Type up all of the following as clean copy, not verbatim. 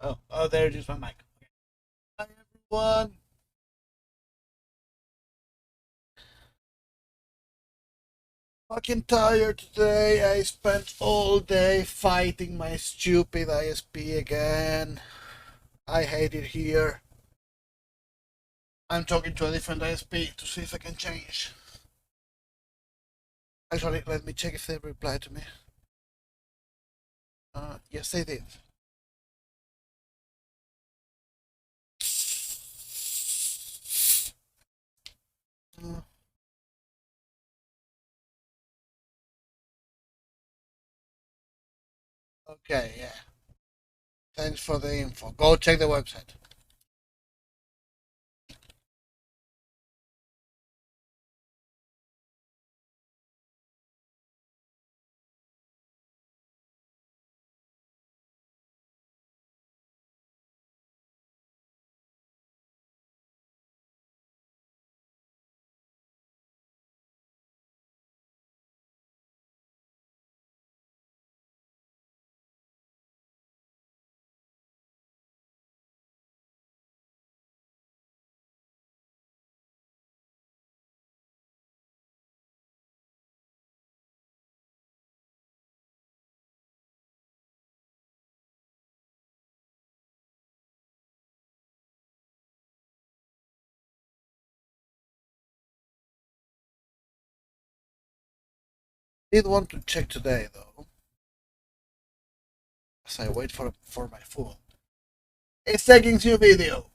Oh, there it is my mic. Okay. Hi everyone. Fucking tired today. I spent all day fighting my stupid ISP again. I hate it here. I'm talking to a different ISP to see if I can change. Actually, let me check if they replied to me. Yes, they did. Uh, okay, yeah. Thanks for the info. Go check the website. Did want to check today though, as I wait for my food. It's taking new video.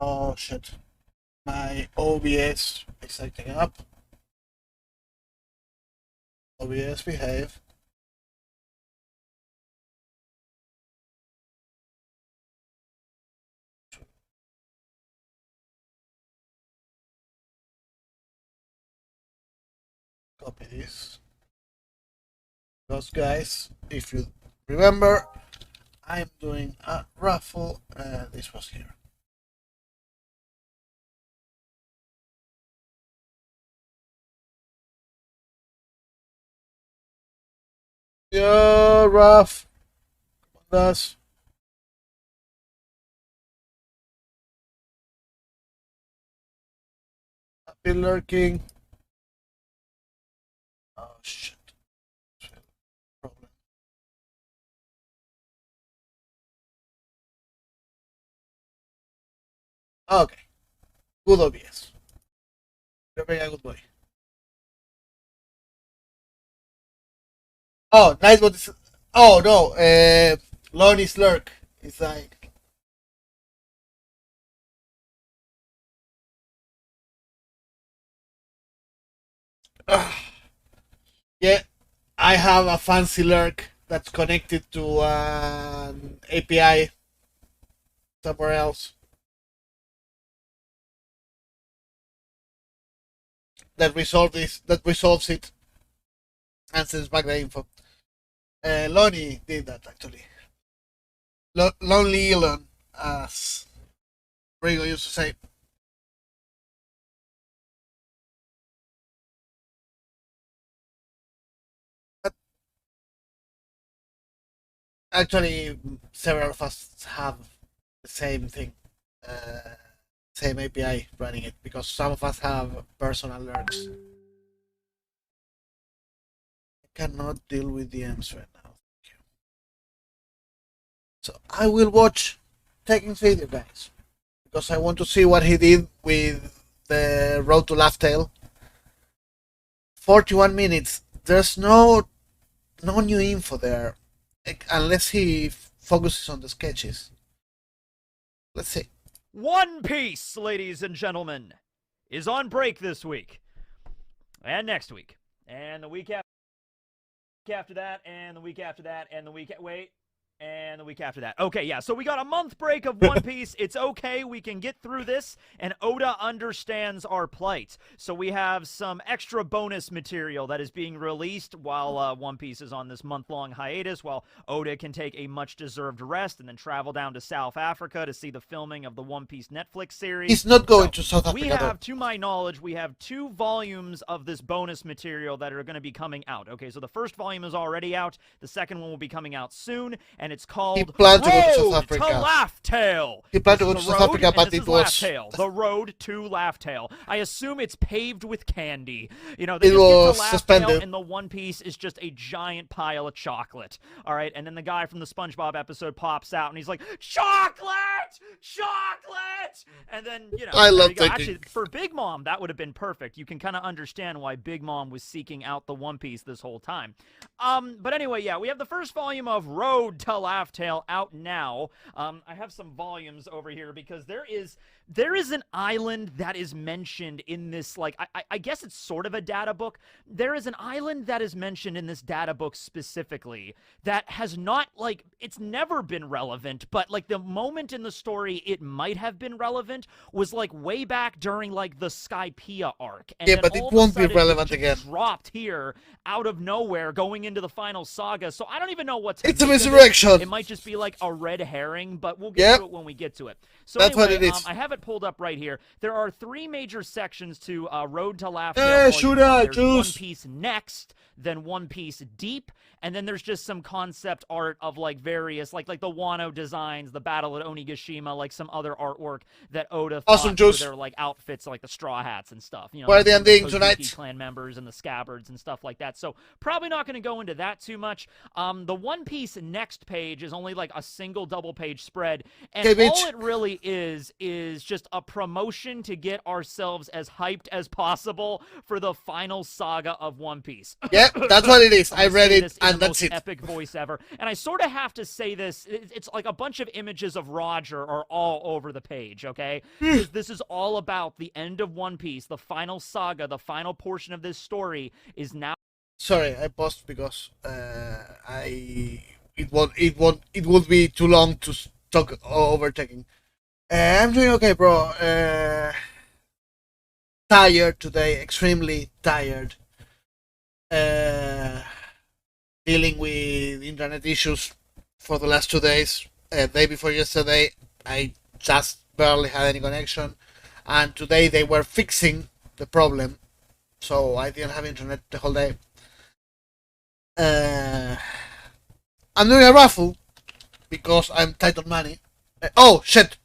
Oh shit. My OBS is acting up. OBS behave. Copy this. Because guys, if you remember, I'm doing a raffle. This was here. Yeah, Raf. That's happy lurking. Oh shit. Problem. Okay. Good OBS. You're being a good boy. Oh, nice. What is? Oh no. Lonnie's lurk. It's like. Yeah, I have a fancy lurk that's connected to an API somewhere else that resolves it and sends back the info. Lonnie did that actually. Lonely Elon, as Rigo used to say. But actually, several of us have the same thing, uh, same API running it because some of us have personal lurks. I cannot deal with DMs right now. So I will watch Tekken's video, guys, because I want to see what he did with the Road to Laugh Tale. 41 minutes. There's no new info there, unless he focuses on the sketches. Let's see. One Piece, ladies and gentlemen, is on break this week, and next week, and the week after that, and the week after that, and the week. Wait. And the week after that. Okay, yeah, so we got a month break of One Piece. It's okay, we can get through this, and Oda understands our plight. So we have some extra bonus material that is being released while One Piece is on this month-long hiatus, while Oda can take a much-deserved rest and then travel down to South Africa to see the filming of the One Piece Netflix series. He's not going to South Africa. We have, to my knowledge, we have 2 volumes of this bonus material that are going to be coming out. Okay, so the first volume is already out. The second one will be coming out soon, and it's called He planned to go to South Road Africa. to Laugh Tale. He planned to go to South Africa, but it was... Laugh Tale. The Road to Laugh Tale. I assume it's paved with candy. You know, It they just was get to Laugh suspended. Tale, and the One Piece is just a giant pile of chocolate. All right, and then the guy from the SpongeBob episode pops out, and he's like, "Chocolate! Chocolate!" And then, you know, I love that. Actually, for Big Mom, that would have been perfect. You can kind of understand why Big Mom was seeking out the One Piece this whole time. But anyway, yeah, we have the first volume of Road to Laugh Tale out now. I have some volumes over here because there is an island that is mentioned in this, like, I guess it's sort of a data book. There is an island that is mentioned in this data book specifically that has not, like, it's never been relevant, but, like, the moment in the story it might have been relevant was, like, way back during, like, the Skypiea arc. And Yeah, then but it all of a won't be sudden, relevant it again. just dropped here out of nowhere going into the final saga, so I don't even know what's It's a make of it. resurrection. It might just be like a red herring, but we'll get to it when we get to it. So That's anyway, what it is. I have it pulled up right here. There are 3 major sections to Road to Laugh Tale. Hey, should I There's One choose? Piece Next, then One Piece Deep, and then there's just some concept art of like various, like the Wano designs, the battle at Onigashima, like some other artwork that Oda Awesome thought juice. for their like outfits, like the straw hats and stuff. You know, Where are the some of ending Kozuki tonight? Clan members and the scabbards and stuff like that. So probably not going to go into that too much. The One Piece Next page is only like a single double page spread, and Okay, bitch. all it really is just a promotion to get ourselves as hyped as possible for the final saga of One Piece. Yeah, that's what it is. I read say it, this in and the that's most it. epic voice ever, and I sort of have to say this. It's like a bunch of images of Roger are all over the page. Okay, because this is all about the end of One Piece, the final saga, the final portion of this story is now. Sorry, I paused because it would be too long to talk overtaking. I'm doing okay, bro. Tired today, extremely tired. Dealing with internet issues for the last 2 days. Day before yesterday, I just barely had any connection, and today they were fixing the problem, so I didn't have internet the whole day. I'm doing a raffle because I'm tight on money. Oh shit!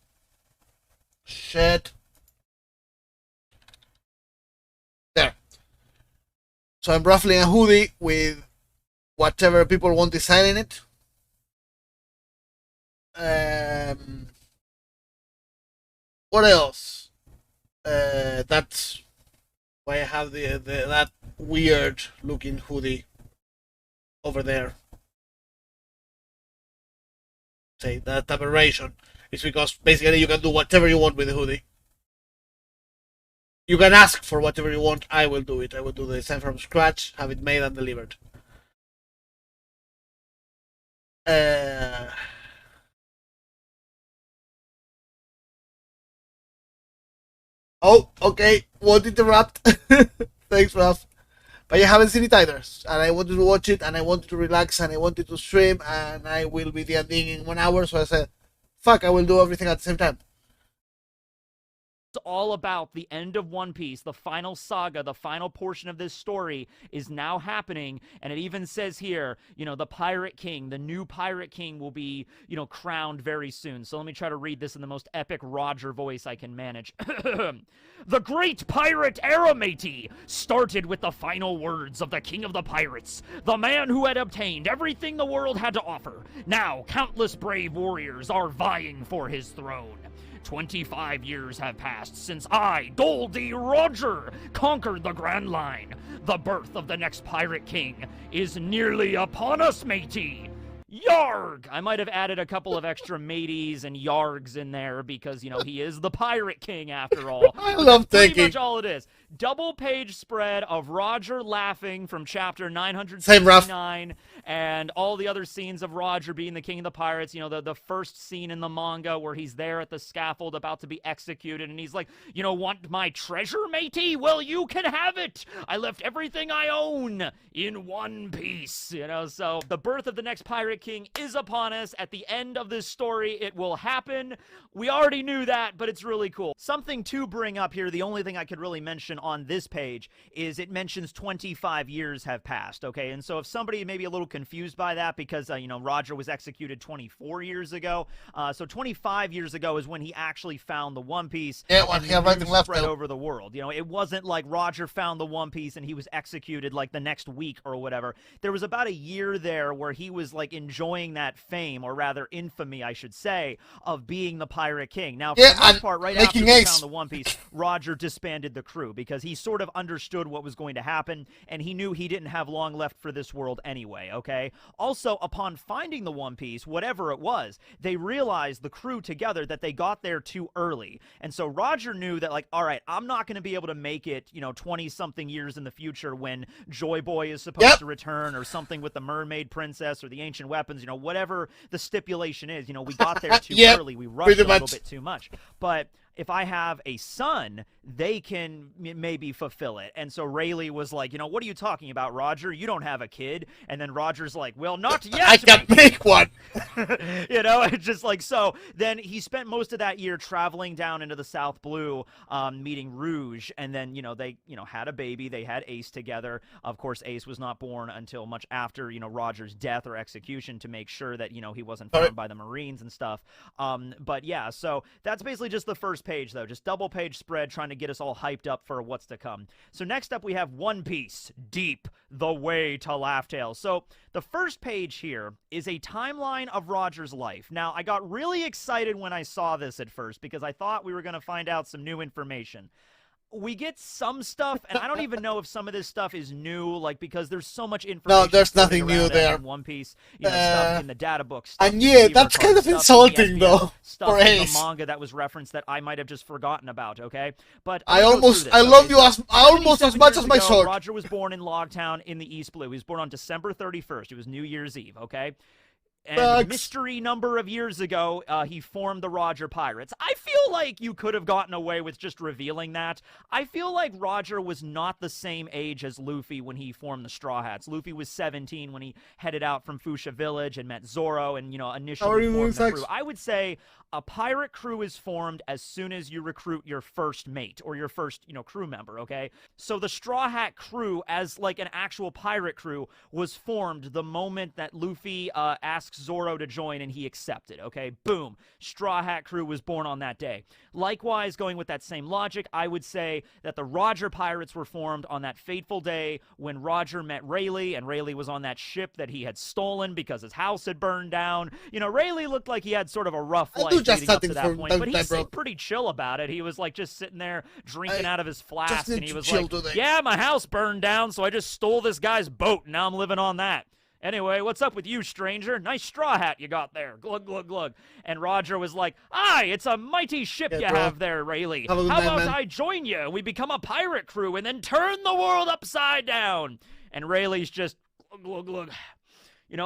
There. So I'm raffling a hoodie with whatever people want design in it. What else? That's why I have that weird looking hoodie over there. Say that aberration is because basically you can do whatever you want with the hoodie. You can ask for whatever you want. I will do it. I will do the design from scratch, have it made and delivered. Oh, okay. Won't interrupt. Thanks, Ralph. But I haven't seen it either, and I wanted to watch it, and I wanted to relax, and I wanted to stream, and I will be the ending in 1 hour. So I said, "Fuck, I will do everything at the same time." It's all about the end of One Piece, the final saga, the final portion of this story is now happening, and it even says here, you know, the Pirate King, the new Pirate King will be, you know, crowned very soon. So let me try to read this in the most epic Roger voice I can manage. The great pirate Aramati started with the final words of the King of the Pirates, the man who had obtained everything the world had to offer. Now, countless brave warriors are vying for his throne. 25 years have passed since I, Goldie Roger, conquered the Grand Line. The birth of the next Pirate King is nearly upon us, matey. Yarg! I might have added a couple of extra mateys and yargs in there because, he is the Pirate King after all. I But love that's pretty thinking. much all it is. Double page spread of Roger laughing from chapter Same rough. 969 and all the other scenes of Roger being the king of the pirates. The first scene in the manga where he's there at the scaffold about to be executed and he's like, want my treasure, matey? Well, you can have it. I left everything I own in one piece. So the birth of the next Pirate King is upon us. At the end of this story, it will happen. We already knew that, but it's really cool. Something to bring up here, the only thing I could really mention on this page is it mentions 25 years have passed, okay? And so if somebody may be a little confused by that because, Roger was executed 24 years ago, so 25 years ago is when he actually found the One Piece. Yeah, when he had everything left spread out over the world. It wasn't like Roger found the One Piece and he was executed like the next week or whatever. There was about a year there where he was like enjoying that fame, or rather infamy, I should say, of being the Pirate King. Now, for the most part, right after he found the One Piece, Roger disbanded the crew because he sort of understood what was going to happen, and he knew he didn't have long left for this world anyway, okay? Also, upon finding the One Piece, whatever it was, they realized, the crew together, that they got there too early. And so Roger knew that, like, all right, I'm not going to be able to make it, 20-something years in the future when Joy Boy is supposed to return, or something with the Mermaid Princess or the ancient weapons, whatever the stipulation is. We got there too early. We rushed a little bit too much. But if I have a son, they can maybe fulfill it. And so Rayleigh was like, what are you talking about, Roger? You don't have a kid. And then Roger's like, well, not yet. I can make one. It's just like, so then he spent most of that year traveling down into the South Blue, meeting Rouge. And then, they, had a baby. They had Ace together. Of course, Ace was not born until much after, Roger's death or execution, to make sure that, he wasn't found by the Marines and stuff. But yeah, so that's basically just the first page, though. Just double page spread trying to get us all hyped up for what's to come. So next up we have One Piece, Deep, The Way to Laugh Tale. So the first page here is a timeline of Roger's life. Now, I got really excited when I saw this at first because I thought we were going to find out some new information. We get some stuff, and I don't even know if some of this stuff is new, like, because there's so much information. No, there's nothing new there. In One Piece, stuff in the data books. And yeah, that's kind of insulting, though, stuff in the manga that was referenced that I might have just forgotten about. Okay, but I love you almost as much as my sword. Roger was born in Logtown in the East Blue. He was born on December 31st. It was New Year's Eve. Okay. And mystery number of years ago, he formed the Roger Pirates. I feel like you could have gotten away with just revealing that. I feel like Roger was not the same age as Luffy when he formed the Straw Hats. Luffy was 17 when he headed out from Fuchsia Village and met Zoro and, initially formed the crew. I would say a pirate crew is formed as soon as you recruit your first mate or your first, crew member, okay? So the Straw Hat crew, as like an actual pirate crew, was formed the moment that Luffy asked Zoro to join and he accepted, okay? Boom. Straw Hat crew was born on that day. Likewise, going with that same logic, I would say that the Roger Pirates were formed on that fateful day when Roger met Rayleigh, and Rayleigh was on that ship that he had stolen because his house had burned down. Rayleigh looked like he had sort of a rough life leading up to that point, but he seemed pretty chill about it. He was like just sitting there drinking out of his flask, and he was like, yeah, my house burned down, so I just stole this guy's boat, and now I'm living on that. Anyway, what's up with you, stranger? Nice straw hat you got there. Glug, glug, glug. And Roger was like, aye, it's a mighty ship you have there, Rayleigh. How about I join you? We become a pirate crew and then turn the world upside down. And Rayleigh's just, glug, glug, glug.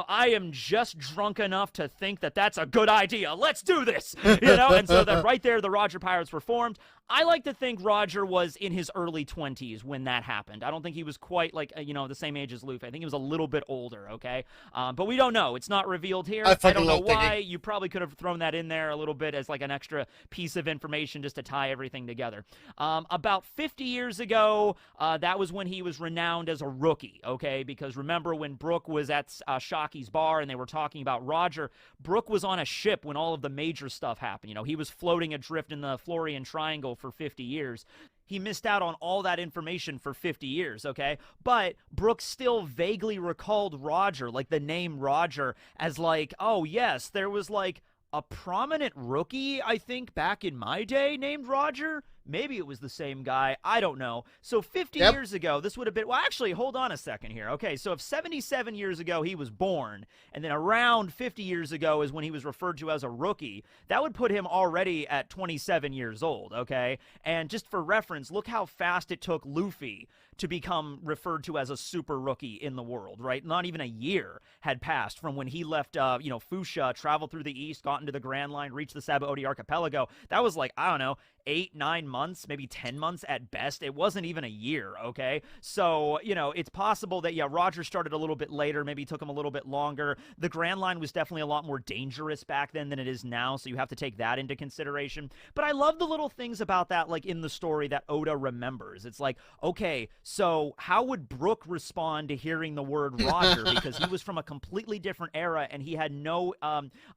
I am just drunk enough to think that that's a good idea. Let's do this. And so then right there, the Roger Pirates were formed. I like to think Roger was in his early 20s when that happened. I don't think he was quite like, the same age as Luffy. I think he was a little bit older, okay? But we don't know. It's not revealed here. I don't know why. You probably could have thrown that in there a little bit as like an extra piece of information just to tie everything together. About 50 years ago, that was when he was renowned as a rookie, okay? Because remember when Brook was at Shaki's bar and they were talking about Roger, Brook was on a ship when all of the major stuff happened. He was floating adrift in the Florian Triangle for 50 years. He missed out on all that information for 50 years, okay? But Brooks still vaguely recalled Roger, like the name Roger, as like, oh yes, there was like a prominent rookie, I think, back in my day named Roger. Maybe it was the same guy. I don't know. So 50 Yep. years ago, this would have been. Well, actually, hold on a second here. Okay, so if 77 years ago he was born, and then around 50 years ago is when he was referred to as a rookie, that would put him already at 27 years old, okay? And just for reference, look how fast it took Luffy to become referred to as a super rookie in the world, right? Not even a year had passed from when he left, Fuchsia, traveled through the east, got into the Grand Line, reached the Sabaody Archipelago. That was like, I don't know, 8-9 months, maybe 10 months at best. It wasn't even a year, okay? So, it's possible that, yeah, Roger started a little bit later, maybe took him a little bit longer. The Grand Line was definitely a lot more dangerous back then than it is now, so you have to take that into consideration. But I love the little things about that, like in the story that Oda remembers. It's like, okay, so how would Brook respond to hearing the word Roger? Because he was from a completely different era and he had no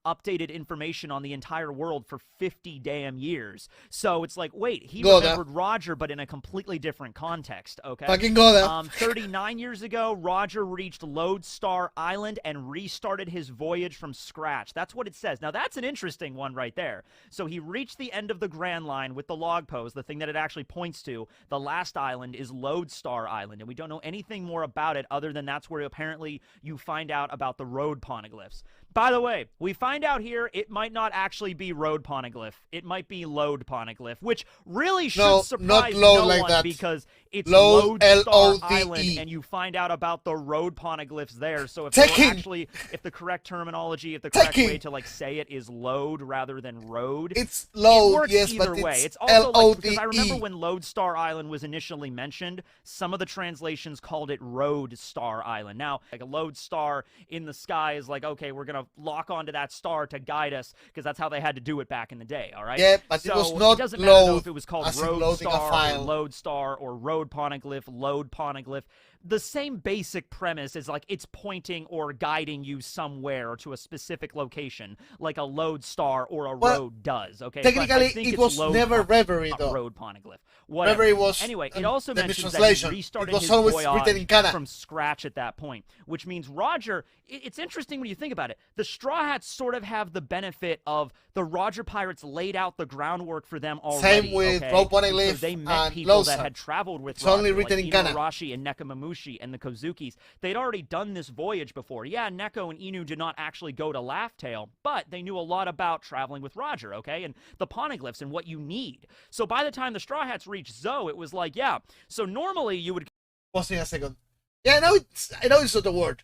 updated information on the entire world for 50 damn years. So it's like, wait, he remembered Roger, but in a completely different context, okay? Fucking go 39 years ago, Roger reached Lodestar Island and restarted his voyage from scratch. That's what it says. Now, that's an interesting one right there. So he reached the end of the Grand Line with the log post, the thing that it actually points to. The last island is Lodestar Island, and we don't know anything more about it other than that's where apparently you find out about the road poneglyphs. By the way, we find out here it might not actually be road poneglyph. It might be load poneglyph, which really should surprise no like one that. because it's Load, Lodestar L-O-D-E. Island, and you find out about the road poneglyphs there. So if the correct terminology, if the correct way to like say it is load rather than road, it's load, it works yes, either but way. it's It's also L-O-D-E. like, because I remember when Lodestar Island was initially mentioned, some of the translations called it Road Star Island. Now, like a lodestar in the sky is like, okay, we're gonna lock onto that star to guide us because that's how they had to do it back in the day. All right. Yeah, but so it was not doesn't matter though load if it was called as in Road loading a Star or file. Lodestar or Road Poneglyph, Load Poneglyph. The same basic premise is like it's pointing or guiding you somewhere or to a specific location, like a lodestar or a road does. Okay, Technically, it was never Reverie though. Road Poneglyph. Whatever. Reverie was Anyway, it also the mentions that he mistranslation. restarted It was his always voyage written in Kana. from scratch at that point, which means Roger. It's interesting when you think about it. The Straw Hats sort of have the benefit of the Roger Pirates laid out the groundwork for them already. Same with okay? Road Poneglyph They met and people Lodestar. that had traveled with It's Roger, only written like in Kana. Inuarashi and Nekomamushi and the Kozukis. They'd already done this voyage before. Yeah, Neko and Inu did not actually go to Laugh Tale, but they knew a lot about traveling with Roger, okay, and the poneglyphs and what you need. So by the time the Straw Hats reached Zoe, it was like, yeah. So normally you would. Pause in a second. Yeah, I know it's not a word,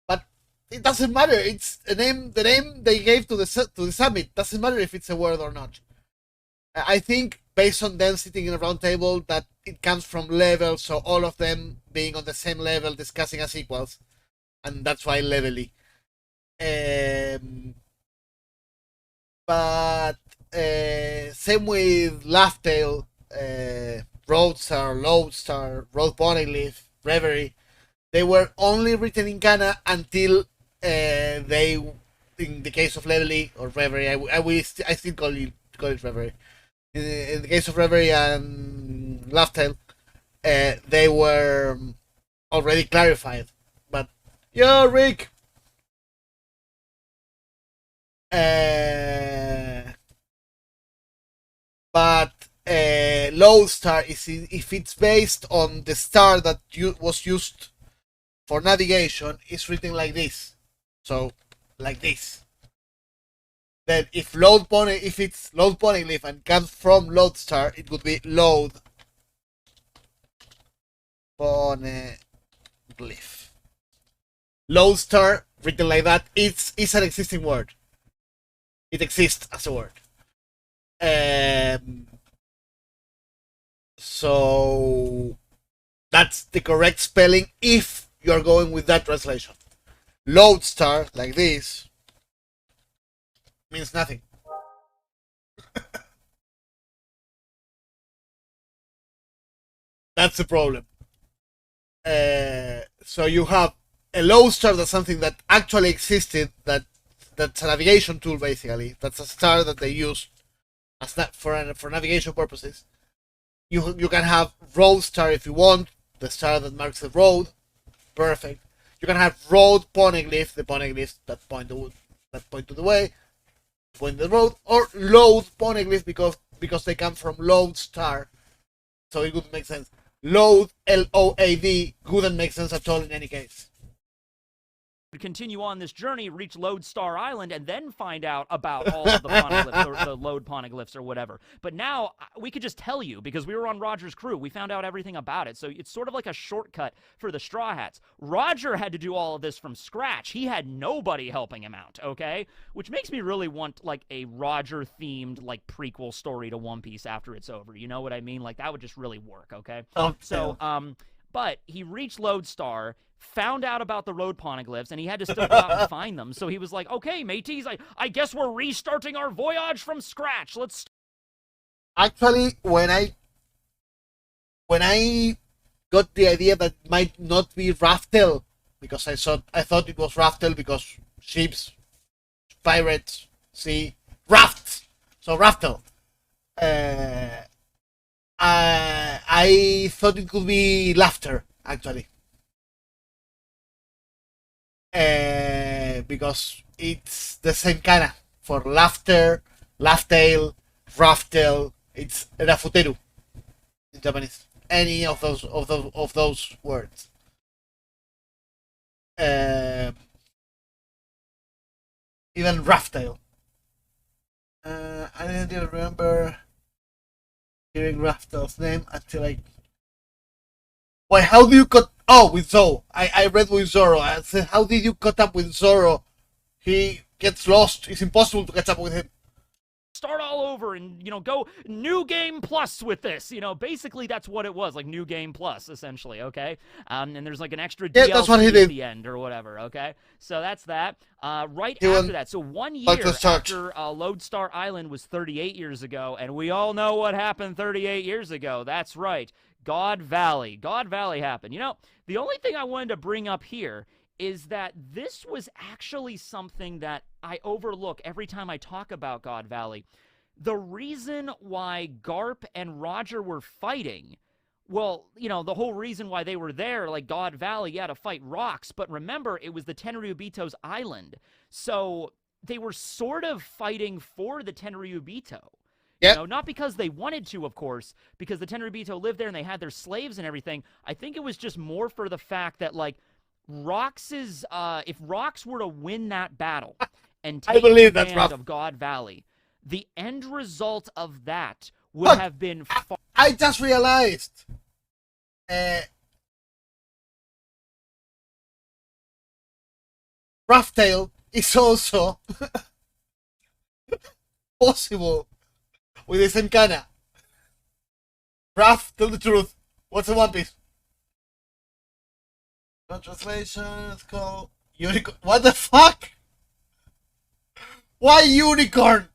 but it doesn't matter. It's a name. The name they gave to the summit doesn't matter if it's a word or not. I think based on them sitting in a round table that it comes from level, so all of them being on the same level discussing as equals, and that's why levely. But same with Laughtail, Roadstar, Lodestar, Road Poneglyph, Reverie. They were only written in Kana until they, in the case of Levely or Reverie, I still call it Reverie. In the case of Reverie and Laughtail, they were already clarified. But yo, Rick. But Lodestar is if it's based on the star that was used for navigation, it's written like this. So like this. Then if it's Load Poneglyph and comes from Lodestar, it would be Load Poneglyph. Lodestar, written like that, it's an existing word. It exists as a word. So that's the correct spelling if you're going with that translation. Lodestar, like this, means nothing. That's the problem. So you have a Lodestar, that's something that actually existed, that's a navigation tool basically. That's a star that they use as for navigation purposes. You can have Roadstar if you want, the star that marks the road. Perfect. You can have Road Poneglyph, the poneglyphs that point to the way, point the road, or Load Poneglyph because because they come from Lodestar, so it would make sense. Load, Load, wouldn't make sense at all in any case. Continue on this journey, reach Lodestar Island, and then find out about all of the poneglyphs, or the Lode poneglyphs, or whatever. But now we could just tell you, because we were on Roger's crew. We found out everything about it. So it's sort of like a shortcut for the Straw Hats. Roger had to do all of this from scratch. He had nobody helping him out, okay? Which makes me really want, like, a Roger-themed, like, prequel story to One Piece after it's over. You know what I mean? Like, that would just really work, okay? Oh, so, but he reached Lodestar, found out about the road poneglyphs, and he had to still go out and find them. So he was like, okay, mateys, I guess we're restarting our voyage from scratch. Let's... Actually, when I got the idea that it might not be Raftel, because I thought it was Raftel because ships, pirates, sea, rafts. So Raftel. I thought it could be Laughter, actually. Because it's the same kind for laughter, laugh-tail, raftel. It's rafuteru in Japanese. Any of those words. Even raftail. I didn't even remember hearing Raftail's name until I. Why? How do you cut? Oh, with Zoro. I read with Zoro. I said, how did you cut up with Zoro? He gets lost. It's impossible to catch up with him. Start all over and, you know, go New Game Plus with this. You know, basically that's what it was, like New Game Plus, essentially, okay? And there's like an extra DLC that's what he did at the end or whatever, okay? So that's that. Right after that, so 1 year after Lodestar Island was 38 years ago, and we all know what happened 38 years ago. That's right. God Valley. God Valley happened. You know, the only thing I wanted to bring up here is that this was actually something that I overlook every time I talk about God Valley. The reason why Garp and Roger were fighting, well, you know, the whole reason why they were there, like God Valley, yeah, to fight rocks, but remember, it was the Tenryubito's island. So they were sort of fighting for the Tenryubito. Yep. You know, not because they wanted to, of course, because the Tenryubito lived there and they had their slaves and everything. I think it was just more for the fact that, like, if Rox were to win that battle and take command of God Valley, the end result of that would have been far... I just realized. Raftail is also possible with the same kana. Raf, tell the truth. What's the One Piece? No translation, it's called Unicorn. What the fuck? Why unicorn?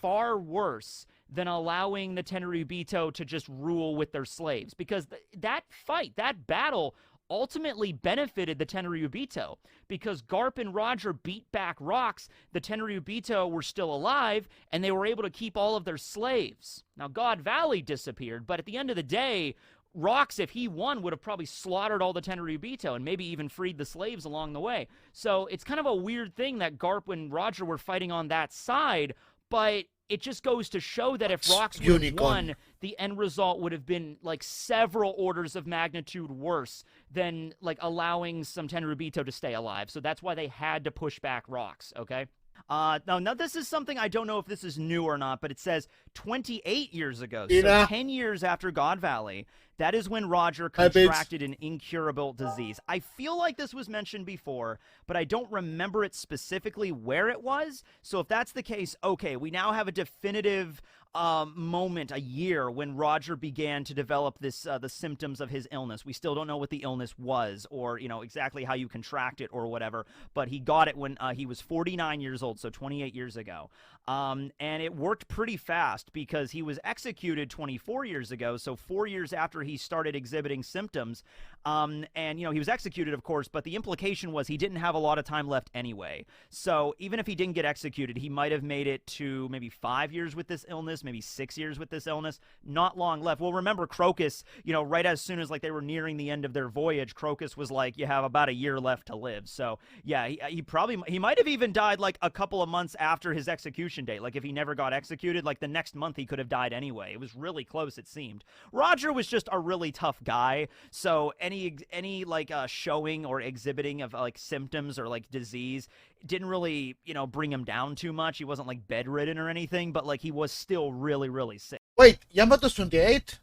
Far worse than allowing the Tenryubito to just rule with their slaves. Because that fight, that battle, ultimately benefited the Tenryubito. Because Garp and Roger beat back Rox, the Tenryubito were still alive, and they were able to keep all of their slaves. Now, God Valley disappeared, but at the end of the day, Rox, if he won, would have probably slaughtered all the Tenryubito and maybe even freed the slaves along the way. So it's kind of a weird thing that Garp and Roger were fighting on that side, but it just goes to show that if Rox would have won, the end result would have been like several orders of magnitude worse than like allowing some Tenryubito to stay alive. So that's why they had to push back Rox, okay? Now this is something I don't know if this is new or not, but it says 28 years ago, so 10 years after God Valley, that is when Roger contracted an incurable disease. I feel like this was mentioned before, but I don't remember it specifically where it was. So if that's the case, okay, we now have a definitive moment, a year, when Roger began to develop this the symptoms of his illness. We still don't know what the illness was, or, you know, exactly how you contract it or whatever, but he got it when he was 49 years old, so 28 years ago. And it worked pretty fast because he was executed 24 years ago, so 4 years after he started exhibiting symptoms. And, he was executed, of course, but the implication was he didn't have a lot of time left anyway. So even if he didn't get executed, he might have made it to maybe 5 years with this illness, maybe 6 years with this illness. Not long left. Well, remember Crocus, right as soon as like they were nearing the end of their voyage, Crocus was like, you have about a year left to live. So yeah, he might have even died like a couple of months after his execution date. Like if he never got executed, like the next month he could have died anyway. It was really close, it seemed. Roger was just a really tough guy. So any like showing or exhibiting of like symptoms or like disease didn't really, bring him down too much. He wasn't like bedridden or anything, but like he was still really, really sick. Wait, Yamato's 28?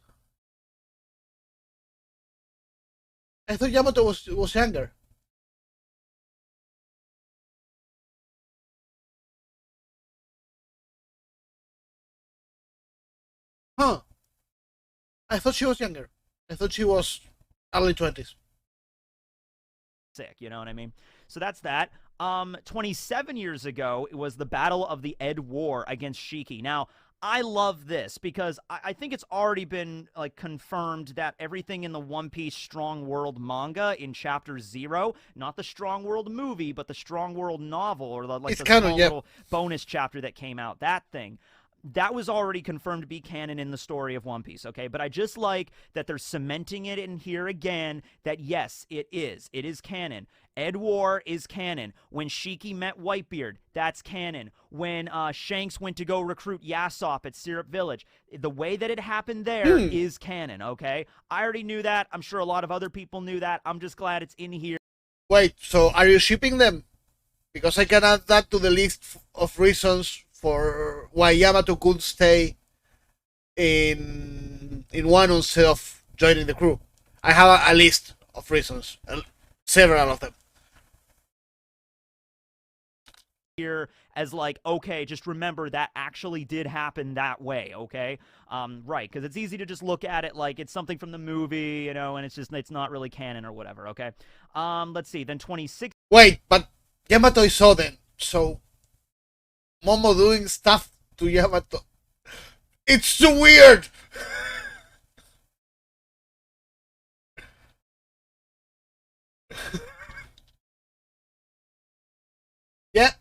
I thought Yamato was younger. Huh. I thought she was younger. I thought she was early 20s. Sick, you know what I mean? So that's that. 27 years ago, it was the Battle of the Ed War against Shiki. Now, I love this because I think it's already been like confirmed that everything in the One Piece Strong World manga in Chapter 0, not the Strong World movie, but the Strong World novel or the small little bonus chapter that came out, that thing. That was already confirmed to be canon in the story of One Piece, okay? But I just like that they're cementing it in here again that yes, it is. It is canon. Ed War is canon. When Shiki met Whitebeard, that's canon. When Shanks went to go recruit Yasop at Syrup Village, the way that it happened there is canon, okay? I already knew that. I'm sure a lot of other people knew that. I'm just glad it's in here. Wait, so are you shipping them? Because I can add that to the list of reasons for why Yamato could stay in Wano instead of joining the crew. I have a list of reasons, several of them. Here as like, okay, just remember that actually did happen that way, okay? Right, because it's easy to just look at it like it's something from the movie, and it's not really canon or whatever, okay? Let's see, then 26. Wait, but Yamato is Oden, so Momo doing stuff to Yamato. It's too weird! Yeah.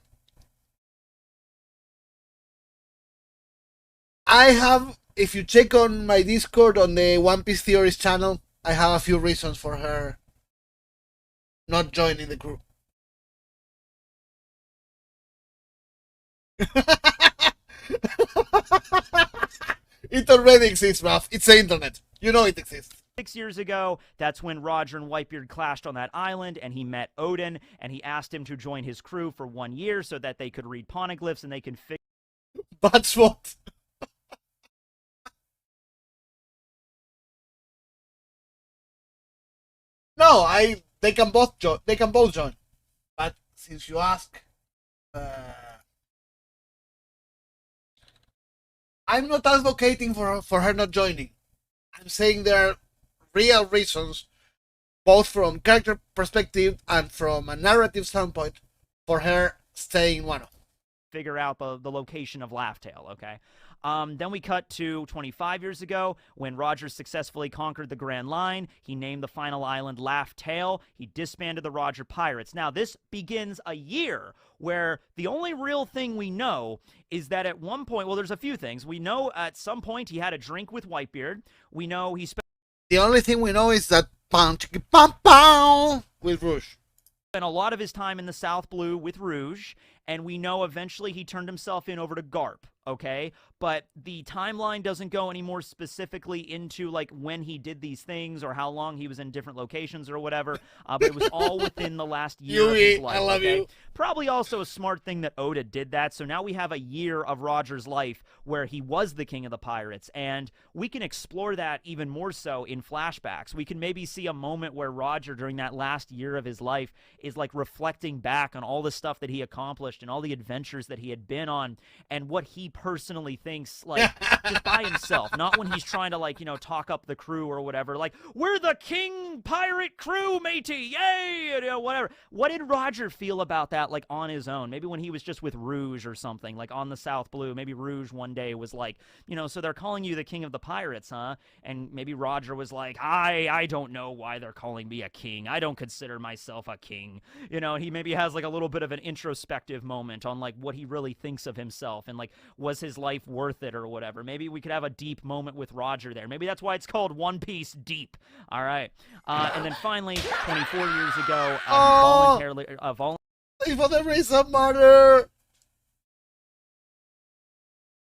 I have, if you check on my Discord on the One Piece Theories channel, I have a few reasons for her not joining the crew. It already exists, Ralph. It's the internet. You know it exists. 6 years ago, that's when Roger and Whitebeard clashed on that island, and he met Odin, and he asked him to join his crew for 1 year so that they could read poneglyphs and they can figure. That's what. No, they can both join. They can both join. But since you ask, I'm not advocating for her not joining. I'm saying there are real reasons, both from character perspective and from a narrative standpoint, for her staying in Wano. Figure out the location of Laugh Tale, okay? Then we cut to 25 years ago when Roger successfully conquered the Grand Line. He named the final island Laugh Tale. He disbanded the Roger Pirates. Now, this begins a year where the only real thing we know is that at one point, well, there's a few things. We know at some point he had a drink with Whitebeard. We know he spent. The only thing we know is that with Rouge. Spent a lot of his time in the South Blue with Rouge, and we know eventually he turned himself in over to Garp, okay? But the timeline doesn't go any more specifically into, like, when he did these things or how long he was in different locations or whatever, but it was all within the last year of his life, I love okay? you. Probably also a smart thing that Oda did that, so now we have a year of Roger's life where he was the king of the pirates, and we can explore that even more so in flashbacks. We can maybe see a moment where Roger, during that last year of his life, is, like, reflecting back on all the stuff that he accomplished accomplished and all the adventures that he had been on and what he personally thinks, like, just by himself, not when he's trying to, like, talk up the crew or whatever. Like, we're the king pirate crew, matey, yay, whatever. What did Roger feel about that, like, on his own? Maybe when he was just with Rouge or something, like on the South Blue, maybe Rouge one day was like, so they're calling you the king of the pirates, huh? And maybe Roger was like, I don't know why they're calling me a king. I don't consider myself a king. He maybe has like a little bit of an introspective moment on like what he really thinks of himself and like, was his life worth it or whatever. Maybe we could have a deep moment with Roger there. Maybe that's why it's called One Piece Deep. All right. And then finally, 24 years ago, he voluntarily, for the reason, mother.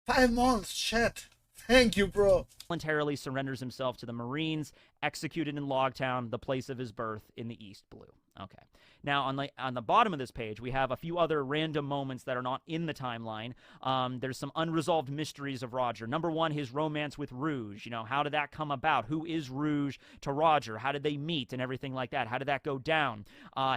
5 months, shit. Thank you, bro. Voluntarily surrenders himself to the Marines, executed in Logtown, the place of his birth in the East Blue. Okay. Now, on the bottom of this page, we have a few other random moments that are not in the timeline. There's some unresolved mysteries of Roger. Number one, his romance with Rouge. How did that come about? Who is Rouge to Roger? How did they meet and everything like that? How did that go down?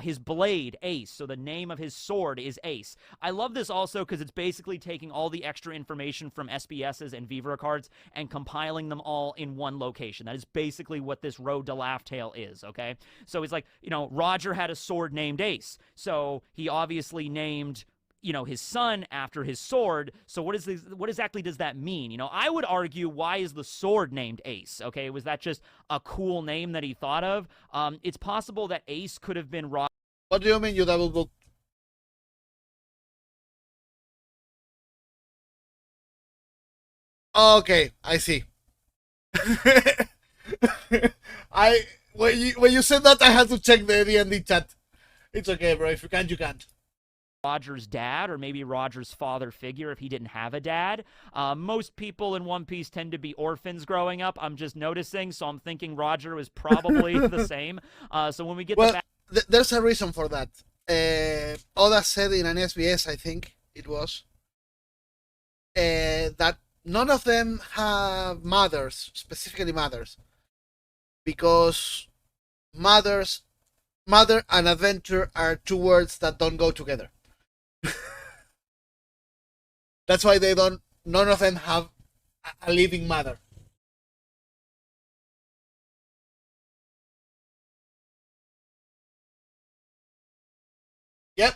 His blade, Ace. So the name of his sword is Ace. I love this also because it's basically taking all the extra information from SBSs and Vivra cards and compiling them all in one location. That is basically what this Road to Laugh Tale is, okay? So he's like, Roger had a sword named Ace. So he obviously named, his son after his sword. So what exactly does that mean? I would argue, why is the sword named Ace? Okay, was that just a cool name that he thought of? It's possible that Ace could have been Roger. What do you mean you double booked? Okay, I see. When you said that, I had to check the D&D chat. It's okay, bro. If you can't, you can't. Roger's dad, or maybe Roger's father figure if he didn't have a dad. Most people in One Piece tend to be orphans growing up. I'm just noticing, so I'm thinking Roger was probably the same. So when we get there's a reason for that. Oda said in an SBS, I think it was, that none of them have mothers, specifically mothers, because mother and adventure are two words that don't go together. That's why none of them have a living mother. Yep.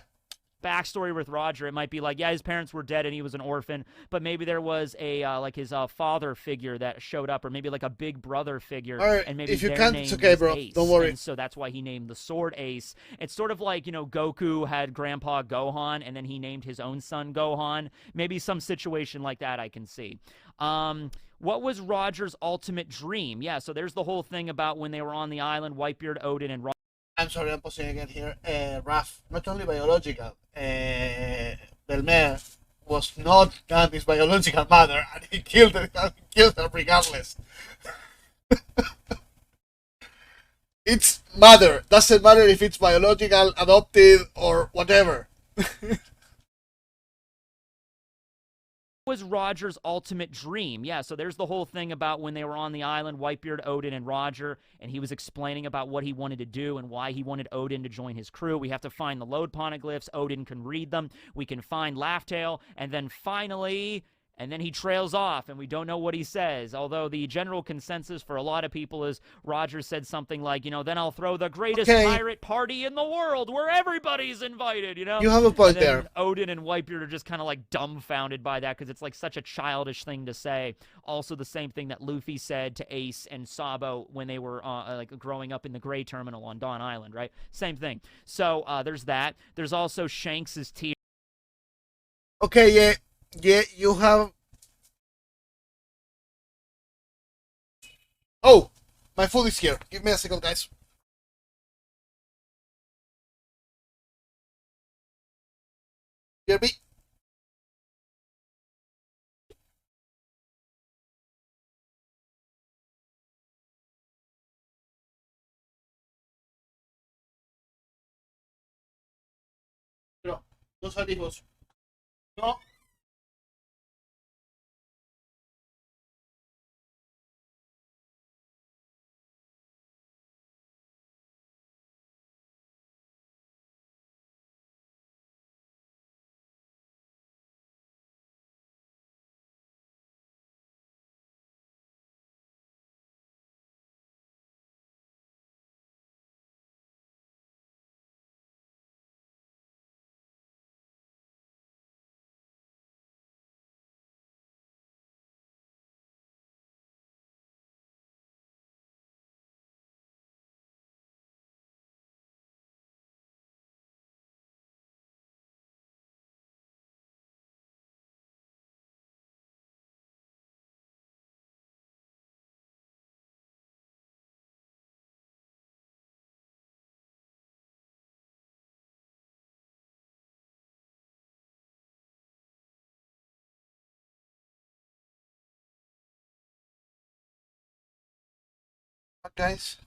backstory with Roger, it might be like, yeah, his parents were dead and he was an orphan, but maybe there was a like his father figure that showed up, or maybe like a big brother figure, right, and maybe if you their can't, name it's okay, was bro. Ace, Don't worry. and so that's why he named the sword Ace. It's sort of like, Goku had Grandpa Gohan, and then he named his own son Gohan. Maybe some situation like that I can see. What was Roger's ultimate dream? Yeah, so there's the whole thing about when they were on the island, Whitebeard, Odin, and I'm sorry, I'm pausing again here. Raf, not only biological, Belmer was not Gandhi's biological mother, and he killed her regardless. It's mother. Doesn't matter if it's biological, adopted, or whatever. was Roger's ultimate dream? Yeah, so there's the whole thing about when they were on the island, Whitebeard, Odin, and Roger, and he was explaining about what he wanted to do and why he wanted Odin to join his crew. We have to find the load poneglyphs. Odin can read them. We can find Laugh-Tale, and then finally... And then he trails off, and we don't know what he says. Although the general consensus for a lot of people is Roger said something like, then I'll throw the greatest pirate party in the world where everybody's invited, You have a point and then there. Odin and Whitebeard are just kind of like dumbfounded by that because it's like such a childish thing to say. Also the same thing that Luffy said to Ace and Sabo when they were like growing up in the Gray Terminal on Dawn Island, right? Same thing. So there's that. There's also Shanks's tear. Okay, yeah. Yeah, you have... Oh! My food is here. Give me a second, guys. Hear me? No, no salimos. No. guys.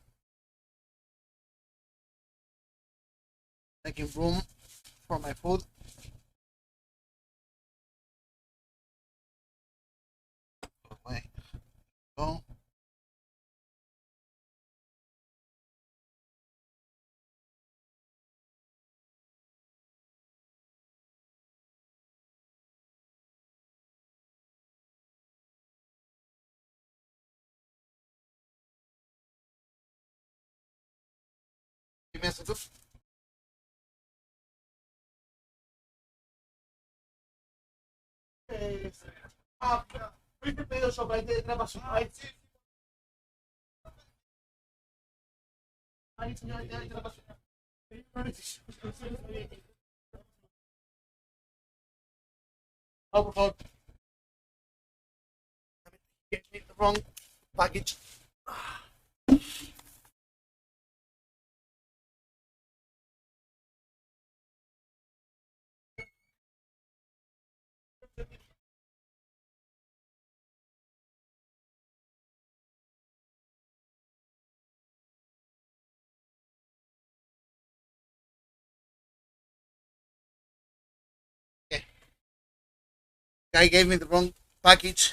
Making room for my food. Away. Go. Give me a second. Ah, queste pedo sopra di gravazione. Oh, por favor. Get me the wrong package. Okay. Guy gave me the wrong package.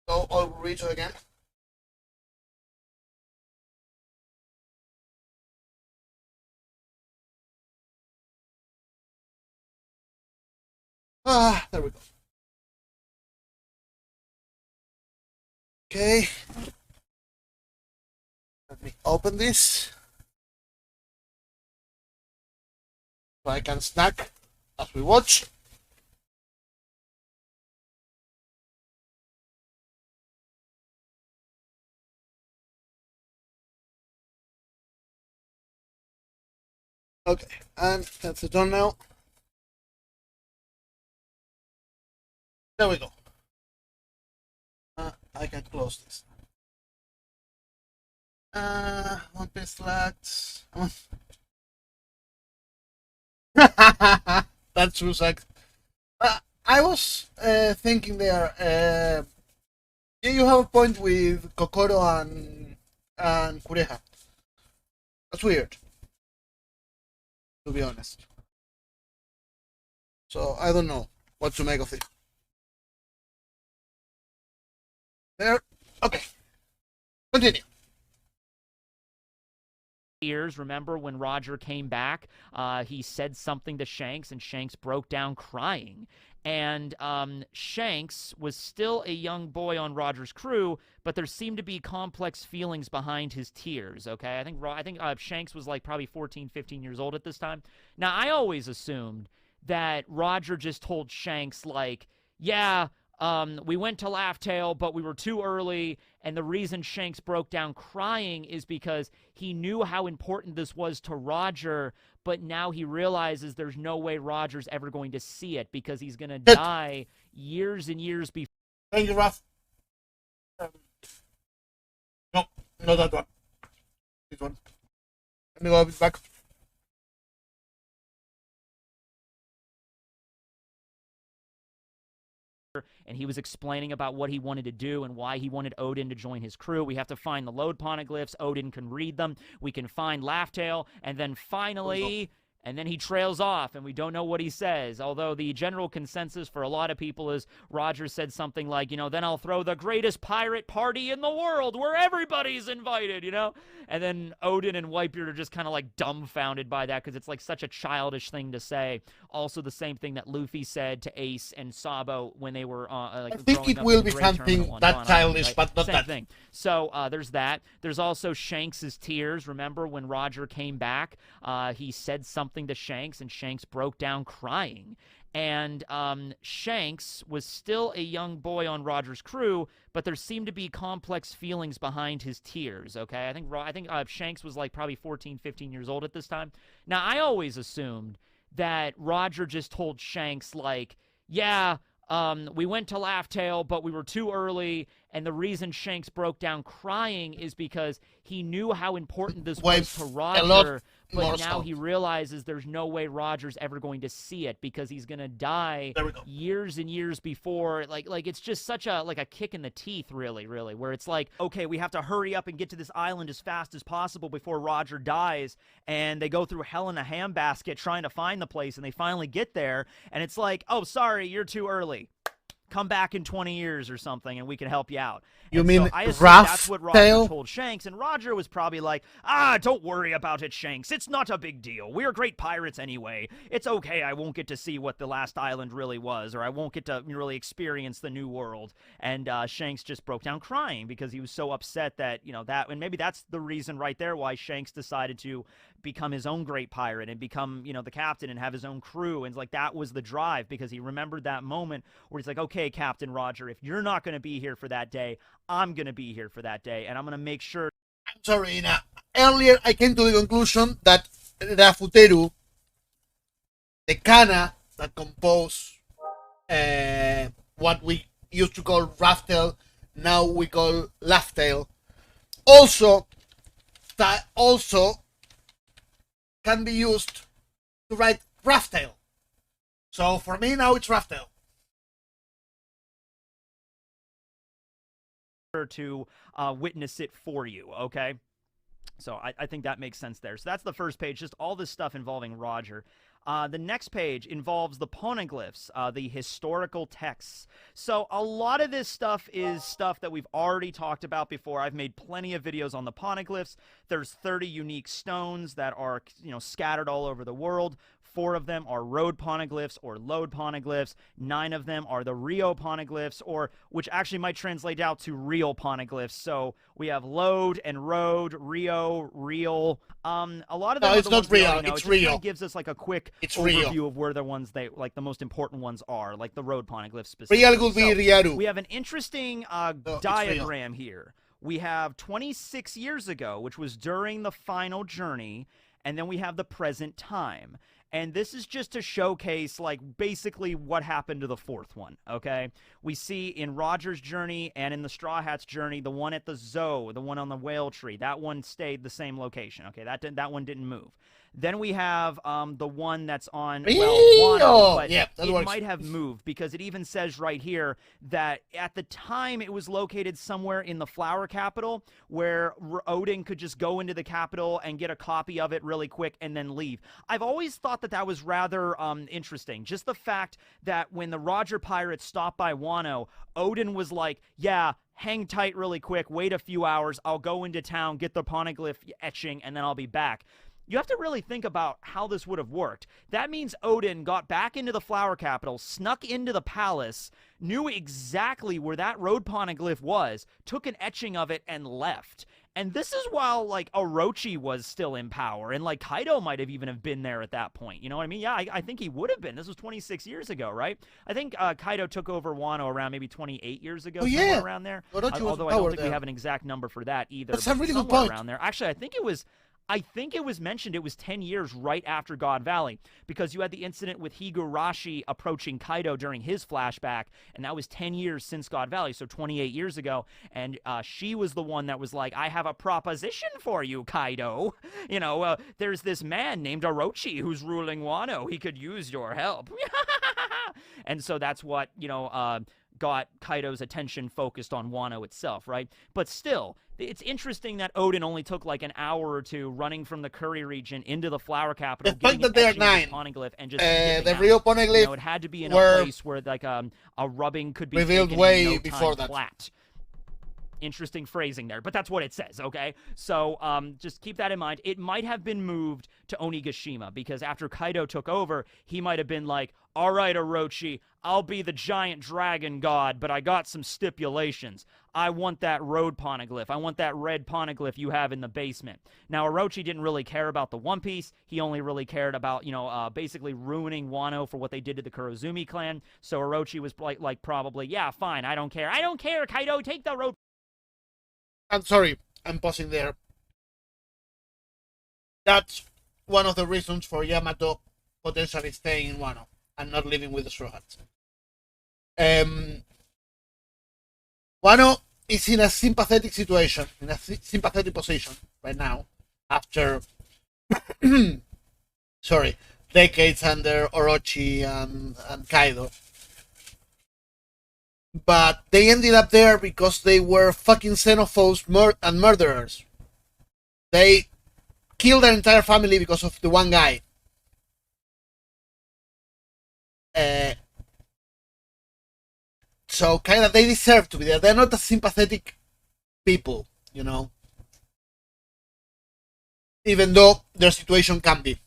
Go over Rito again. Ah, there we go. Okay. Let me open this so I can snack as we watch. Okay, and that's it done now. There we go. I can close this. One piece slacks. That's true, Zach. I was thinking there. Yeah, you have a point with Kokoro and Kureha. That's weird, to be honest. So I don't know what to make of it. There. Okay. Continue. Years, remember when Roger came back, he said something to Shanks, and Shanks broke down crying. And Shanks was still a young boy on Roger's crew, but there seemed to be complex feelings behind his tears. Okay, I think Shanks was like probably 14, 15 years old at this time. Now I always assumed that Roger just told Shanks like, yeah. We went to Laugh Tale, but we were too early, and the reason Shanks broke down crying is because he knew how important this was to Roger, but now he realizes there's no way Roger's ever going to see it because he's going to die years and years before. Thank you, Raf. No, not that one. This one. Let me go a bit back. And he was explaining about what he wanted to do and why he wanted Odin to join his crew. We have to find the load poneglyphs. Odin can read them. We can find Laugh-Tale, and then finally... And then he trails off, and we don't know what he says. Although the general consensus for a lot of people is Roger said something like, then I'll throw the greatest pirate party in the world where everybody's invited, And then Odin and Whitebeard are just kind of like dumbfounded by that because it's like such a childish thing to say. Also the same thing that Luffy said to Ace and Sabo when they were I think it will be something that childish, right? But not same that thing. So there's that. There's also Shanks's tears. Remember when Roger came back, he said something to Shanks, and Shanks broke down crying. And Shanks was still a young boy on Roger's crew, but there seemed to be complex feelings behind his tears. Okay, I think Shanks was like probably 14, 15 years old at this time. Now I always assumed that Roger just told Shanks like, yeah. We went to Laugh Tale, but we were too early, And the reason Shanks broke down crying is because he knew how important this Way was to a lot Roger, but more now so. he realizes there's no way Roger's ever going to see it because he's going to die There we go. years and years before. Like it's just such a like a kick in the teeth, really, where it's like, okay, we have to hurry up and get to this island as fast as possible before Roger dies, and they go through hell in a handbasket trying to find the place, and they finally get there, and it's like, oh, sorry, you're too early. Come back in 20 years or something and we can help you out. You and mean so I assume Rough that's what Roger Tail? told Shanks, and Roger was probably like, don't worry about it, Shanks. It's not a big deal. We're great pirates anyway. It's okay. I won't get to see what the last island really was, or I won't get to really experience the new world. And Shanks just broke down crying because he was so upset that, and maybe that's the reason right there why Shanks decided to become his own great pirate and become, the captain and have his own crew. And like that was the drive, because he remembered that moment where he's like, okay, Captain Roger, if you're not going to be here for that day, I'm going to be here for that day, and I'm going to make sure. I'm sorry, Ina. Earlier I came to the conclusion that Rafuteru, the kana that compose what we used to call Raftail, now we call Laugh-Tail, also can be used to write Raftail. So for me now it's Raftail. To witness it for you, okay? So I think that makes sense there. So that's the first page, just all this stuff involving Roger. The next page involves the poneglyphs, the historical texts. So a lot of this stuff is stuff that we've already talked about before. I've made plenty of videos on the poneglyphs. There's 30 unique stones that are, scattered all over the world. 4 of them are road poneglyphs or load poneglyphs. 9 of them are the Rio poneglyphs, or which actually might translate out to real poneglyphs. So we have load and road, Rio, real. A lot of them. No, are it's the not ones we real. already know. It's It just kinda real. gives us like a quick It's overview real. of where the ones like the most important ones are, like the road poneglyphs specifically. Real will be Riaru. We have an interesting diagram here. We have 26 years ago, which was during the final journey, and then we have the present time. And this is just to showcase, like, basically what happened to the 4th one, okay? We see in Roger's journey and in the Straw Hat's journey, the one at the Zoo, the one on the whale tree, that one stayed the same location, okay? That one didn't move. Then we have the one that's on, Wano, but it might have moved, because it even says right here that at the time it was located somewhere in the Flower Capital, where Odin could just go into the capital and get a copy of it really quick and then leave. I've always thought that was rather interesting. Just the fact that when the Roger pirates stopped by Wano, Odin was like, yeah, hang tight really quick, wait a few hours, I'll go into town, get the poneglyph etching, and then I'll be back. You have to really think about how this would have worked. That means Odin got back into the Flower Capital, snuck into the palace, knew exactly where that road poneglyph was, took an etching of it, and left. And this is while, like, Orochi was still in power, and, like, Kaido might have even have been there at that point. You know what I mean? Yeah, I think he would have been. This was 26 years ago, right? I think Kaido took over Wano around maybe 28 years ago, somewhere around there. Although I don't think we have an exact number for that either. That's a really good somewhere point. around there. Actually, I think it was mentioned it was 10 years right after God Valley, because you had the incident with Higurashi approaching Kaido during his flashback, and that was 10 years since God Valley, so 28 years ago, and she was the one that was like, I have a proposition for you, Kaido. There's this man named Orochi who's ruling Wano. He could use your help. And so that's what, got Kaido's attention focused on Wano itself, right? But still, it's interesting that Odin only took like an hour or two running from the Curry region into the Flower Capital, the fact that they're 9 poneglyph, and just the real poneglyph, it had to be in a place where like a rubbing could be revealed taken way in no before time that. flat. Interesting phrasing there, but that's what it says, okay? So just keep that in mind. It might have been moved to Onigashima, because after Kaido took over, he might have been like, all right, Orochi, I'll be the giant dragon god, but I got some stipulations. I want that road poneglyph. I want that red poneglyph you have in the basement. Now, Orochi didn't really care about the One Piece. He only really cared about, basically ruining Wano for what they did to the Kurozumi clan. So Orochi was like probably, yeah, fine, I don't care. I don't care, Kaido, take the road. I'm sorry, I'm pausing there. That's one of the reasons for Yamato potentially staying in Wano and not living with the Straw Hats. Wano is in a sympathetic situation, in a sympathetic position right now, after sorry, decades under Orochi and Kaido. But they ended up there because they were fucking xenophobes and murderers. They killed their entire family because of the one guy. So kind of they deserve to be there. They're not a sympathetic people, you know. Even though their situation can be.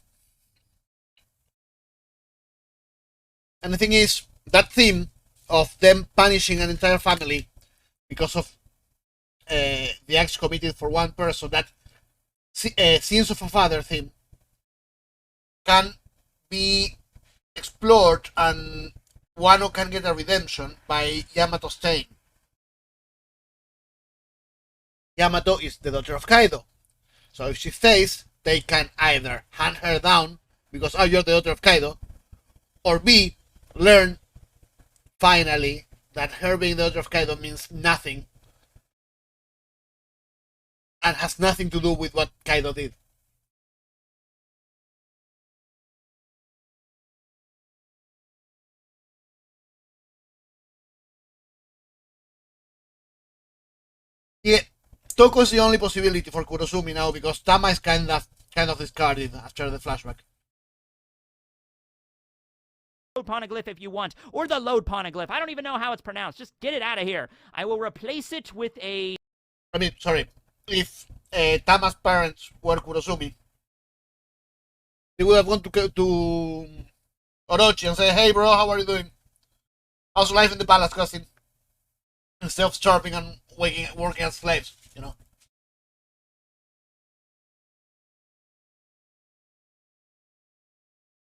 And the thing is, that theme of them punishing an entire family because of the acts committed for one person, that sins of a father theme, can be explored, and Wano can get a redemption by Yamato staying. Yamato is the daughter of Kaido. So if she stays, they can either hand her down because, oh, you're the daughter of Kaido, or B, learn finally that her being the daughter of Kaido means nothing and has nothing to do with what Kaido did. Yeah, Toko is the only possibility for Kurosumi now because Tama is kind of discarded after the flashback. Load poneglyph if you want, or the load poneglyph. I don't even know how it's pronounced. Just get it out of here. I will replace it with a... I mean, sorry. If Tama's parents were Kurosumi, they would have gone to Orochi and say, hey bro, how are you doing? How's life in the palace, cousin? Instead of starving and working as slaves, you know.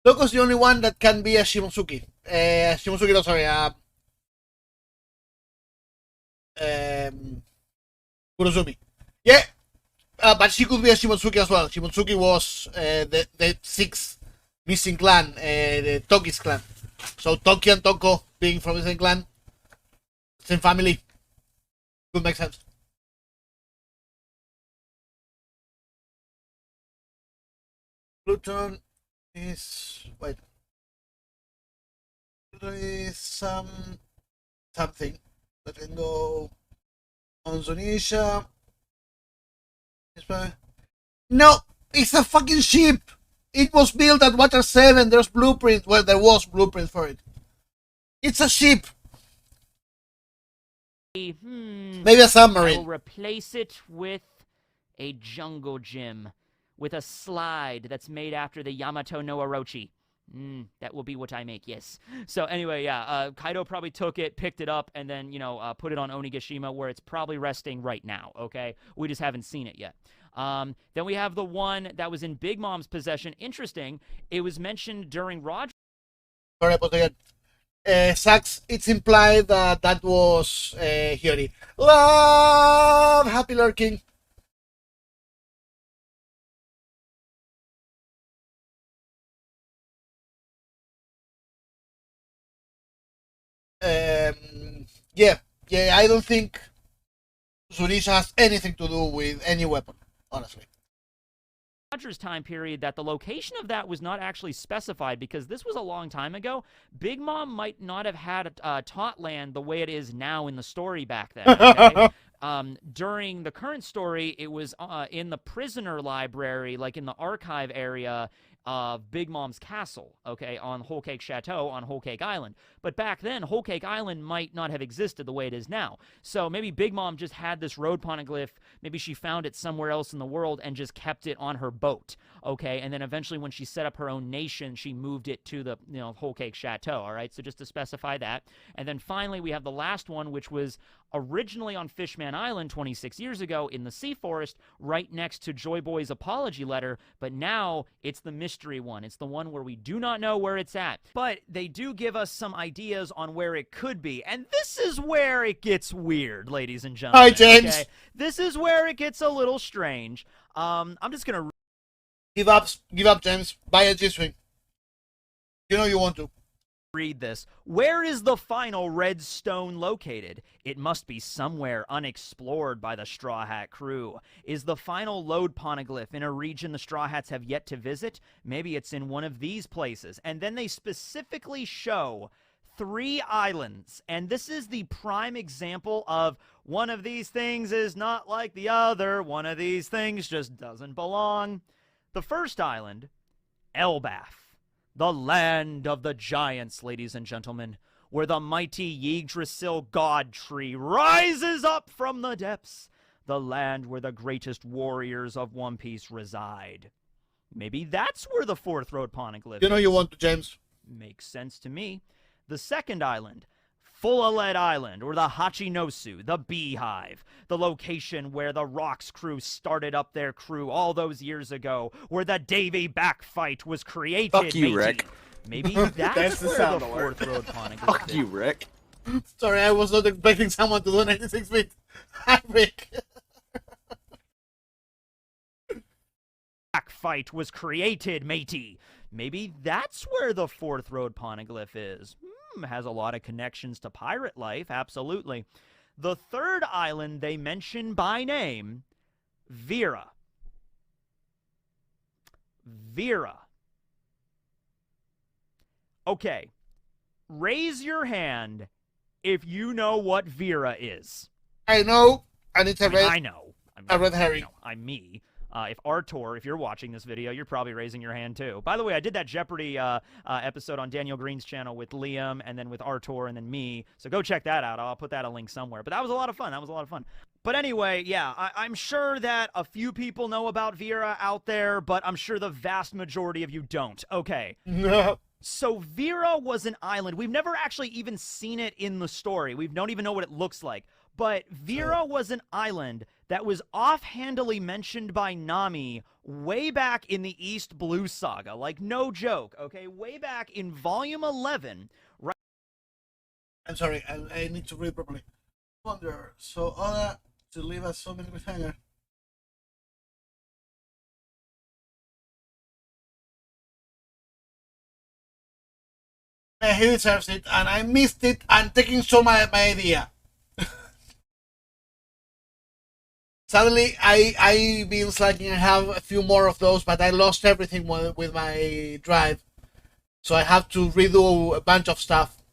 Toko's the only one that can be a Shimosuke. Shimosuke, no, sorry, Kurosumi. Yeah, but she could be a Shimosuke as well. Shimosuke was the sixth missing clan, the Toki's clan. So Toki and Toko being from the same clan, same family, could make sense. Pluton is Pluton is something that can go on Zunisha. No, it's a fucking ship. It was built at Water 7. There's blueprint. Well, there was blueprint for it. It's a ship. Maybe a submarine. I will replace it with a jungle gym with a slide that's made after the Yamato no Orochi. That will be what I make, yes. So anyway, yeah, Kaido probably took it, picked it up, and then, put it on Onigashima, where it's probably resting right now, okay? We just haven't seen it yet. Then we have the one that was in Big Mom's possession. Interesting, it was mentioned during Roger... Sorry, but again, Sax, it's implied that that was Hiyori. Love! Happy lurking. Yeah, I don't think Zunisha has anything to do with any weapon, honestly. Roger's time period, that the location of that was not actually specified because this was a long time ago. Big Mom might not have had taught land the way it is now in the story back then. Okay? During the current story, it was in the prisoner library, like in the archive area of Big Mom's castle, okay, on Whole Cake Chateau on Whole Cake Island. But back then, Whole Cake Island might not have existed the way it is now. So maybe Big Mom just had this road poneglyph. Maybe she found it somewhere else in the world and just kept it on her boat, okay? And then eventually when she set up her own nation, she moved it to the, Whole Cake Chateau, all right? So just to specify that. And then finally, we have the last one, which was originally on Fishman Island 26 years ago in the Sea Forest, right next to Joy Boy's apology letter, but now it's the mystery one. It's the one where we do not know where it's at. But they do give us some ideas on where it could be, and this is where it gets weird, ladies and gentlemen. Hi, James. Okay? This is where it gets a little strange. I'm just gonna... Give up, James. Buy a G-Swing. You know you want to. Read this. Where is the final red stone located? It must be somewhere unexplored by the Straw Hat crew. Is the final lode poneglyph in a region the Straw Hats have yet to visit? Maybe it's in one of these places. And then they specifically show 3 islands. And this is the prime example of one of these things is not like the other. One of these things just doesn't belong. The first island, Elbath. The land of the giants, ladies and gentlemen, where the mighty Yggdrasil god tree rises up from the depths, the land where the greatest warriors of One Piece reside. Maybe that's where the fourth road poneglyph You know you want to, James. Makes sense to me. The second island, Full-a-Lead Island, or the Hachinosu, the Beehive, the location where the Rocks crew started up their crew all those years ago, where the Davy Back fight was created. Fuck you, matey. Rick. Maybe that's the where sound the alert. fourth road poneglyph Fuck is. you, Rick. Sorry, I was not expecting someone to do 96 bit. Hi, Rick. Back fight was created, matey. Maybe that's where the fourth road poneglyph is. Has a lot of connections to pirate life, absolutely. The third island they mention by name, Vera. Vera. Okay, raise your hand if you know what Vera is. I know, and it's a red, I know. a red herring. No, I'm me. If Artor, if you're watching this video, you're probably raising your hand too. By the way, I did that Jeopardy episode on Daniel Green's channel with Liam, and then with Artor, and then me. So go check that out. I'll put that a link somewhere. But that was a lot of fun. But anyway, yeah, I'm sure that a few people know about Vera out there, but I'm sure the vast majority of you don't. Okay. So Vera was an island. We've never actually even seen it in the story. We don't even know what it looks like. But Vera was an island that was offhandedly mentioned by Nami way back in the East Blue Saga. Like, no joke, okay? Way back in Volume 11. Right. I'm sorry, I need to read properly. Wonder, so Oda to leave us so many cliffhanger. He deserves it, and I missed it, and taking so my idea. Sadly, I've been slacking. I have a few more of those, but I lost everything with my drive. So I have to redo a bunch of stuff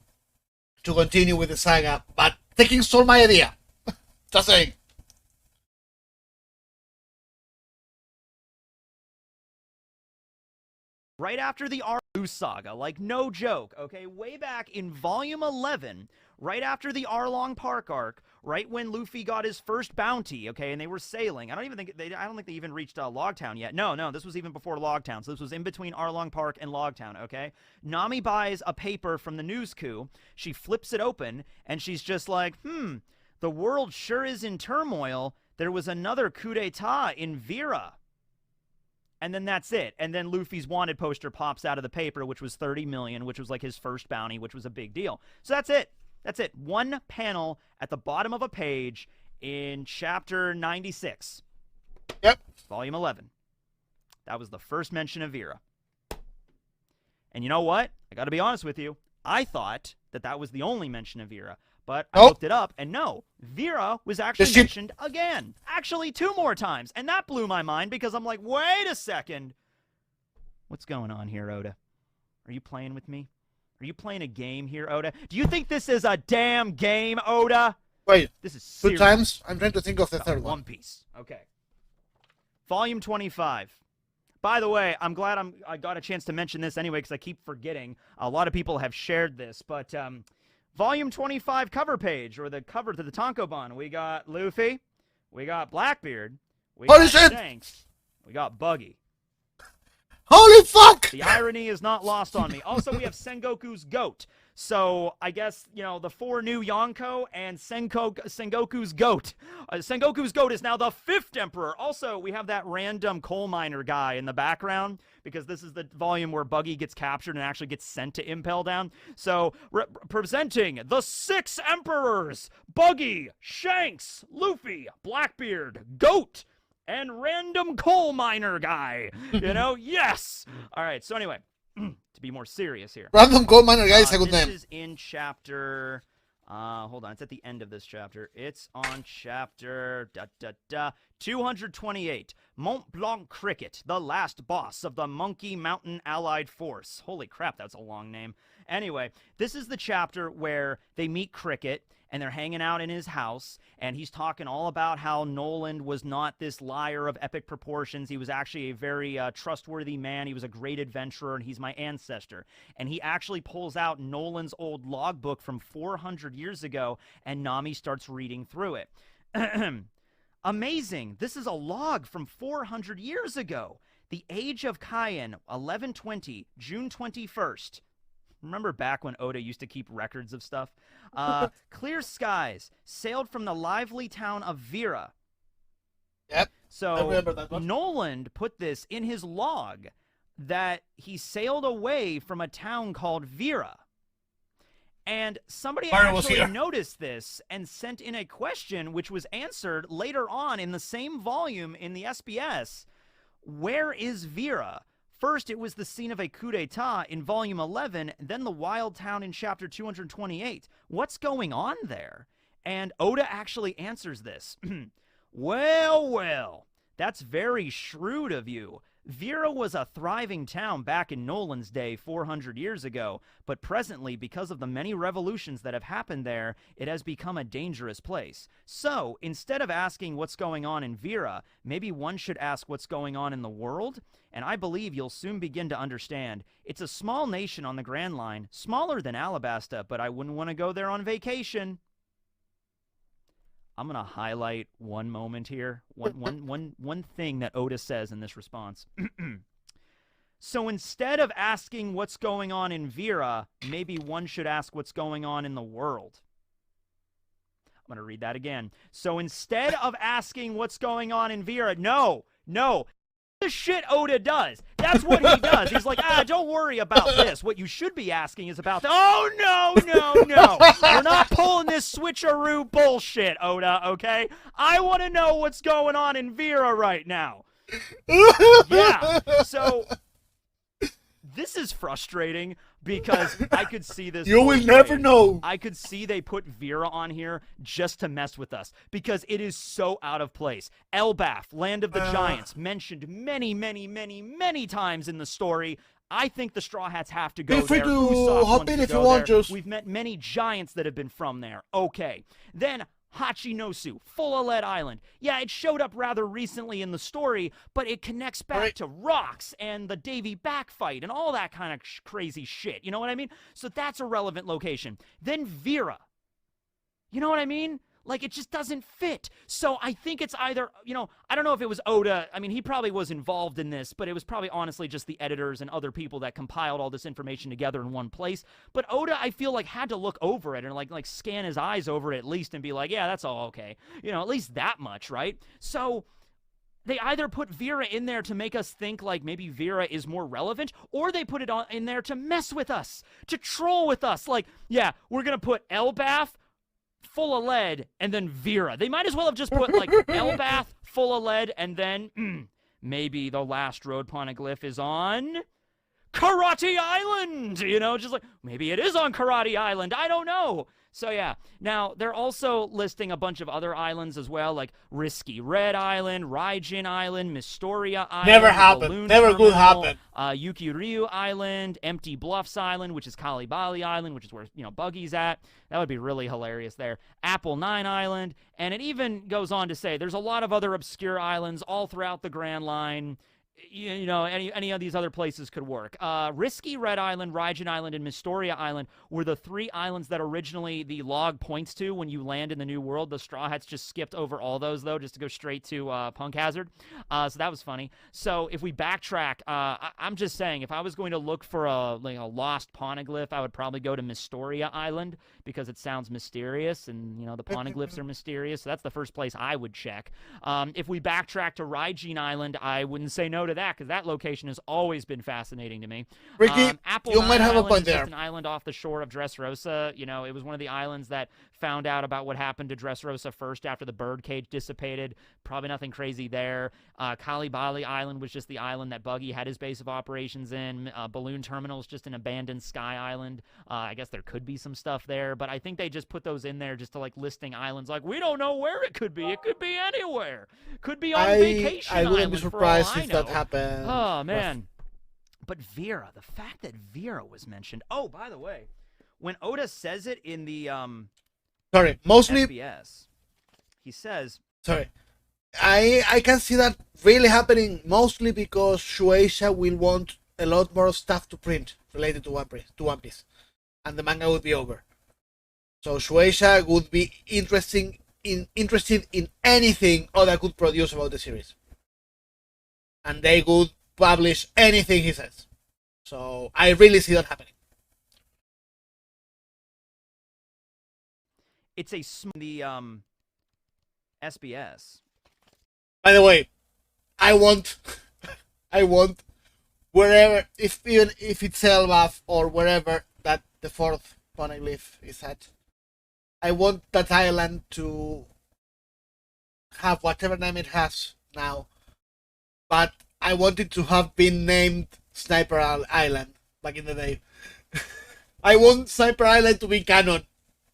to continue with the saga. But taking stole my idea. Just saying. Right after the Arlong Saga, like no joke, okay? Way back in Volume 11, right after the Arlong Park arc, right when Luffy got his first bounty, okay, and they were sailing. I don't think they even reached Logtown yet. No, this was even before Logtown. So this was in between Arlong Park and Logtown, okay? Nami buys a paper from the news coup. She flips it open, and she's just like, the world sure is in turmoil. There was another coup d'etat in Vera. And then that's it. And then Luffy's wanted poster pops out of the paper, which was 30 million, which was like his first bounty, which was a big deal. So that's it. That's it. One panel at the bottom of a page in chapter 96. Yep. Volume 11. That was the first mention of Vera. And you know what? I got to be honest with you. I thought that was the only mention of Vera. But I looked it up, and no, Vera was actually mentioned again. Actually, 2 more times. And that blew my mind, because I'm like, wait a second. What's going on here, Oda? Are you playing with me? Are you playing a game here, Oda? Do you think this is a damn game, Oda? Wait, this is 2 serious. times? I'm trying to think of the third one. One Piece. Okay. Volume 25. By the way, I'm glad I got a chance to mention this anyway, because I keep forgetting. A lot of people have shared this, but Volume 25 cover page, or the cover to the Tankobon. We got Luffy, we got Blackbeard, we got Shanks, we got Buggy. Holy fuck! The irony is not lost on me. Also, we have Sengoku's goat. So, I guess, you know, the 4 new Yonko and Sengoku's goat. Sengoku's goat is now the 5th Emperor. Also, we have that random coal miner guy in the background, because this is the volume where Buggy gets captured and actually gets sent to Impel Down. So, presenting the 6 Emperors, Buggy, Shanks, Luffy, Blackbeard, Goat, and random coal miner guy. You know, yes! All right, so anyway, to be more serious here. Random gold miner guy, second this name. is in chapter... hold on, it's at the end of this chapter. It's on chapter 228. Mont Blanc Cricket, the last boss of the Monkey Mountain Allied Force. Holy crap, that's a long name. Anyway, this is the chapter where they meet Cricket, and they're hanging out in his house, and he's talking all about how Noland was not this liar of epic proportions. He was actually a very trustworthy man. He was a great adventurer, and he's my ancestor. And he actually pulls out Noland's old logbook from 400 years ago, and Nami starts reading through it. Amazing. This is a log from 400 years ago. The age of Cayenne, 1120, June 21st. Remember back when Oda used to keep records of stuff? Clear skies. Sailed from the lively town of Vera. Yep. So I remember that one. Noland put this in his log that he sailed away from a town called Vera. And somebody actually noticed this and sent in a question which was answered later on in the same volume in the SBS. Where is Vera? First, it was the scene of a coup d'etat in Volume 11, then the Wild Town in Chapter 228. What's going on there? And Oda actually answers this. Well, that's very shrewd of you. Vera was a thriving town back in Noland's day 400 years ago, but presently, because of the many revolutions that have happened there, it has become a dangerous place. So, instead of asking what's going on in Vera, maybe one should ask what's going on in the world? And I believe you'll soon begin to understand. It's a small nation on the Grand Line, smaller than Alabasta, but I wouldn't want to go there on vacation. I'm going to highlight one moment here, one thing that Oda says in this response. So instead of asking what's going on in Vera, maybe one should ask what's going on in the world. I'm going to read that again. So instead of asking what's going on in Vera, no. The shit Oda does. That's what he does. He's like, don't worry about this. What you should be asking is about oh, no. We're not pulling this switcheroo bullshit, Oda, okay? I want to know what's going on in Vera right now. Yeah, so this is frustrating because I could see this. You will never know. I could see they put Vera on here just to mess with us because it is so out of place. Elbaf, Land of the Giants, mentioned many times in the story. I think the Straw Hats have to go Feel there. free to hop in if you want, Joe. We've met many giants that have been from there. Okay. Then Hachinosu, Full of Lead Island. Yeah, it showed up rather recently in the story, but it connects back to rocks and the Davy Back fight and all that kind of crazy shit. You know what I mean? So that's a relevant location. Then Vera. You know what I mean? Like, it just doesn't fit. So I think it's either, I don't know if it was Oda. I mean, he probably was involved in this, but it was probably honestly just the editors and other people that compiled all this information together in one place. But Oda, I feel like, had to look over it and like scan his eyes over it at least and be like, yeah, that's all okay. At least that much, right? So they either put Vera in there to make us think like maybe Vera is more relevant, or they put it in there to mess with us, to troll with us. Like, yeah, we're going to put Elbaf, Full of Lead, and then Vera. They might as well have just put, like, Elbath, Full of Lead, and then maybe the last road poneglyph is on Karate Island! Just like, maybe it is on Karate Island. I don't know. So, yeah. Now, they're also listing a bunch of other islands as well, like Risky Red Island, Raijin Island, Mystoria Island. Never happened. Never could happen. Yukiryu Island, Empty Bluffs Island, which is Kalibali Island, which is where, Buggy's at. That would be really hilarious there. Apple 9 Island. And it even goes on to say there's a lot of other obscure islands all throughout the Grand Line. Any of these other places could work. Risky Red Island, Raijin Island, and Mystoria Island were the three islands that originally the log points to when you land in the New World. The Straw Hats just skipped over all those, though, just to go straight to Punk Hazard. So that was funny. So if we backtrack, I'm just saying, if I was going to look for a lost poneglyph, I would probably go to Mystoria Island because it sounds mysterious, and, the poneglyphs are mysterious, so that's the first place I would check. If we backtrack to Raijin Island, I wouldn't say no note of that because that location has always been fascinating to me. Ricky, Apple you Nine might have a Island point is there. just an island off the shore of Dressrosa. You know, it was one of the islands that found out about what happened to Dressrosa first after the birdcage dissipated. Probably nothing crazy there. Kalibali Island was just the island that Buggy had his base of operations in. Balloon Terminal is just an abandoned sky island. I guess there could be some stuff there, but I think they just put those in there just to like listing islands. Like, we don't know where it could be. It could be anywhere. Could be on Vacation I wouldn't be Island for all surprised I if know. that happened. Oh, man. But Vera, the fact that Vera was mentioned. Oh, by the way, when Oda says it in the Sorry, mostly SBS, he says, sorry. I can see that really happening mostly because Shueisha will want a lot more stuff to print related to One Piece, and the manga would be over. So Shueisha would be interested in anything Oda could produce about the series, and they would publish anything he says. So I really see that happening. it's a the SBS. By the way, I want wherever, even if it's Elbaf or wherever that the fourth poneglyph is at, I want that island to have whatever name it has now, but I want it to have been named Sniper Island back in the day. I want Sniper Island to be canon,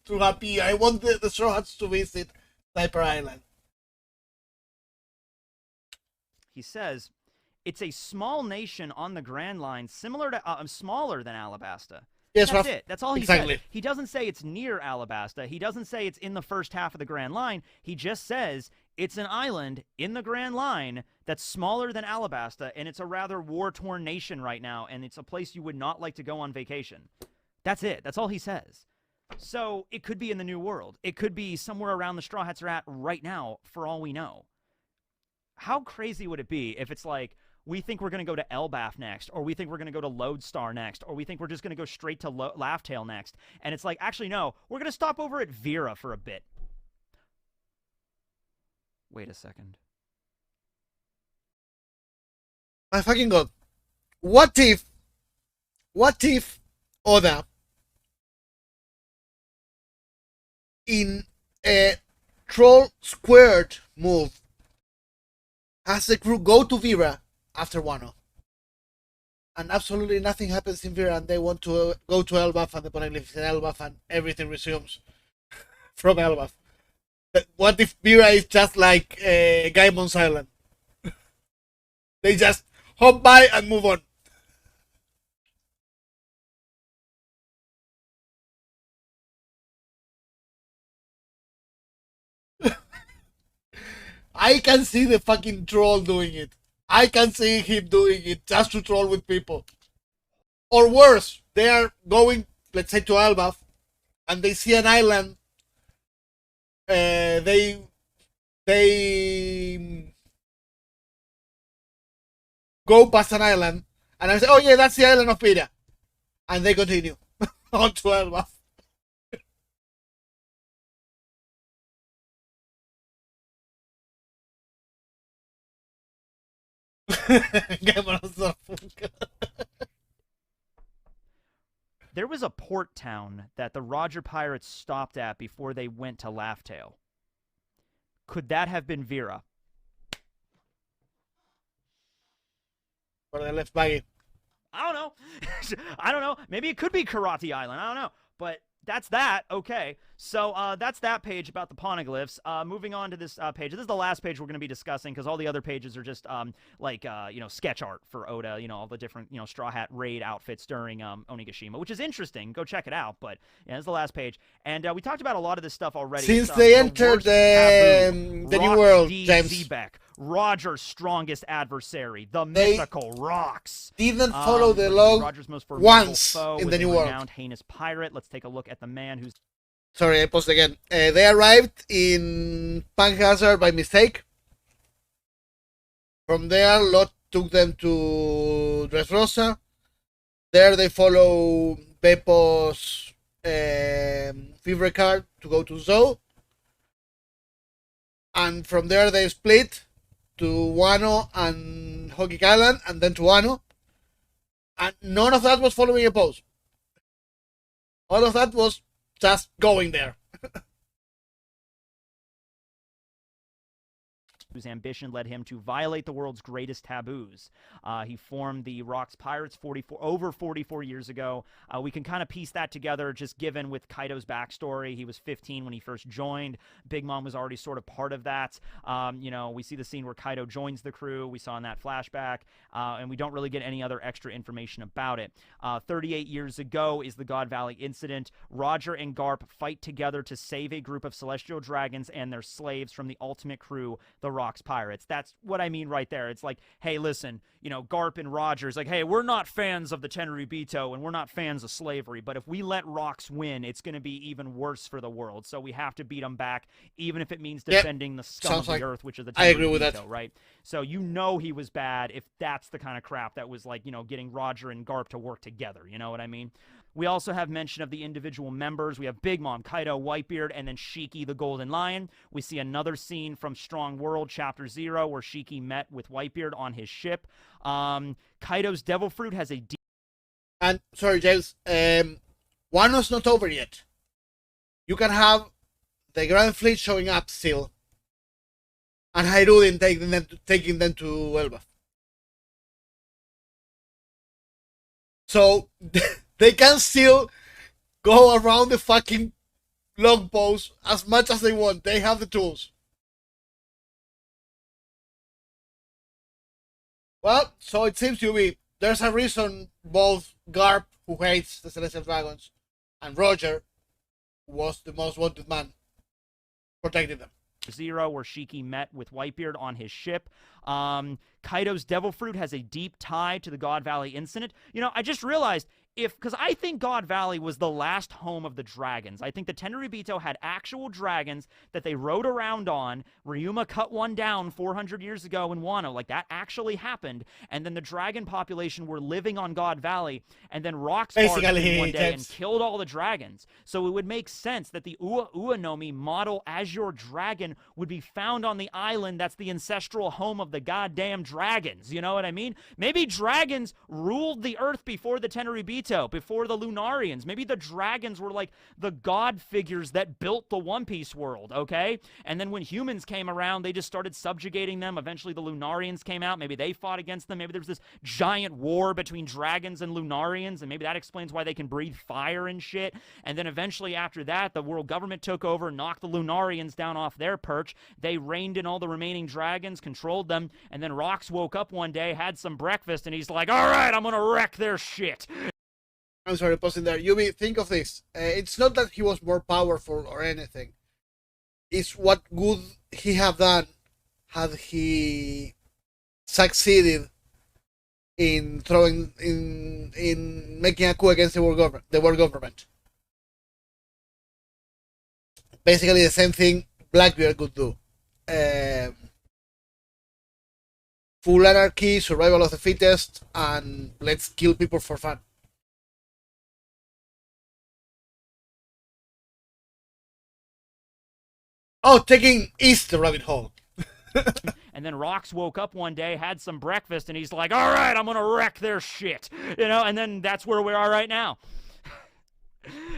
to happy. I want the Straw Hats to visit Sniper Island. He says, it's a small nation on the Grand Line, similar to smaller than Alabasta. Yes, That's Raph. it. That's all he Exactly. said. He doesn't say it's near Alabasta. He doesn't say it's in the first half of the Grand Line. He just says it's an island in the Grand Line that's smaller than Alabasta, and it's a rather war-torn nation right now, and it's a place you would not like to go on vacation. That's it. That's all he says. So it could be in the New World. It could be somewhere around the Straw Hats are at right now, for all we know. How crazy would it be if it's like, we think we're going to go to Elbaf next, or we think we're going to go to Lodestar next, or we think we're just going to go straight to Laughtail next, and it's like, actually, no, we're going to stop over at Vera for a bit. Wait a second. My fucking god. What if Oda, in a troll squared move, has the crew go to Vera after Wano, and absolutely nothing happens in Vera, and they want to go to Elbaf, and the poneglyph is in Elbaf, and everything resumes from Elbaf. But what if Vera is just like Gaimon's Island? They just hop by and move on. I can see the fucking troll doing it. I can see him doing it just to troll with people. Or worse, they are going, let's say, to Elbaf, and they see an island. They go past an island, and I say, oh yeah, that's the island of Pira. And they continue on to Elbaf. There was a port town that the Roger Pirates stopped at before they went to Laughtail. Could that have been Vera? Or they left Baggy. I don't know. I don't know. Maybe it could be Karate Island. I don't know. But that's that. Okay. So that's that page about the poneglyphs. Moving on to this page. This is the last page we're going to be discussing because all the other pages are just sketch art for Oda. All the different Straw Hat raid outfits during Onigashima, which is interesting. Go check it out. But yeah, this is the last page, and we talked about a lot of this stuff already. Since they entered the New World, James. Zebek, Roger's strongest adversary, the mythical Rocks. Didn't follow the log Roger's most once foe in the New World. Renowned heinous pirate. Let's take a look at the man who's. Sorry, I paused again. They arrived in Panhazard by mistake. From there, Lot took them to Dressrosa. There they follow Beppo's fever card to go to Zou. And from there they split to Wano and Hoki Island, and then to Wano. And none of that was following a pose. All of that was just going there. Whose ambition led him to violate the world's greatest taboos. He formed the Rocks Pirates over 44 years ago. We can kind of piece that together, just given with Kaido's backstory. He was 15 when he first joined. Big Mom was already sort of part of that. We see the scene where Kaido joins the crew. We saw in that flashback, and we don't really get any other extra information about it. 38 years ago is the God Valley incident. Roger and Garp fight together to save a group of celestial dragons and their slaves from the ultimate crew, the Rocks Pirates. That's what I mean right there. It's like, hey, listen, Garp and Roger's like, hey, we're not fans of the Tenryubito and we're not fans of slavery, but if we let Rocks win, it's going to be even worse for the world. So we have to beat them back, even if it means defending the scum of the earth, which is the Tenryubito, I agree with that. Right? So he was bad if that's the kind of crap that was like, getting Roger and Garp to work together. You know what I mean? We also have mention of the individual members. We have Big Mom, Kaido, Whitebeard, and then Shiki the Golden Lion. We see another scene from Strong World Chapter 0 where Shiki met with Whitebeard on his ship. Kaido's Devil Fruit has a... And, sorry, James, Wano's not over yet. You can have the Grand Fleet showing up still, and Hyrule taking them to Elbaf. So... they can still go around the fucking log post as much as they want. They have the tools. Well, so it seems to be there's a reason both Garp, who hates the Celestial Dragons, and Roger, who was the most wanted man, protected them. 0 where Shiki met with Whitebeard on his ship. Kaido's Devil Fruit has a deep tie to the God Valley incident. I just realized because I think God Valley was the last home of the dragons. I think the Tenryubito had actual dragons that they rode around on. Ryuma cut one down 400 years ago in Wano. Like, that actually happened. And then the dragon population were living on God Valley. And then Rocks barged in one day and killed all the dragons. So it would make sense that the Uanomi model Azure Dragon would be found on the island that's the ancestral home of the goddamn dragons. You know what I mean? Maybe dragons ruled the earth before the Tenryubito, before the Lunarians. Maybe the dragons were like the god figures that built the One Piece world, okay? And then when humans came around, they just started subjugating them. Eventually the Lunarians came out. Maybe they fought against them. Maybe there was this giant war between dragons and Lunarians, and maybe that explains why they can breathe fire and shit. And then eventually after that, the world government took over, knocked the Lunarians down off their perch. They reigned in all the remaining dragons, controlled them, and then Rocks woke up one day, had some breakfast, and he's like, all right, I'm gonna wreck their shit. I'm sorry, pausing there. Yubi, think of this. It's not that he was more powerful or anything. It's what good he have done had he succeeded in making a coup against the world government. Basically the same thing Blackbeard could do. Full anarchy, survival of the fittest, and let's kill people for fun. Oh, taking East the rabbit hole. And then Rocks woke up one day, had some breakfast, and he's like, all right, I'm going to wreck their shit. And then that's where we are right now.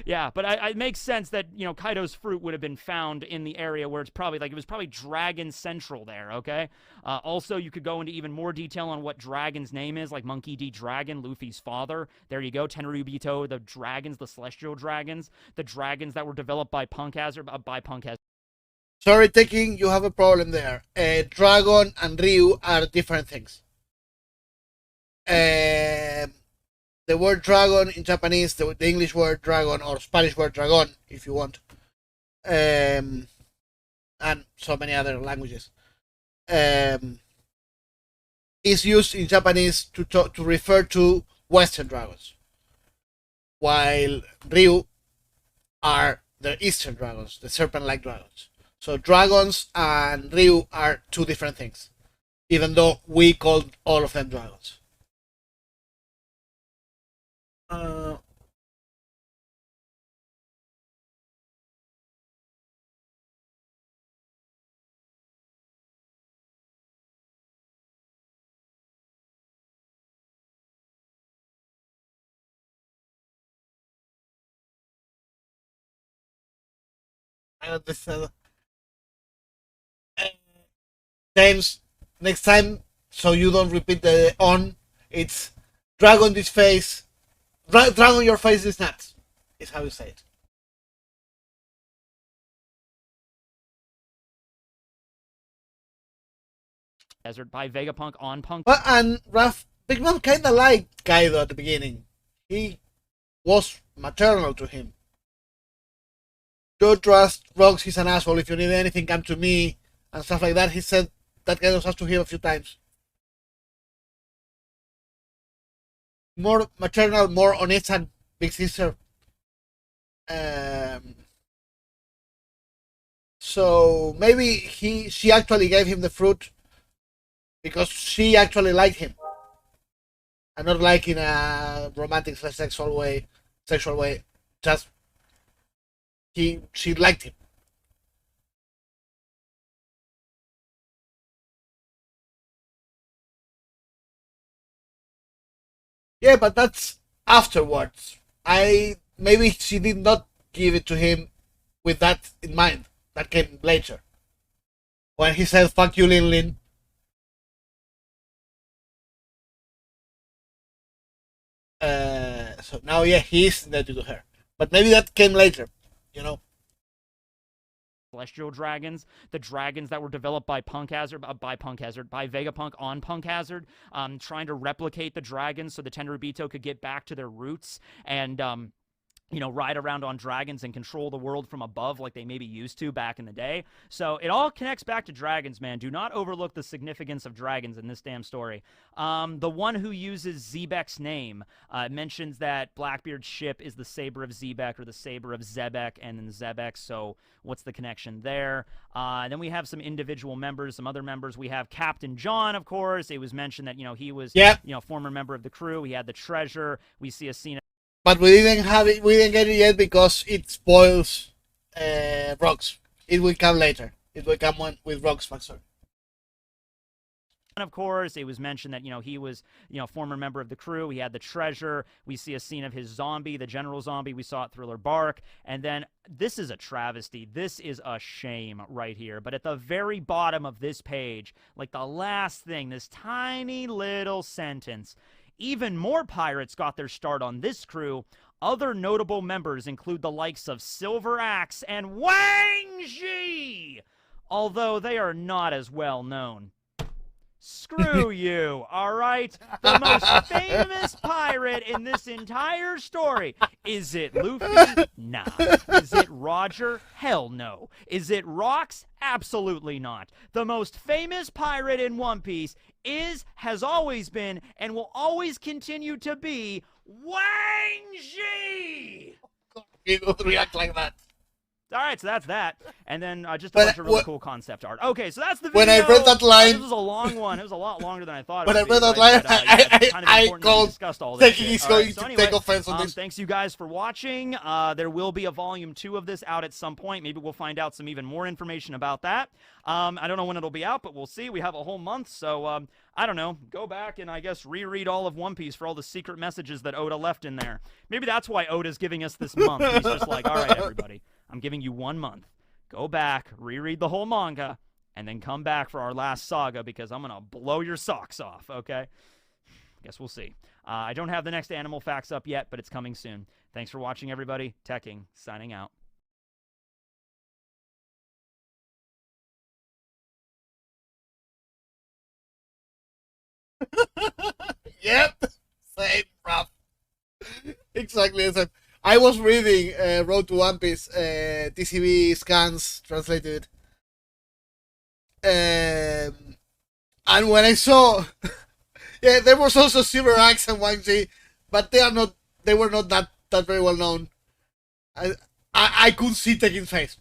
Yeah, but it makes sense that, Kaido's fruit would have been found in the area where it was probably Dragon Central there, okay? Also, you could go into even more detail on what Dragon's name is, like Monkey D. Dragon, Luffy's father. There you go, Tenryubito, the dragons, the celestial dragons, the dragons that were developed by Punk Hazard. Sorry, Tekken, you have a problem there. Dragon and Ryu are different things. The word dragon in Japanese, the English word dragon, or Spanish word dragon, if you want, and so many other languages, is used in Japanese to refer to Western dragons, while Ryu are the Eastern dragons, the serpent-like dragons. So dragons and Ryu are two different things, even though we call all of them dragons. I understand. Uh, James, next time, so you don't repeat the on, it's drag on this face, drag on your face is nuts, is how you say it. Desert by Vegapunk on Punk. Well, and Raf, Big Mom kinda liked Kaido at the beginning. He was maternal to him. Don't trust Rocks, he's an asshole. If you need anything, come to me, and stuff like that. He said that Kaido has to hear a few times. More maternal, more honest, and big sister. Um, so maybe she actually gave him the fruit because she actually liked him, and not like in a romantic sexual way. Sexual way, just she liked him. Yeah, but that's afterwards. I maybe she did not give it to him with that in mind. That came later when he said "fuck you, Lin Lin." So now, yeah, he is indebted to her, but maybe that came later. You know. Celestial dragons, the dragons that were developed by by Vegapunk on Punk Hazard, trying to replicate the dragons so the Tenryubito could get back to their roots and ride around on dragons and control the world from above like they maybe used to back in the day. So it all connects back to dragons, man. Do not overlook the significance of dragons in this damn story. The one who uses Zebek's name mentions that Blackbeard's ship is the Saber of Zebek or the Saber of Zebek and then Zebek, so what's the connection there? Then we have some individual members, some other members. We have Captain John, of course. It was mentioned that, he was, Yeah, former member of the crew. He had the treasure. We see a scene but we didn't have it. We didn't get it yet because it spoils Rocks. It will come later. It will come with Rocks factor. of course. It was mentioned that, he was, former member of the crew. He had the treasure. We see a scene of his zombie, the general zombie. We saw it Thriller Bark. And then this is a travesty. This is a shame right here. But at the very bottom of this page, like the last thing, this tiny little sentence, even more pirates got their start on this crew. Other notable members include the likes of Silver Axe and Wang Ji, although they are not as well known. Screw you, all right? The most famous pirate in this entire story. Is it Luffy? Nah. Is it Roger? Hell no. Is it Rocks? Absolutely not. The most famous pirate in One Piece has always been, and will always continue to be, Wang Ji! You don't react like that. All right, so that's that. And then just a bunch of really cool concept art. Okay, so that's the video. When I read that line... this was a long one. It was a lot longer than I thought it would be. When I read that line, I called thinking he's going to take offense on this. Thanks, you guys, for watching. There will be a volume 2 of this out at some point. Maybe we'll find out some even more information about that. I don't know when it'll be out, but we'll see. We have a whole month, so I don't know. Go back and, I guess, reread all of One Piece for all the secret messages that Oda left in there. Maybe that's why Oda's giving us this month. He's just like, all right, everybody. I'm giving you 1 month. Go back, reread the whole manga, and then come back for our last saga because I'm going to blow your socks off, okay? Guess we'll see. I don't have the next animal facts up yet, but it's coming soon. Thanks for watching, everybody. Teching, signing out. Yep, same, rough. Exactly the same. I was reading Road to One Piece, TCB scans translated. And when I saw, yeah, there was also Silver Axe and Wang Ji, but they were not that very well known. I could see Tekin's face.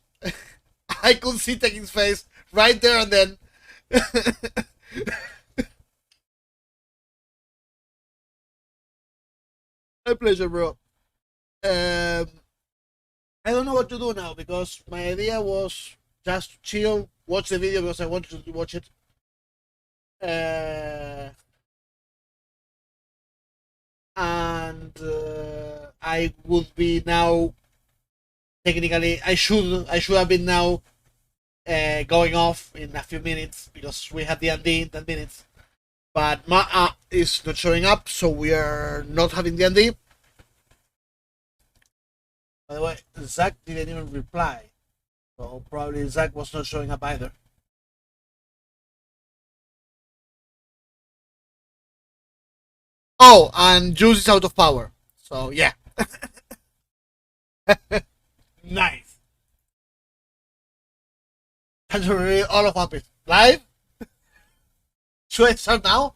I could see Tekin's face right there and then. My pleasure, bro. I don't know what to do now because my idea was just chill, watch the video because I wanted to watch it. And I would be now Technically, I should have been now going off in a few minutes because we had the ND in 10 minutes. But Ma is not showing up, so we are not having the ND. By the way, Zach didn't even reply, so probably Zach was not showing up either. Oh, and Juice is out of power. So yeah, nice. Time to read all of One live. Should I start now?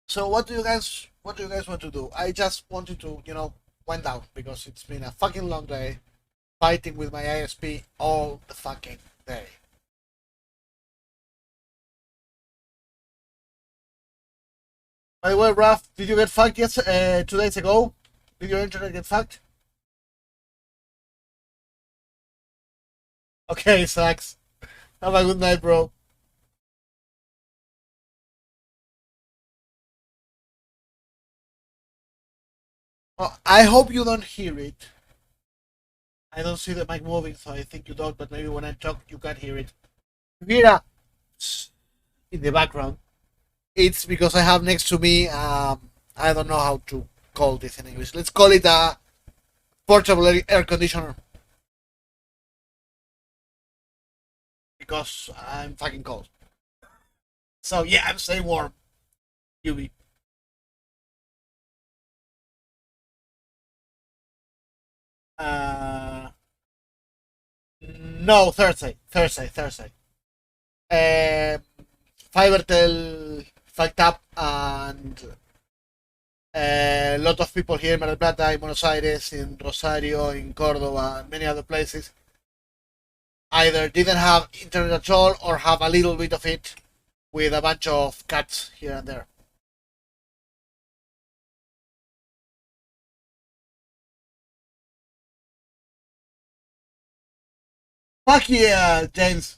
So what do you guys want to do? I just wanted to wind down because it's been a fucking long day fighting with my ISP all the fucking day. By the way, Raf, did you get fucked 2 days ago? Did your internet get fucked? Okay, sucks. Have a good night, bro. Oh, I hope you don't hear it. I don't see the mic moving, so I think you don't, but maybe when I talk, you can hear it. Mira, in the background. It's because I have next to me, I don't know how to call this in English. Let's call it a portable air conditioner because I'm fucking cold. So yeah, I'm staying warm. UV. Uh, no, Thursday. Uh, Fivertel fucked up and a lot of people here in Mar del Plata, in Buenos Aires, in Rosario, in Cordoba, and many other places either didn't have internet at all or have a little bit of it with a bunch of cuts here and there. Fuck yeah, James.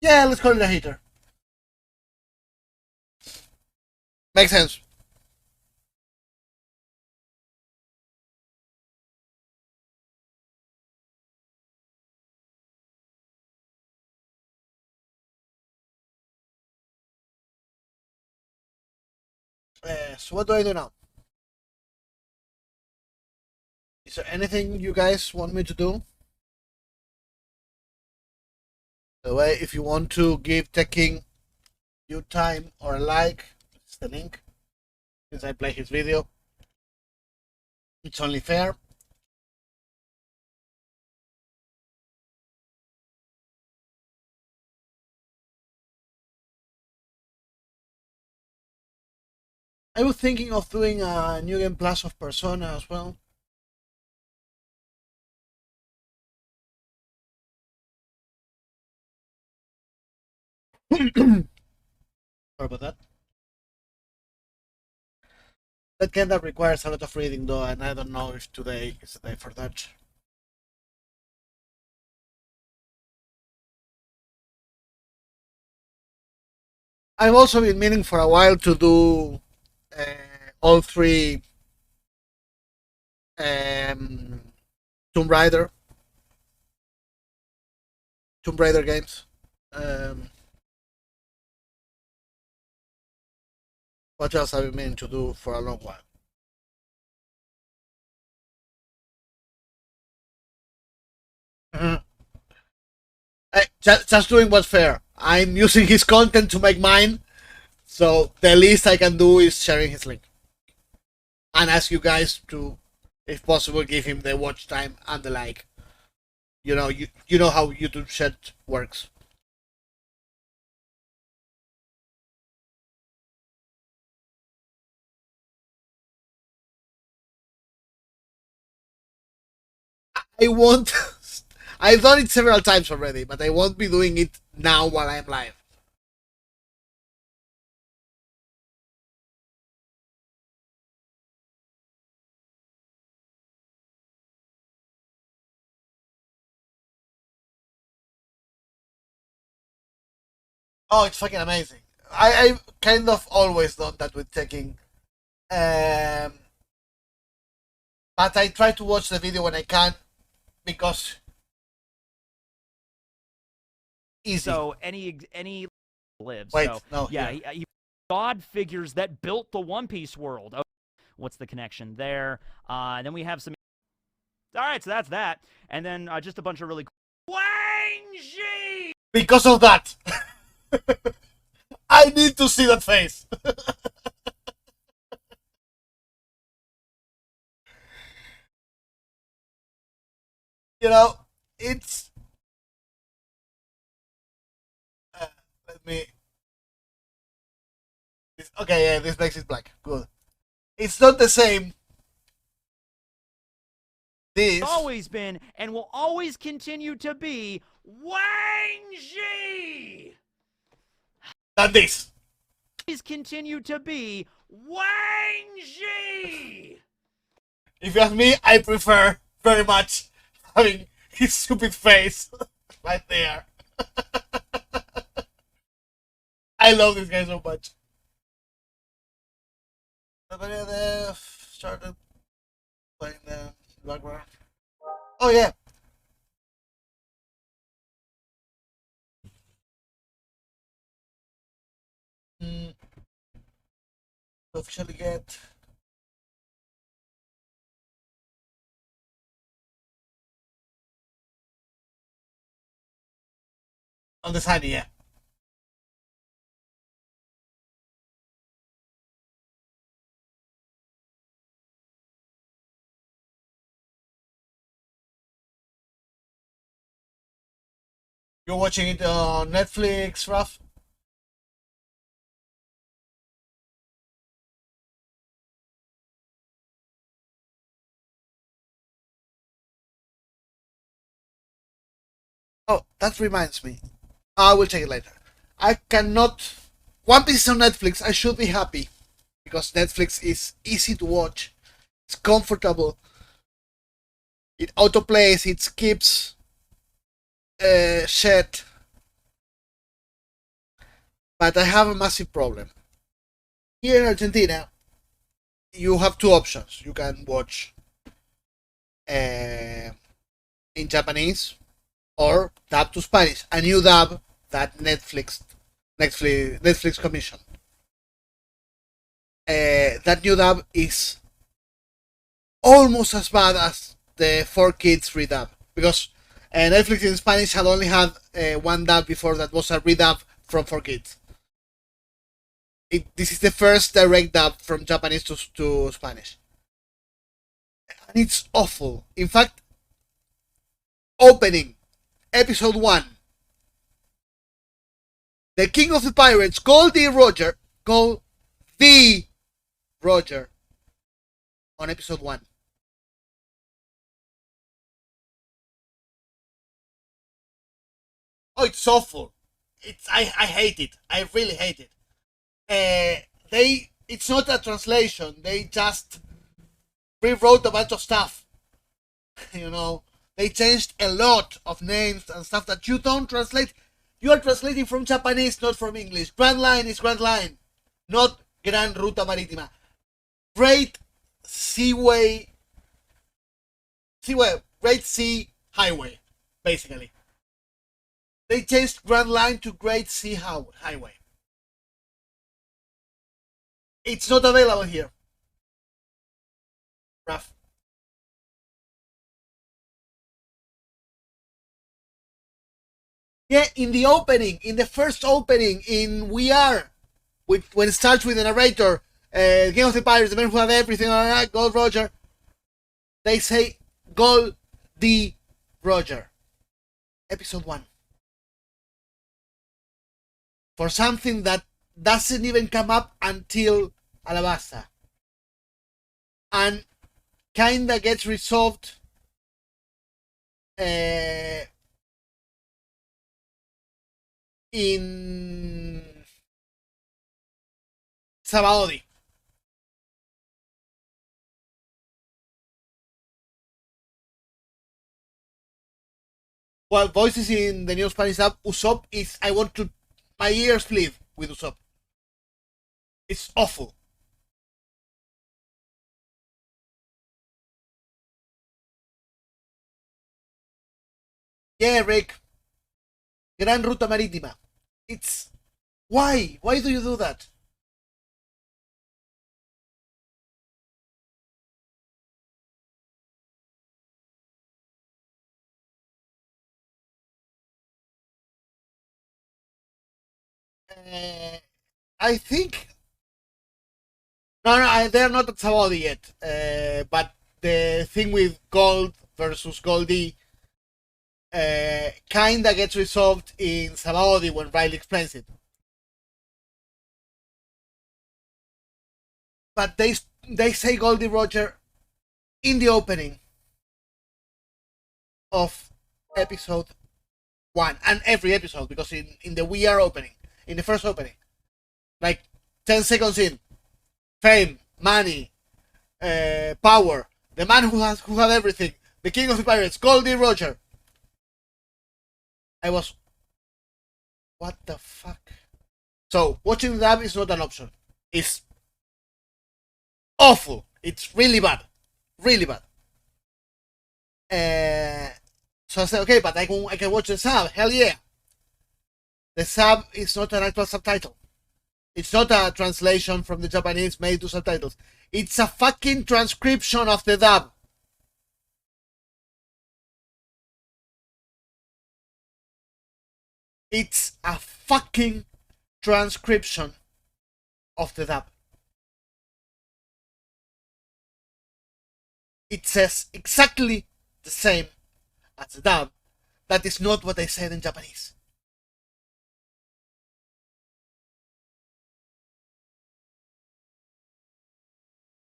Yeah, let's call it a heater. Makes sense. So what do I do now? Is there anything you guys want me to do? By the way, if you want to give Tech King your time or a like, it's the link. Since I play his video, it's only fair. I was thinking of doing a New Game Plus of Persona as well. Sorry about that. That kind of requires a lot of reading though, and I don't know if today is the day for that. I've also been meaning for a while to do uh, all three um, Tomb Raider Tomb Raider games. Um, what else have you meant to do for a long while? Mhm. Just doing what's fair. I'm using his content to make mine, so the least I can do is sharing his link and ask you guys to, if possible, give him the watch time and the like. You know how YouTube shit works. I won't. I've done it several times already, but I won't be doing it now while I'm live. Oh, it's fucking amazing. I kind of always done that with checking. Um, but I try to watch the video when I can because easy. So any lives. Wait, So no, yeah, here. God figures that built the One Piece world. Oh, what's the connection there? Then we have some. All right, so that's that, and then just a bunch of really. Wang Xi! Because of that, I need to see that face. You know, it's. Uh, let me. Okay, yeah, this makes it black. Good. It's not the same. This Always been and will always continue to be Wang Xi. than this. Always continue to be Wang Xi. If you ask me, I prefer very much having his stupid face right there. I love this guy so much. Nobody there started playing the background. Oh yeah. Mm, to officially get on the signing, yeah. You're watching it on Netflix, Raf? Oh, that reminds me. I will check it later. I cannot. One Piece is on Netflix. I should be happy because Netflix is easy to watch. It's comfortable. It autoplays. It skips shit. But I have a massive problem. Here in Argentina, you have two options. You can watch in Japanese or dub to Spanish, a new dub that Netflix commissioned. That new dub is almost as bad as the 4Kids redub because Netflix in Spanish had only had one dub before that was a redub from 4Kids. This is the first direct dub from Japanese to Spanish, and it's awful. In fact, opening episode 1, the King of the Pirates, Gold the Roger on episode 1. Oh, it's awful. I hate it. I really hate it. It's not a translation. They just rewrote a bunch of stuff. You know, they changed a lot of names and stuff that you don't translate. You are translating from Japanese, not from English. Grand Line is Grand Line, not Gran Ruta Marítima. Great Seaway, Great Sea Highway, basically. They changed Grand Line to Great Sea Highway. It's not available here. Rough. Yeah, in the opening, in the first opening, in We Are, when it starts with the narrator, King of the Pirates, the men who have everything, Gold Roger, they say Gold the Roger. Episode 1. For something that doesn't even come up until Alabasta. And kinda gets resolved in Sabaody. Well, voices in the new Spanish app, Usopp is I want to my ears bleed with Usopp. It's awful. Yeah, Rick. Gran Ruta Marítima. It's why? Why do you do that? Uh, I think no, they're not at Saudi yet. But the thing with Gold versus Goldie kinda gets resolved in Sabaody when Riley explains it. But they say Goldie Roger in the opening of episode one and every episode because in the We Are opening, in the first opening, like 10 seconds in, fame, money, power, the man who had everything, the king of the pirates, Goldie Roger. I was, what the fuck? So watching the dub is not an option. It's awful. It's really bad, really bad. So I said, okay, but I can watch the sub. Hell yeah. The sub is not an actual subtitle. It's not a translation from the Japanese made to subtitles. It's a fucking transcription of the dub. It's a fucking transcription of the dub. It says exactly the same as the dub. That is not what they said in Japanese.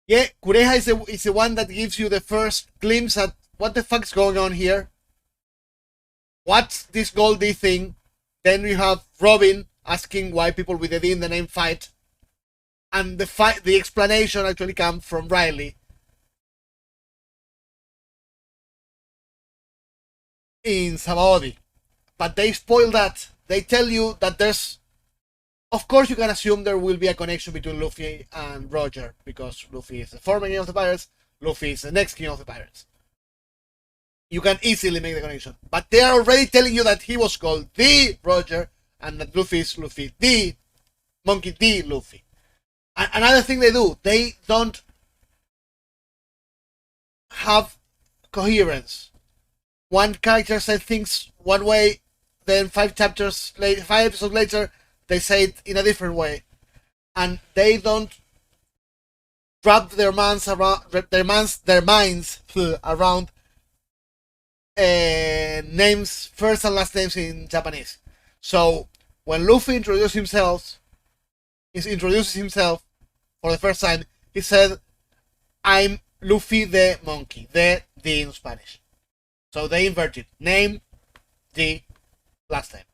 Yeah, Kureha is the one that gives you the first glimpse at what the fuck's going on here. What's this Goldie thing? Then we have Robin asking why people with the D in the name fight. And the explanation actually comes from Riley. In Sabaody. But they spoil that. They tell you that there's. Of course, you can assume there will be a connection between Luffy and Roger, because Luffy is the former king of the pirates, Luffy is the next king of the pirates. You can easily make the connection. But they are already telling you that he was called the Roger, and that Luffy is Luffy the Monkey D. Luffy. And another thing they do, they don't have coherence. One character says things one way, then 5 episodes later, they say it in a different way, and they don't wrap their minds around names, first and last names in Japanese. So when Luffy introduces himself for the first time, he said, "I'm Luffy the monkey," the in Spanish. So they inverted name, the last name,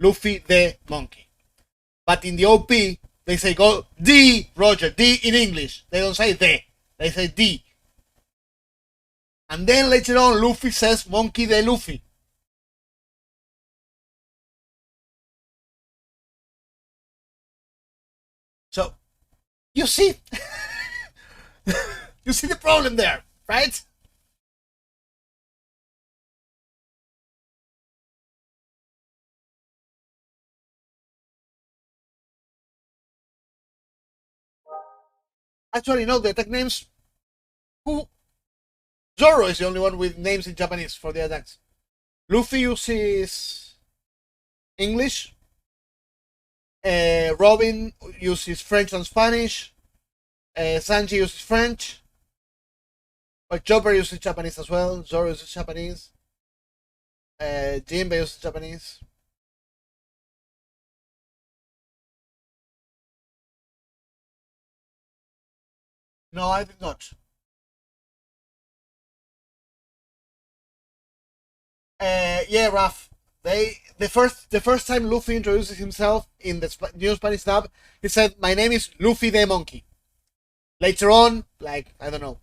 Luffy the monkey. But in the OP, they say go D Roger, D in English. They don't say the, they say D. And then later on, Luffy says Monkey D. Luffy. So, you see, you see the problem there, right? Actually, no, the attack names. Who? Zoro is the only one with names in Japanese for the attacks. Luffy uses English. Robin uses French and Spanish. Sanji uses French. But Chopper uses Japanese as well. Zoro uses Japanese. Jinbei uses Japanese. No, I did not. Yeah, Raf. The first time Luffy introduces himself in the new Spanish dub, he said, "My name is Luffy the Monkey." Later on, like I don't know,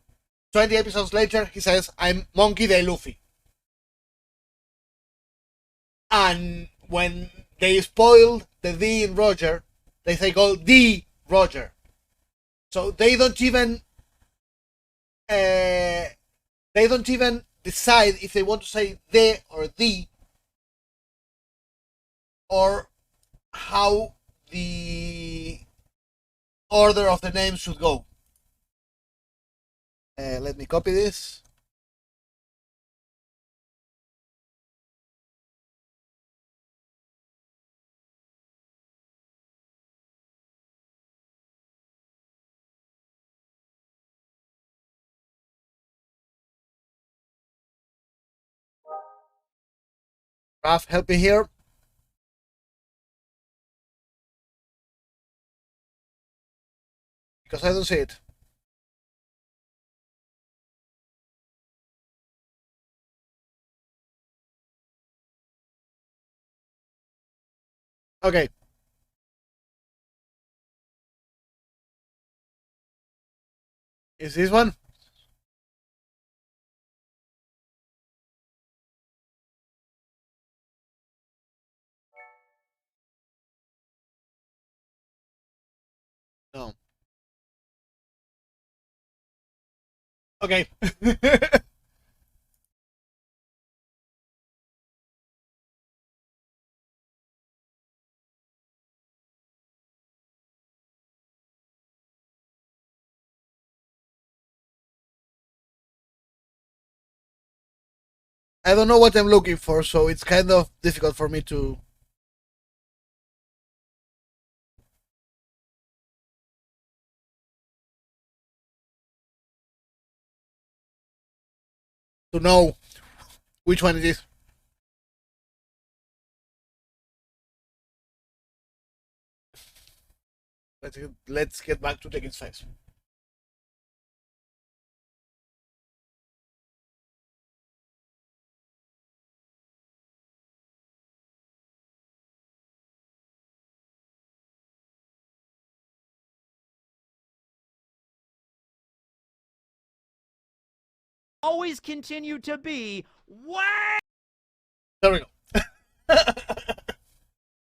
20 episodes later, he says, "I'm Monkey the Luffy." And when they spoiled the D in Roger, they say, "Go D Roger." So uh, they don't even decide if they want to say the or the, or how the order of the names should go. Let me copy this. Raf, help me here. Because I don't see it. Okay. Is this one? No. Okay. I don't know what I'm looking for, so it's kind of difficult for me to know which one it is. Let's get back to taking face. Always continue to be way. There we go.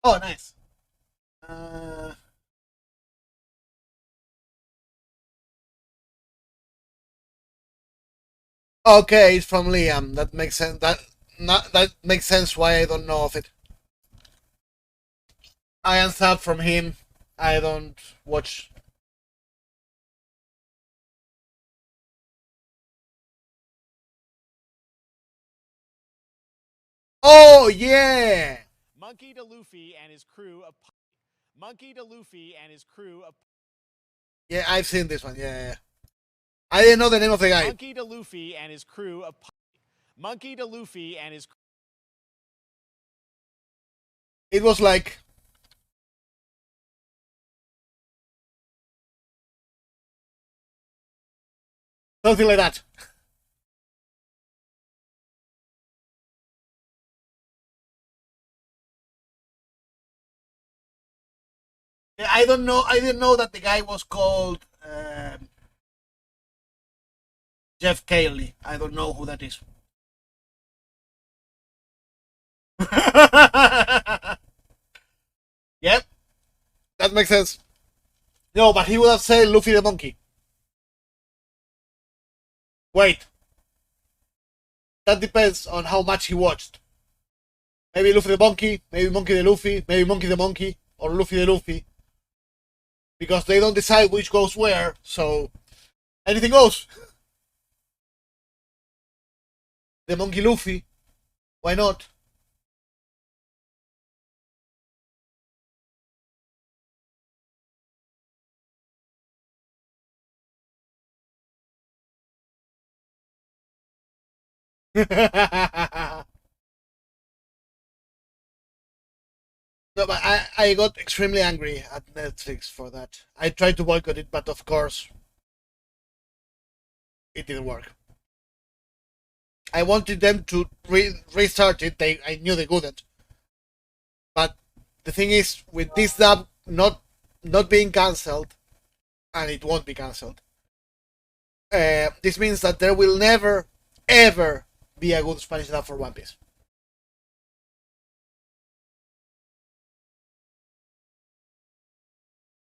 Oh, nice. Uh, okay, it's from Liam. That makes sense. That makes sense why I don't know of it. I am sad from him. I don't watch. Oh yeah, Monkey to Luffy and his crew of Monkey to Luffy and his crew of yeah. I've seen this one. Yeah, yeah. I didn't know the name of the guy. Monkey to Luffy and his crew of Monkey to Luffy and his. It was like something like that. I don't know. I didn't know that the guy was called Jeff Cayley. I don't know who that is. Yep, that makes sense. No, but he would have said Luffy the monkey. Wait, that depends on how much he watched. Maybe Luffy the monkey, maybe Monkey the Luffy, maybe Monkey the monkey, or Luffy the Luffy. Because they don't decide which goes where, so anything goes. The monkey Luffy, why not? No, but I got extremely angry at Netflix for that. I tried to boycott it, but of course, it didn't work. I wanted them to restart it. I knew they couldn't. But the thing is, with this dub not being cancelled, and it won't be cancelled, this means that there will never, ever be a good Spanish dub for One Piece.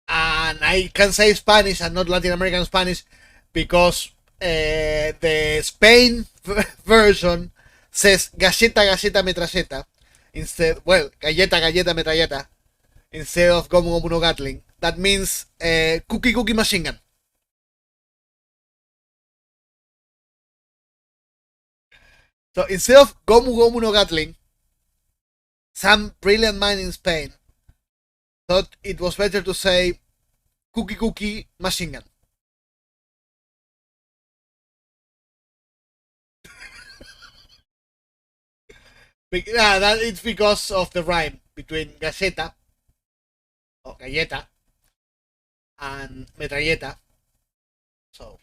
And I can say Spanish and not Latin American Spanish because the Spain version says galleta, galleta, metralleta instead. Well, galleta, galleta, metralleta instead of gomu gomu no gatling. That means cookie cookie machine gun. So instead of gomu gomu no gatling, some brilliant man in Spain thought it was better to say cookie cookie machine gun. Yeah, that it's because of the rhyme between galleta or galleta and metralleta. So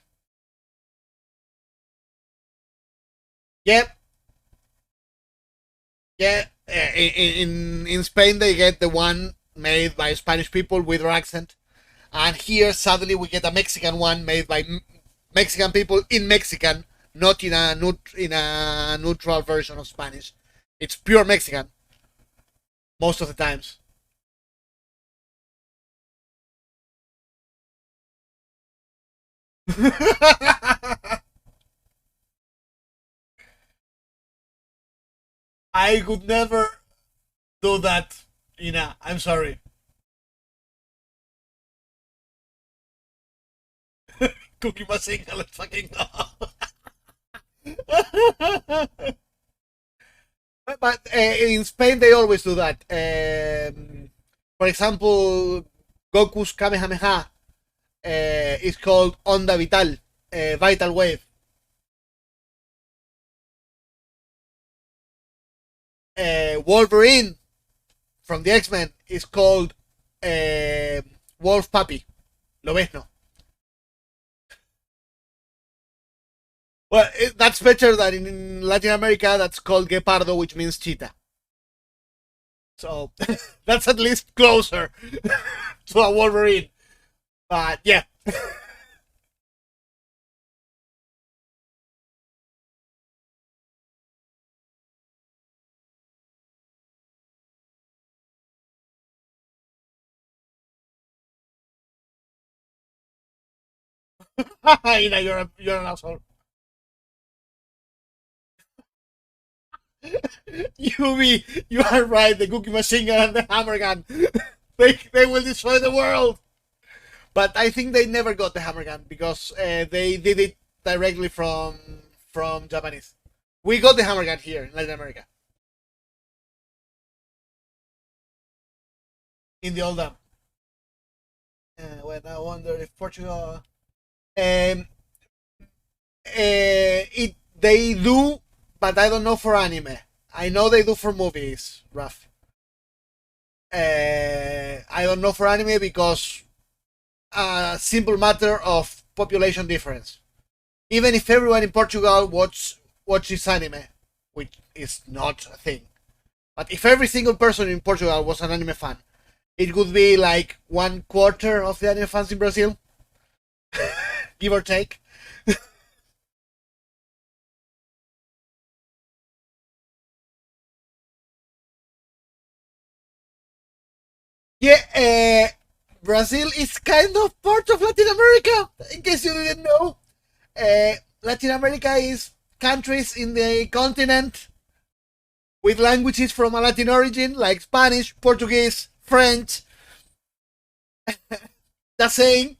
yeah, yeah. In Spain they get the one made by Spanish people with their accent, and here suddenly we get a Mexican one made by Mexican people in Mexican, not in a neutral version of Spanish. It's pure Mexican most of the times. I could never do that, Ina. I'm sorry. Cookie machine, let's fucking go. But in Spain, they always do that. For example, Goku's Kamehameha is called Onda Vital, Vital Wave. Wolverine from the X-Men is called Wolf Puppy, Lobezno. Well, that's better than in Latin America. That's called Guepardo, which means cheetah. So that's at least closer to a Wolverine. But yeah. You're an asshole. You are right. The cookie machine gun and the hammer gun, they will destroy the world. But I think they never got the hammer gun because they did it directly from Japanese. We got the hammer gun here in Latin America in the old dam. When I wonder if Portugal, it they do, but I don't know for anime. I know they do for movies, rough. I don't know for anime because a simple matter of population difference. Even if everyone in Portugal watches anime, which is not a thing, but if every single person in Portugal was an anime fan, it would be like 1/4 of the anime fans in Brazil, give or take. Yeah, Brazil is kind of part of Latin America. In case you didn't know, Latin America is countries in the continent with languages from a Latin origin, like Spanish, Portuguese, French. The same.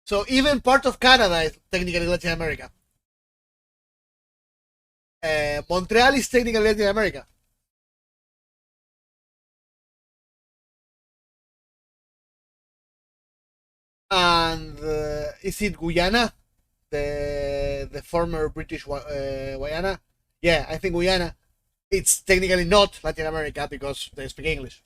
So even part of Canada is technically Latin America. Montreal is technically Latin America. And is it Guyana? The former British Guyana? Yeah, I think Guyana. It's technically not Latin America because they speak English.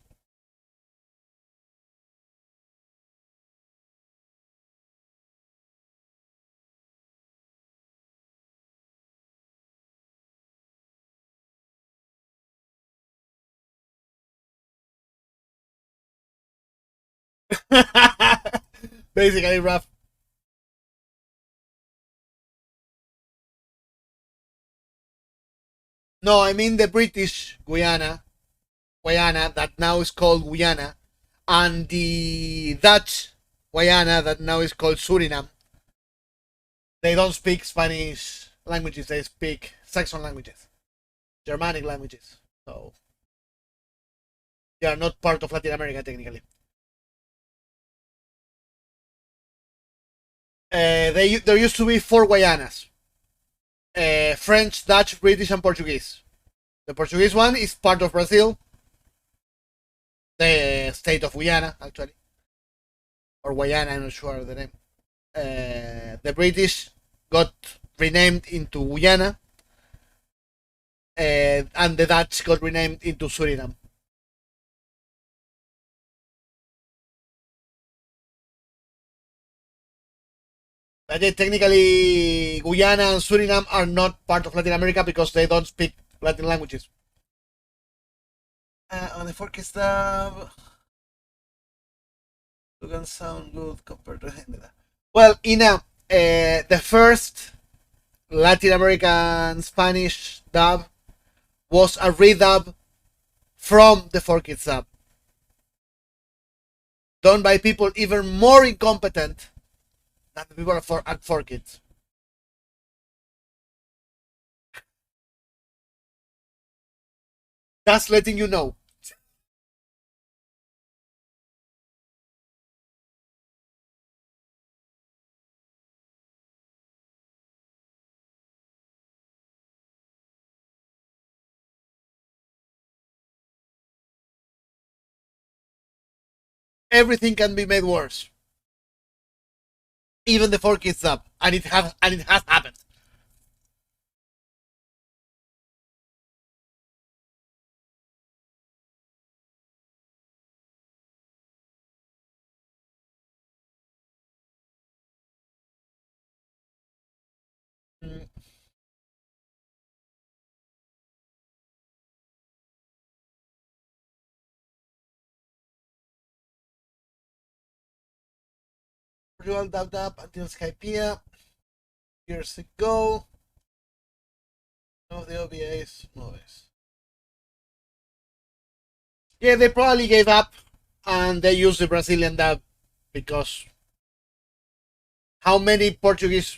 Basically, rough. No, I mean the British Guyana, that now is called Guyana, and the Dutch Guyana that now is called Suriname. They don't speak Spanish languages, they speak Saxon languages, Germanic languages. So they are not part of Latin America technically. There used to be four Guyanas: French, Dutch, British, and Portuguese. The Portuguese one is part of Brazil, the state of Guyana, actually, or Guyana. I'm not sure of the name. The British got renamed into Guyana, and the Dutch got renamed into Suriname. But yeah, technically, Guyana and Suriname are not part of Latin America because they don't speak Latin languages. On the forecast tab, you can sound good compared to well, Ina, the first Latin American Spanish dub was a redub from the 4Kids dub, done by people even more incompetent than the people at 4Kids. Just letting you know. Everything can be made worse. Even the 4Kids dub, and it has happened. Mm. Portugal dubbed up until Skypiea years ago. Some of the OVAs movies. Yeah, they probably gave up and they used the Brazilian dub because how many Portuguese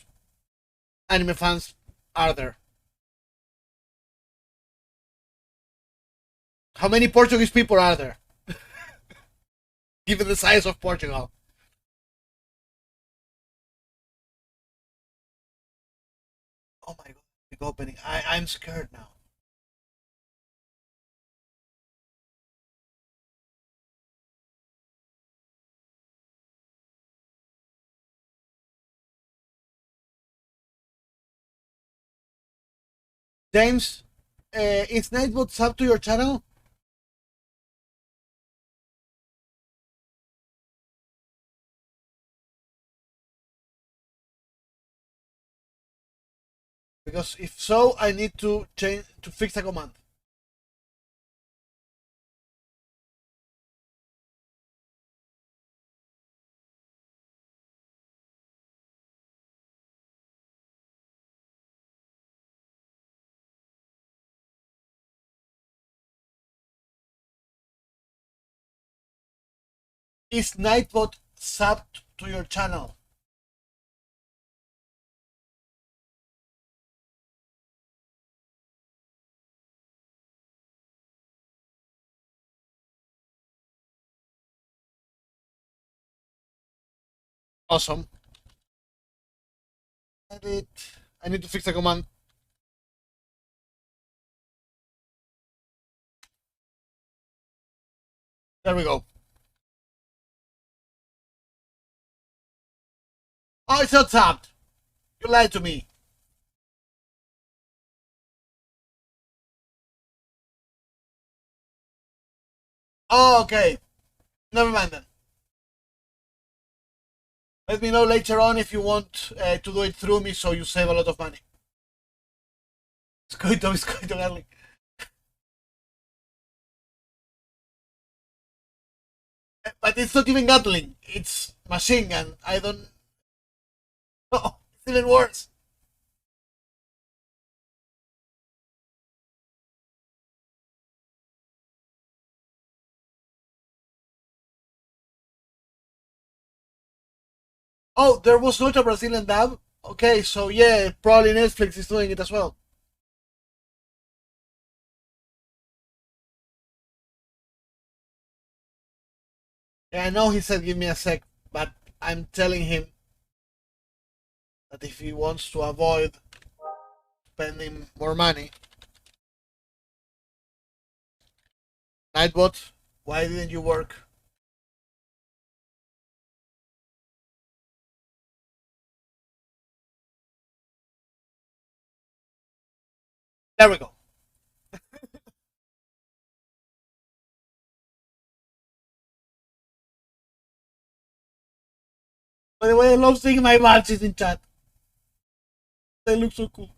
anime fans are there? How many Portuguese people are there? Given the size of Portugal. Oh my god, big opening. I'm scared now. James, is Nightbot sub to your channel? Because if so, I need to change to fix a command. Is Nightbot subbed to your channel? Awesome. Edit. I need to fix a command. There we go. Oh, it's not subbed. You lied to me. Oh, okay. Never mind then. Let me know later on if you want to do it through me so you save a lot of money. It's going to early. But it's not even Gatling. It's machine gun. I don't. Oh, it's even worse. Oh, there was not a Brazilian dub? Okay, so yeah, probably Netflix is doing it as well. Yeah, I know he said give me a sec, but I'm telling him that if he wants to avoid spending more money, Nightbot, why didn't you work? There we go. By the way, I love seeing my badges in chat. They look so cool.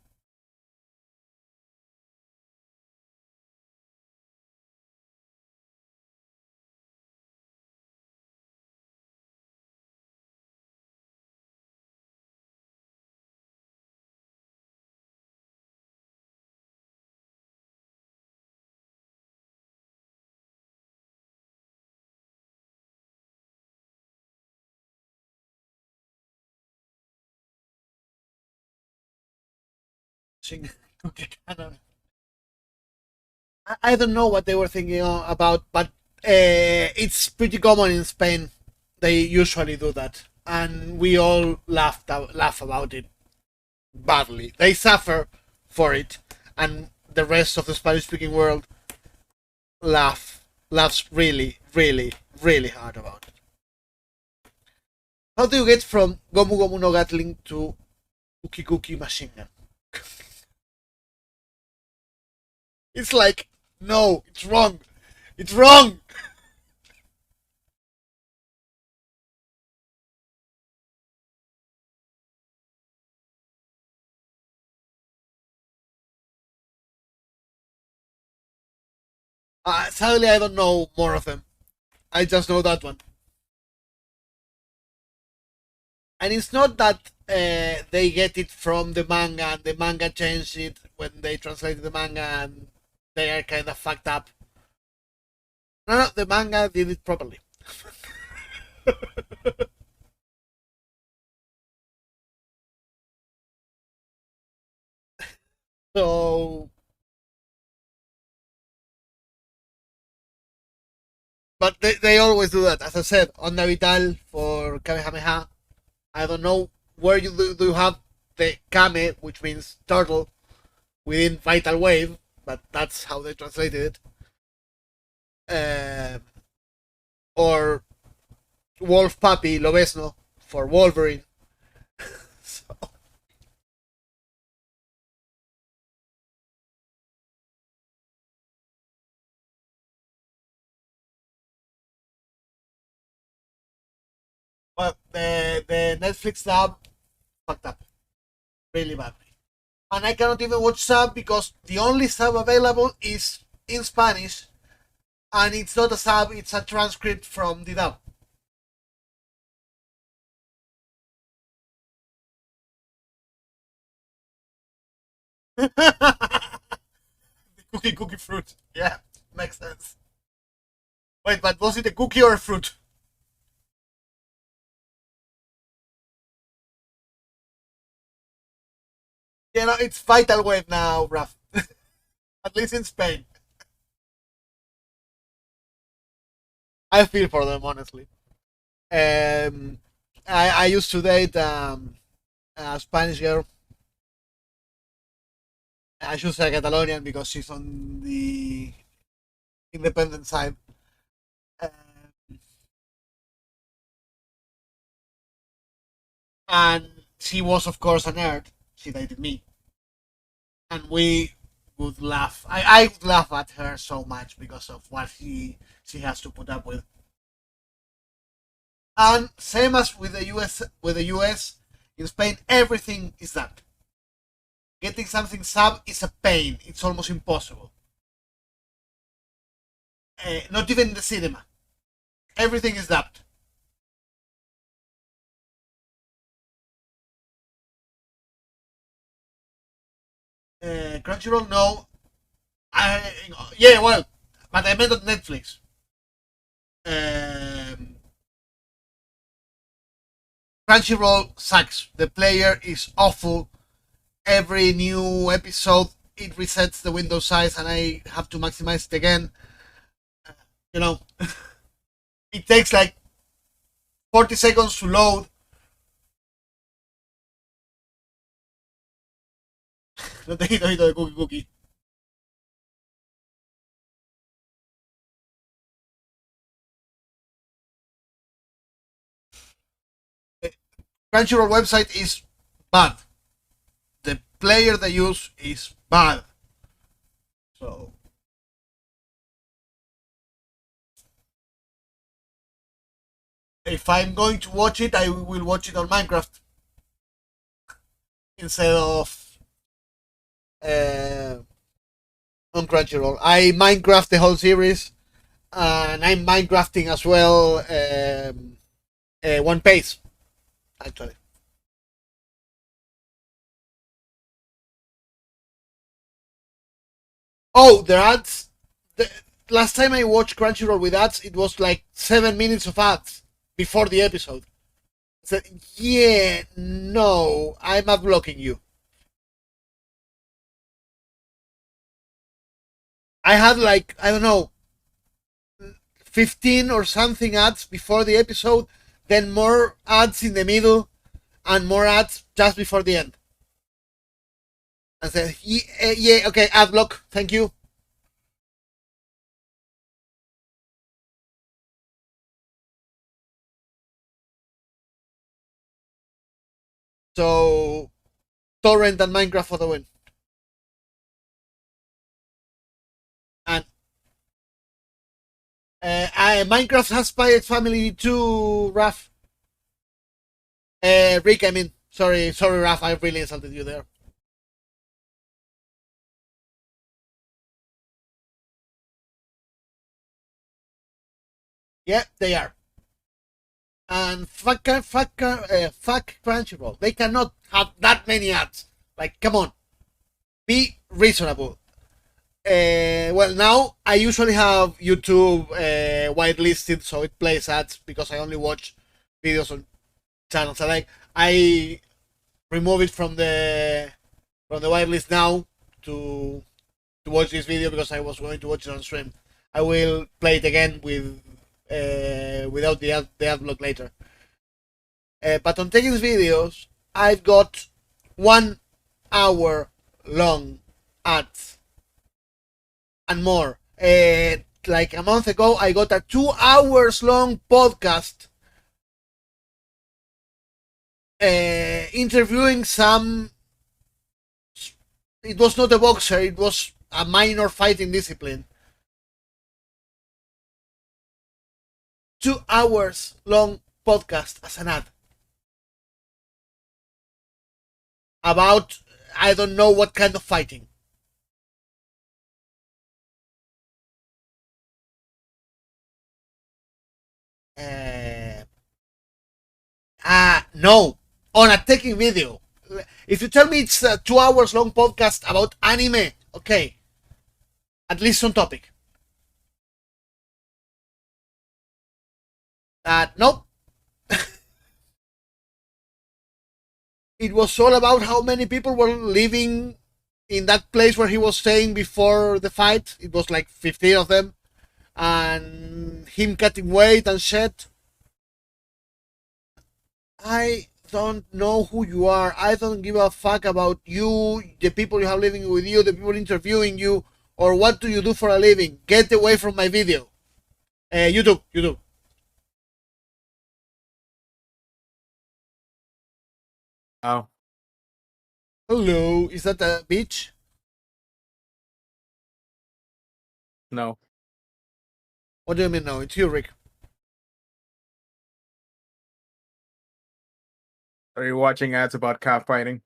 Cookie Cannon. I don't know what they were thinking about, but it's pretty common in Spain. They usually do that, and we all laugh about it badly. They suffer for it, and the rest of the Spanish-speaking world laughs really, really, really hard about it. How do you get from Gomu Gomu no Gatling to Cookie Cookie Machine Gun? It's like, no, it's wrong. It's wrong. Sadly, I don't know more of them. I just know that one. And it's not that they get it from the manga and the manga changed it when they translated the manga and they are kind of fucked up. No, the manga did it properly. So, but they always do that. As I said, Onda Vital for Kamehameha. I don't know where you do you have the Kame, which means turtle, within Vital Wave, but that's how they translated it. Or Wolf Puppy Lobesno for Wolverine. So, but the Netflix sub fucked up really badly, and I cannot even watch sub because the only sub available is in Spanish, and it's not a sub; it's a transcript from the dub. The cookie fruit. Yeah, makes sense. Wait, but was it a cookie or a fruit? You know, it's Vital Wave now, bruv. At least in Spain. I feel for them, honestly. Um, I used to date a Spanish girl. I should say Catalonian because she's on the independent side. Uh, and she was, of course, a nerd. She dated me. And we would laugh. I would laugh at her so much because of what she has to put up with. And same as with the US, in Spain, everything is that. Getting something sub is a pain. It's almost impossible. Not even in the cinema. Everything is dubbed. Crunchyroll, no. I, yeah, well, but I meant on Netflix. Um, Crunchyroll sucks. The player is awful. Every new episode, it resets the window size, and I have to maximize it again. You know, it takes like 40 seconds to load. No te quito de cookie cookie. Crunchyroll website is bad. The player they use is bad. So if I'm going to watch it, I will watch it on Minecraft instead of uh, on Crunchyroll. I Minecraft the whole series, and I'm Minecrafting as well. One Piece, actually. Oh, the ads. The last time I watched Crunchyroll with ads, it was like 7 minutes of ads before the episode. I said, yeah, no, I'm ad blocking you. I had like, I don't know, 15 or something ads before the episode, then more ads in the middle, and more ads just before the end. I said, yeah, okay, ad block, thank you. So, Torrent and Minecraft for the win. And Minecraft has Spy X Family too, Raf. Rick, I mean. Sorry, Raf, I really insulted you there. Yeah, they are. And fuck Crunchyroll. They cannot have that many ads. Like, come on, be reasonable. Well, now I usually have YouTube whitelisted, so it plays ads because I only watch videos on channels I like. I remove it from the whitelist now to watch this video because I was going to watch it on stream. I will play it again with without the ad block later. But on taking videos, I've got 1 hour long ads and more. Like a month ago, I got a 2 hours long podcast interviewing some. It was not a boxer, it was a minor fighting discipline. 2 hours long podcast as an ad about I don't know what kind of fighting. No, on a taking video. If you tell me it's a 2 hours long podcast about anime, okay, at least on topic. Nope. It was all about how many people were living in that place where he was staying before the fight. It was like 15 of them, and him cutting weight and shit. I don't know who you are. I don't give a fuck about you, the people you have living with you, the people interviewing you, or what do you do for a living. Get away from my video. YouTube. Oh, Hello, is that a bitch? no. What do you mean no? It's you, Rick. Are you watching ads about cockfighting?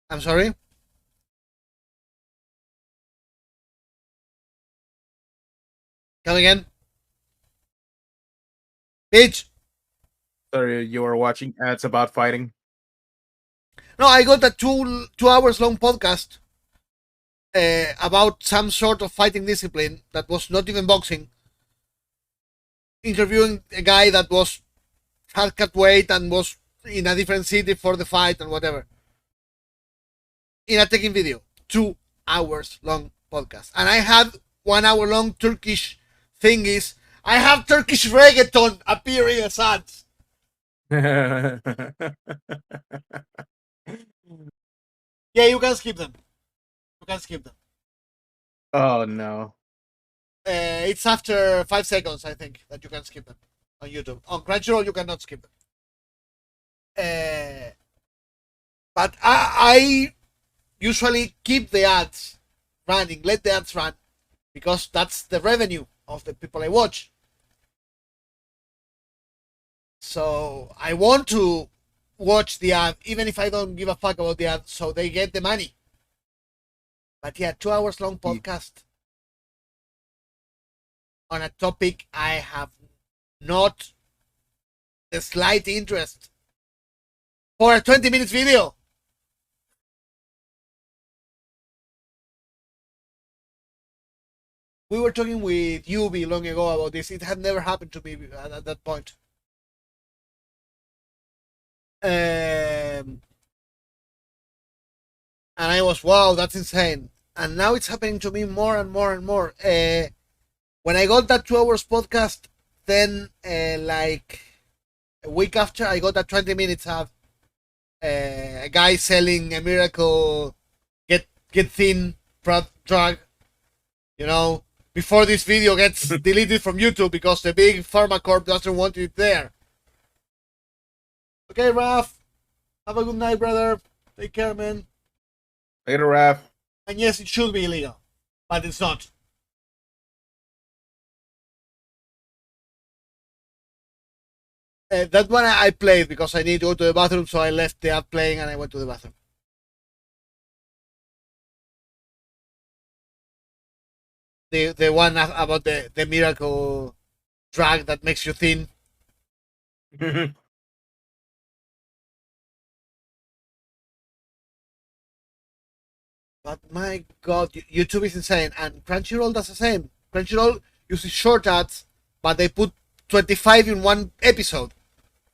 I'm sorry? Come again? Bitch! Sorry, you are watching ads about fighting? No, I got a 2 hours long podcast about some sort of fighting discipline that was not even boxing, interviewing a guy that was had cut weight and was in a different city for the fight and whatever. In a taking video, 2 hours long podcast, and I had 1 hour long Turkish thingies. I have Turkish reggaeton appearing as ads. Yeah, you can skip them. You can skip them. Oh no. It's after 5 seconds, I think, that you can skip them on YouTube. On Crunchyroll, you cannot skip them. But I usually keep the ads running, let the ads run, because that's the revenue of the people I watch. So I want to watch the ad, even if I don't give a fuck about the ad, so they get the money. But yeah, 2 hours long podcast on a topic I have not the slight interest for a 20 minutes video. We were talking with Yubi long ago about this. It had never happened to me at that point. And I was, wow, that's insane. And now it's happening to me more and more and more. When I got that 2 hours podcast, then like a week after, I got that 20 minutes ad. A guy selling a miracle get thin drug, you know, before this video gets deleted from YouTube because the big pharma corp doesn't want it there. Okay, Raf, have a good night, brother. Take care, man. Later, Raph. And yes, it should be illegal, but it's not. That one I played because I need to go to the bathroom, so I left the app playing and I went to the bathroom. The one about the miracle drug that makes you thin. But my god, YouTube is insane, and Crunchyroll does the same. Crunchyroll uses short ads, but they put 25 in one episode.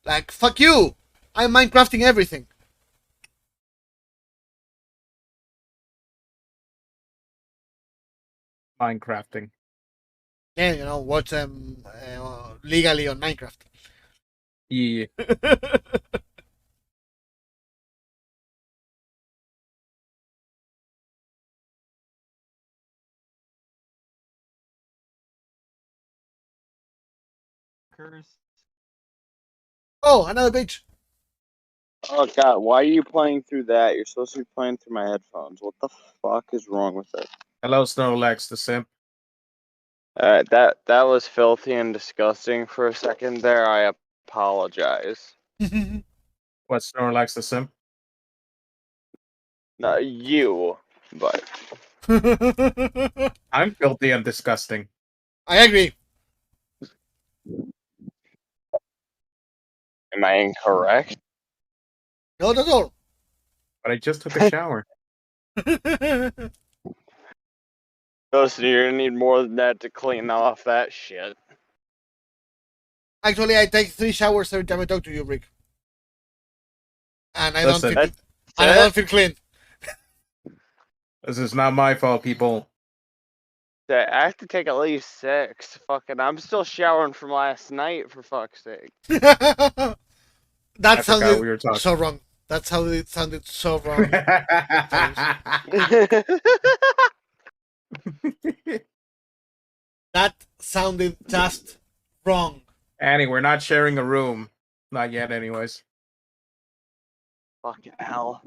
Like, fuck you! I'm Minecrafting everything. Minecrafting. Yeah, you know, watch them legally on Minecraft. Yeah. Oh, another bitch. Oh god, why are you playing through that? You're supposed to be playing through my headphones. What the fuck is wrong with it? Hello, Snorlax the Simp. That was filthy and disgusting for a second there. I apologize. What, Snorlax the Simp? Not you, but I'm filthy and disgusting. I agree. am I incorrect? Not at all. But I just took a shower. Listen, you're gonna need more than that to clean off that shit. Actually, I take 3 showers every time I talk to you, Rick. And I Listen, don't feel clean. This is not my fault, people. I have to take at least 6. Fucking, I'm still showering from last night, for fuck's sake. That I forgot sounded we were talking. so wrong. That's how it sounded so wrong. That sounded just wrong. Annie, we're not sharing a room. Not yet, anyways. Fucking hell.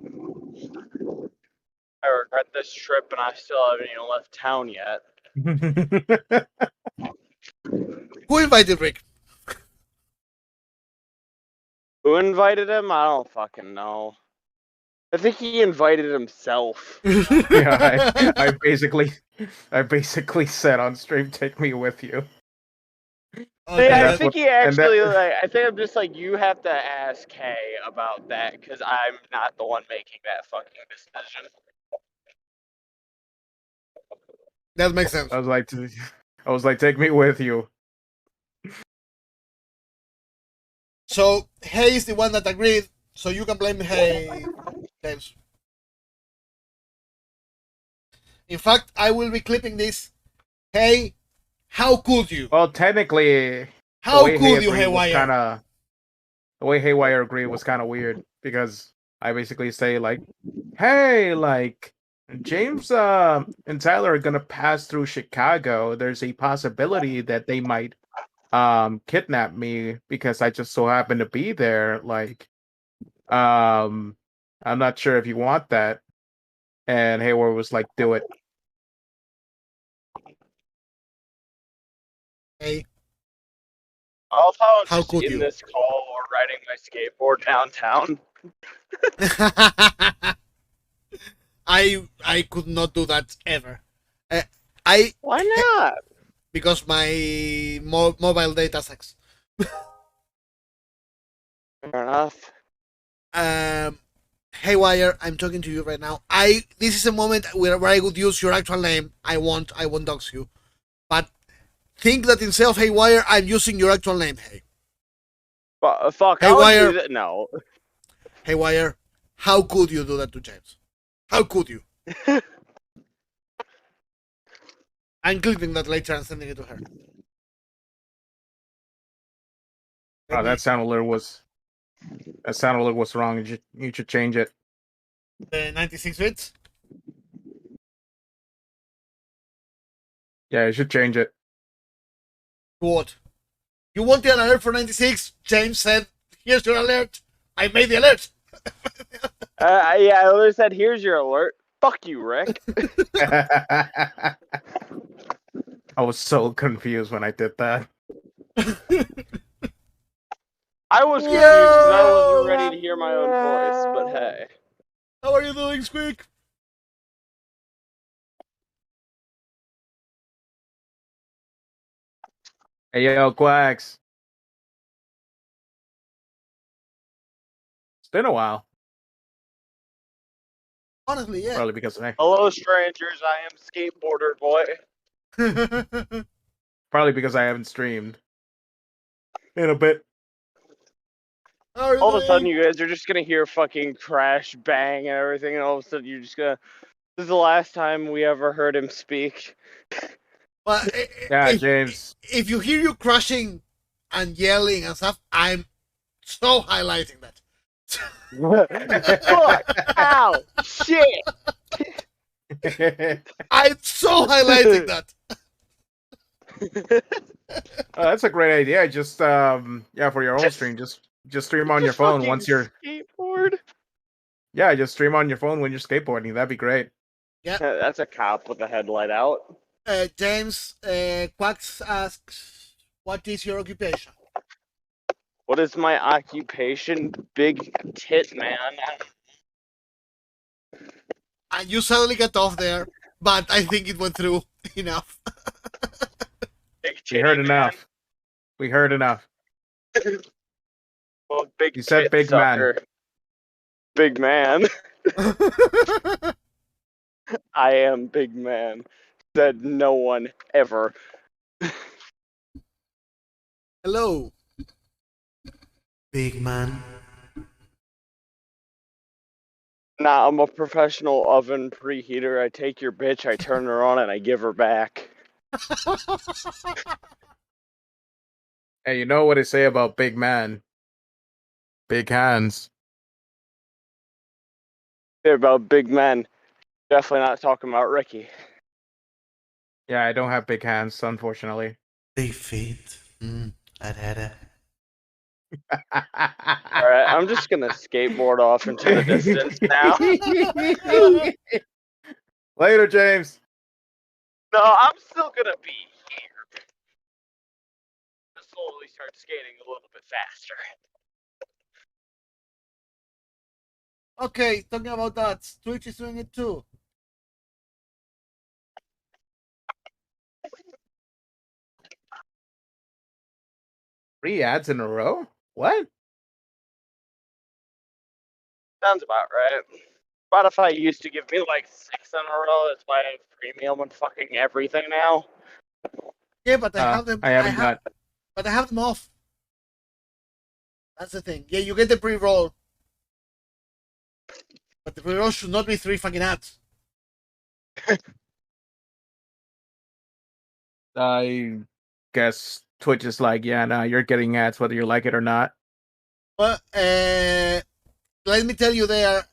I regret this trip and I still haven't even left town yet. Who invited Rick? Who invited him? I don't fucking know. I think he invited himself. Yeah, I basically said on stream, take me with you. Okay, I that's think what- he actually, and I think I'm just like, you have to ask Kay about that, because I'm not the one making that fucking decision. that makes sense. I was like, take me with you. So Hey is the one that agreed. So you can blame Hey, James. In fact, I will be clipping this. Hey, how could you? Well, technically, the How way Hey could you, agreed was Haywire? kind of the way Haywire agreed was kind of weird because I basically say like, "Hey, like James and Tyler are gonna pass through Chicago. There's a possibility that they might kidnap me because I just so happen to be there. Like, um, I'm not sure if you want that." And Haywire was like, "Do it." Hey, I love how I'm how just could in you? this call or riding my skateboard downtown. I could not do that ever. Uh, I Why not? because my mobile data sucks. Fair enough. Um, Haywire, I'm talking to you right now. This is a moment where I would use your actual name. I won't dox you, but think that instead of Haywire, I'm using your actual name. Fuck, I would do Haywire, that. No. Haywire, how could you do that to James? How could you? I'm clipping that later and sending it to her. Oh, that sound alert was wrong. You should change it. The 96 bits. Yeah, you should change it. What? You want an alert for 96? James said, "Here's your alert." I made the alert. Yeah, I literally said, "Here's your alert." Fuck you, Rick. I was so confused when I did that. I was confused because I wasn't ready to hear my own voice, but hey. How are you doing, Squeak? Hey, yo, Quacks. It's been a while. Honestly, yeah. Probably because I Hello, strangers. I am skateboarder boy. haven't streamed in a bit. How are you All of a sudden, doing? you guys are just gonna hear fucking crash, bang, and everything, and all of a sudden, you're just gonna. This is the last time we ever heard him speak. Well, Yeah, James. if you hear you crushing and yelling and stuff, I'm so highlighting that. Fuck! Ow! Shit! I'm so highlighting that. Oh, that's a great idea. Just yeah, for your own stream, just stream on your Just phone fucking once you're skateboard. just stream on your phone when you're skateboarding. That'd be great. Yeah. That's a cop with a headlight out. James Quacks asks, "What is your occupation?" What is my occupation? Big tit man. And you suddenly get off there, but I think it went through enough. Big We heard titty man. enough. We heard enough. Well, big You said tit big man. sucker. Big man. I am big man. Said no one ever. Hello, big man. Nah, I'm a professional oven preheater. I take your bitch, I turn her on, and I give her back. Hey, you know what they say about big man? Big hands. They're about big men. Definitely not talking about Ricky. Yeah, I don't have big hands, unfortunately. Big feet. Alright, I'm just gonna skateboard off into the distance now. Later, James. No, I'm still gonna be here. I'll slowly start skating a little bit faster. Okay, talking about that, Twitch is doing it too. Three ads in a row? What? Sounds about right. Spotify used to give me like 6 in a row. That's why I have premium on fucking everything now. Yeah, but I have them. I haven't got. But I have them off. That's the thing. Yeah, you get the pre-roll. But the pre-roll should not be 3 fucking ads. I guess Twitch is like, yeah, no, you're getting ads whether you like it or not. Well, let me tell you there,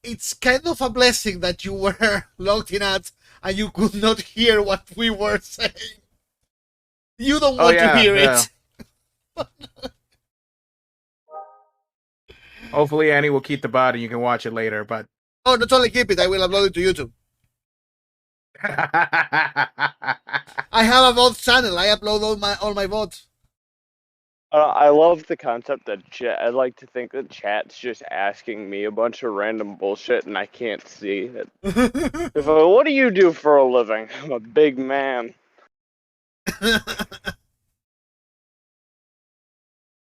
it's kind of a blessing that you were logged in ads and you could not hear what we were saying. You don't want to hear it. Hopefully Annie will keep the bot and you can watch it later, but Oh, not only keep it, I will upload it to YouTube. I have a VOD channel. I upload all my VODs. I love the concept that I like to think that chat's just asking me a bunch of random bullshit and I can't see it. What do you do for a living? I'm a big man.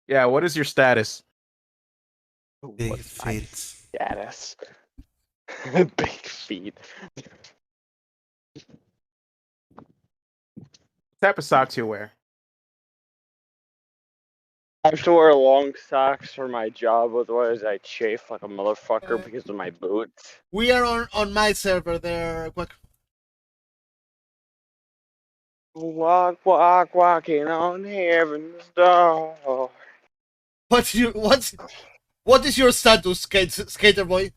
Yeah, what is your status? Big What's my feet. status? Big feet. What type of socks you wear? I have to wear long socks for my job, otherwise I chafe like a motherfucker because of my boots. We are on my server there, Quack. Walking on heaven's door. What is your status, skater boy?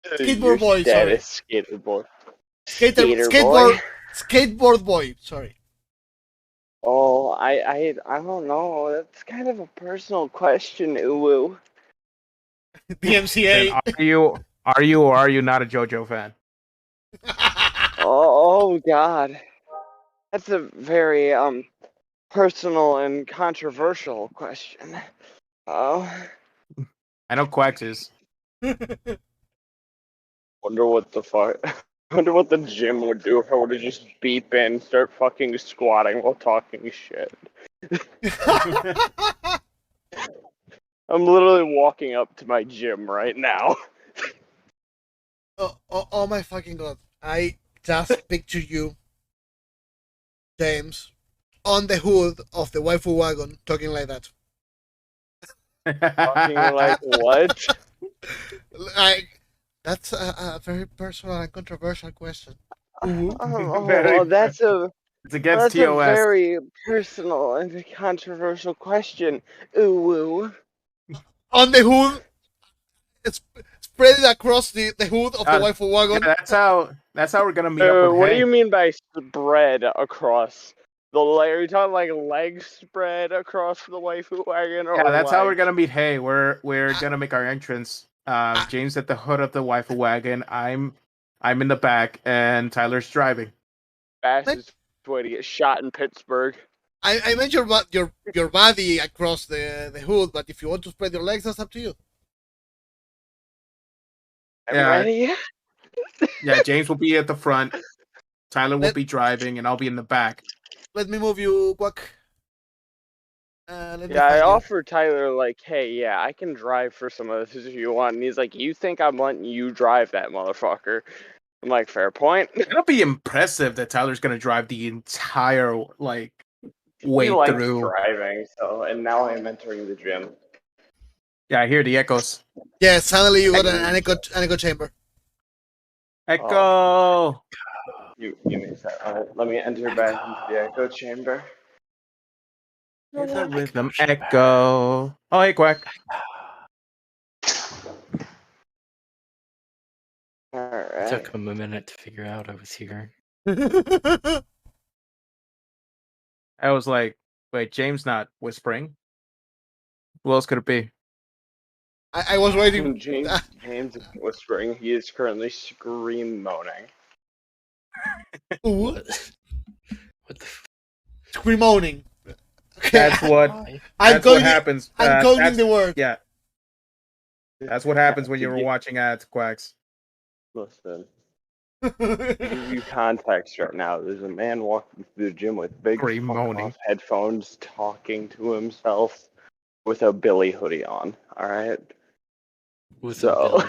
Skateboard boy, sorry. Skater boy. Skateboard boy, sorry. Oh, I don't know. That's kind of a personal question, Uwu. DMCA. Are you or are you not a JoJo fan? Oh God, that's a very personal and controversial question. Oh, I know Quacks is. wonder what the fuck. Wonder what the gym would do if I were to just beep in, start fucking squatting while talking shit. I'm literally walking up to my gym right now. Oh my fucking god. I just picture you, James, on the hood of the waifu wagon talking like that. Talking like what? Like, that's a very personal and controversial question. That's a It's against that's a TOS. very personal and controversial question. Ooh. On the hood, it's spread it across the hood of the waifu wagon. Yeah, that's how we're gonna meet up with What do Hank. you mean by spread across the leg? Are you talking like legs spread across the waifu wagon? Or Yeah, that's like... how we're gonna meet. Hey, we're gonna make our entrance. James at the hood of the waifu wagon. I'm in the back, and Tyler's driving. Fastest way to get shot in Pittsburgh. I meant your body across the hood, but if you want to spread your legs, that's up to you. I'm ready. Yeah, James will be at the front. Tyler will be driving, and I'll be in the back. Let me move you, Quack. I offered Tyler, like, hey, yeah, I can drive for some of this if you want. And he's like, you think I'm letting you drive that motherfucker? I'm like, fair point. It'll be impressive that Tyler's gonna drive the entire, like, way he likes through. driving, so, and now I'm entering the gym. Yeah, I hear the echoes. Yeah, suddenly you got an echo chamber. Echo! Oh. You missed that. Alright, let me enter back into the echo chamber. It's a rhythm echo. Oh, hey, Quack. Alright. It took him a minute to figure out I was here. I was like, wait, James not whispering? Who else could it be? I was waiting. James is whispering. He is currently scream moaning. What the scream moaning. That's what happens. I'm coding the word. Yeah. That's what happens when you're watching ads, Quacks. Listen. To give you context right now, there's a man walking through the gym with big fuck-off headphones talking to himself with a Billy hoodie on. Alright? With a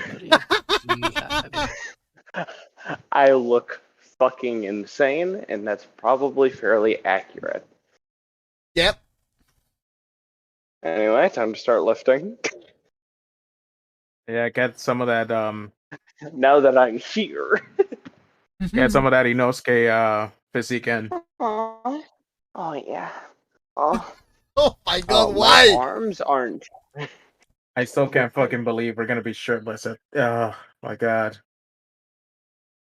Billy hoodie. I look fucking insane, and that's probably fairly accurate. Yep. Anyway, time to start lifting. Yeah, get some of that Now that I'm here. get some of that Inosuke physique in. Aw. Oh yeah. Oh, Oh my god, my why? arms aren't. I still can't fucking believe we're gonna be shirtless at my god.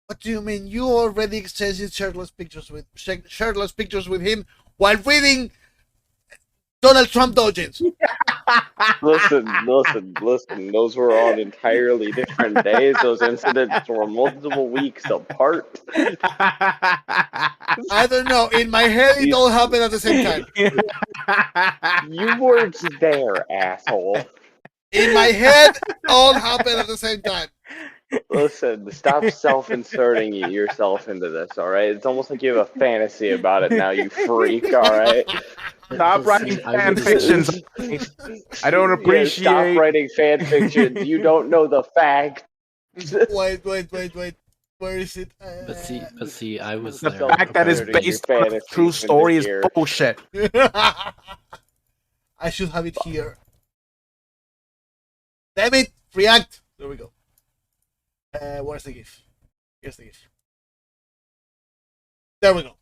What do you mean? You already exchanged shirtless pictures with him while reading Donald Trump doujins. Listen. Those were on entirely different days. Those incidents were multiple weeks apart. I don't know. In my head, it all happened at the same time. You weren't there, asshole. In my head, all happened at the same time. Listen, stop self-inserting yourself into this, alright? It's almost like you have a fantasy about it now, you freak, alright? Stop writing fan fictions. I don't appreciate. Yeah, stop writing fan fictions. You don't know the fact. Wait. Where is it? But see, I was The there. fact that it's Putting your based on a fantasies true into story is gear. bullshit. I should have it here. Damn it! React! There we go. Where's the GIF? Here's the GIF. There we go.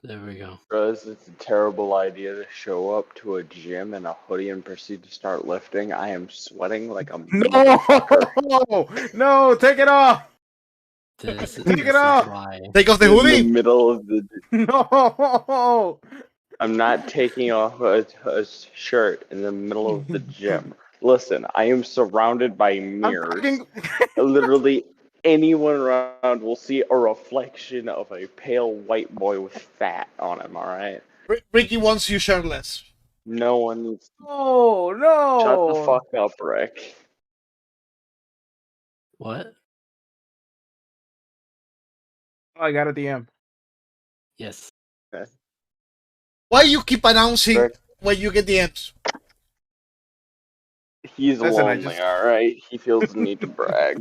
There we go. Because it's a terrible idea to show up to a gym in a hoodie and proceed to start lifting. I am sweating like a motherfucker. No, take it off. This Take it is off. why. Take off the In the hoodie! middle of the. No. I'm not taking off a shirt in the middle of the gym. Listen, I am surrounded by mirrors. Literally anyone around will see a reflection of a pale white boy with fat on him, alright? Ricky wants you shirtless. No one needs. Oh no! Shut the fuck up, Rick. What? Oh, I got a DM. Yes. Why you keep announcing Rick, when you get DMs? he's Listen, I lonely, just- alright? He feels the need to brag.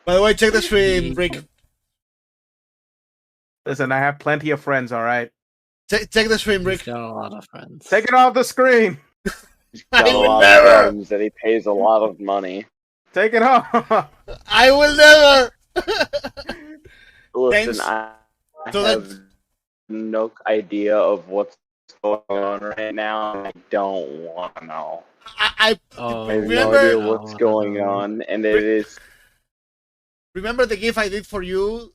By the way, check the stream, Rick. Listen, I have plenty of friends. All right, Check the stream, He's Rick. got a lot of friends. take it off the screen. He's got I a will lot never! of friends and he pays a lot of money. Take it off. I will never! Listen, Thanks. I So have that's- no idea of what's going on right now, and I don't want to know. I Oh, I have Remember- no idea what's going on, and it is. remember the GIF I did for you?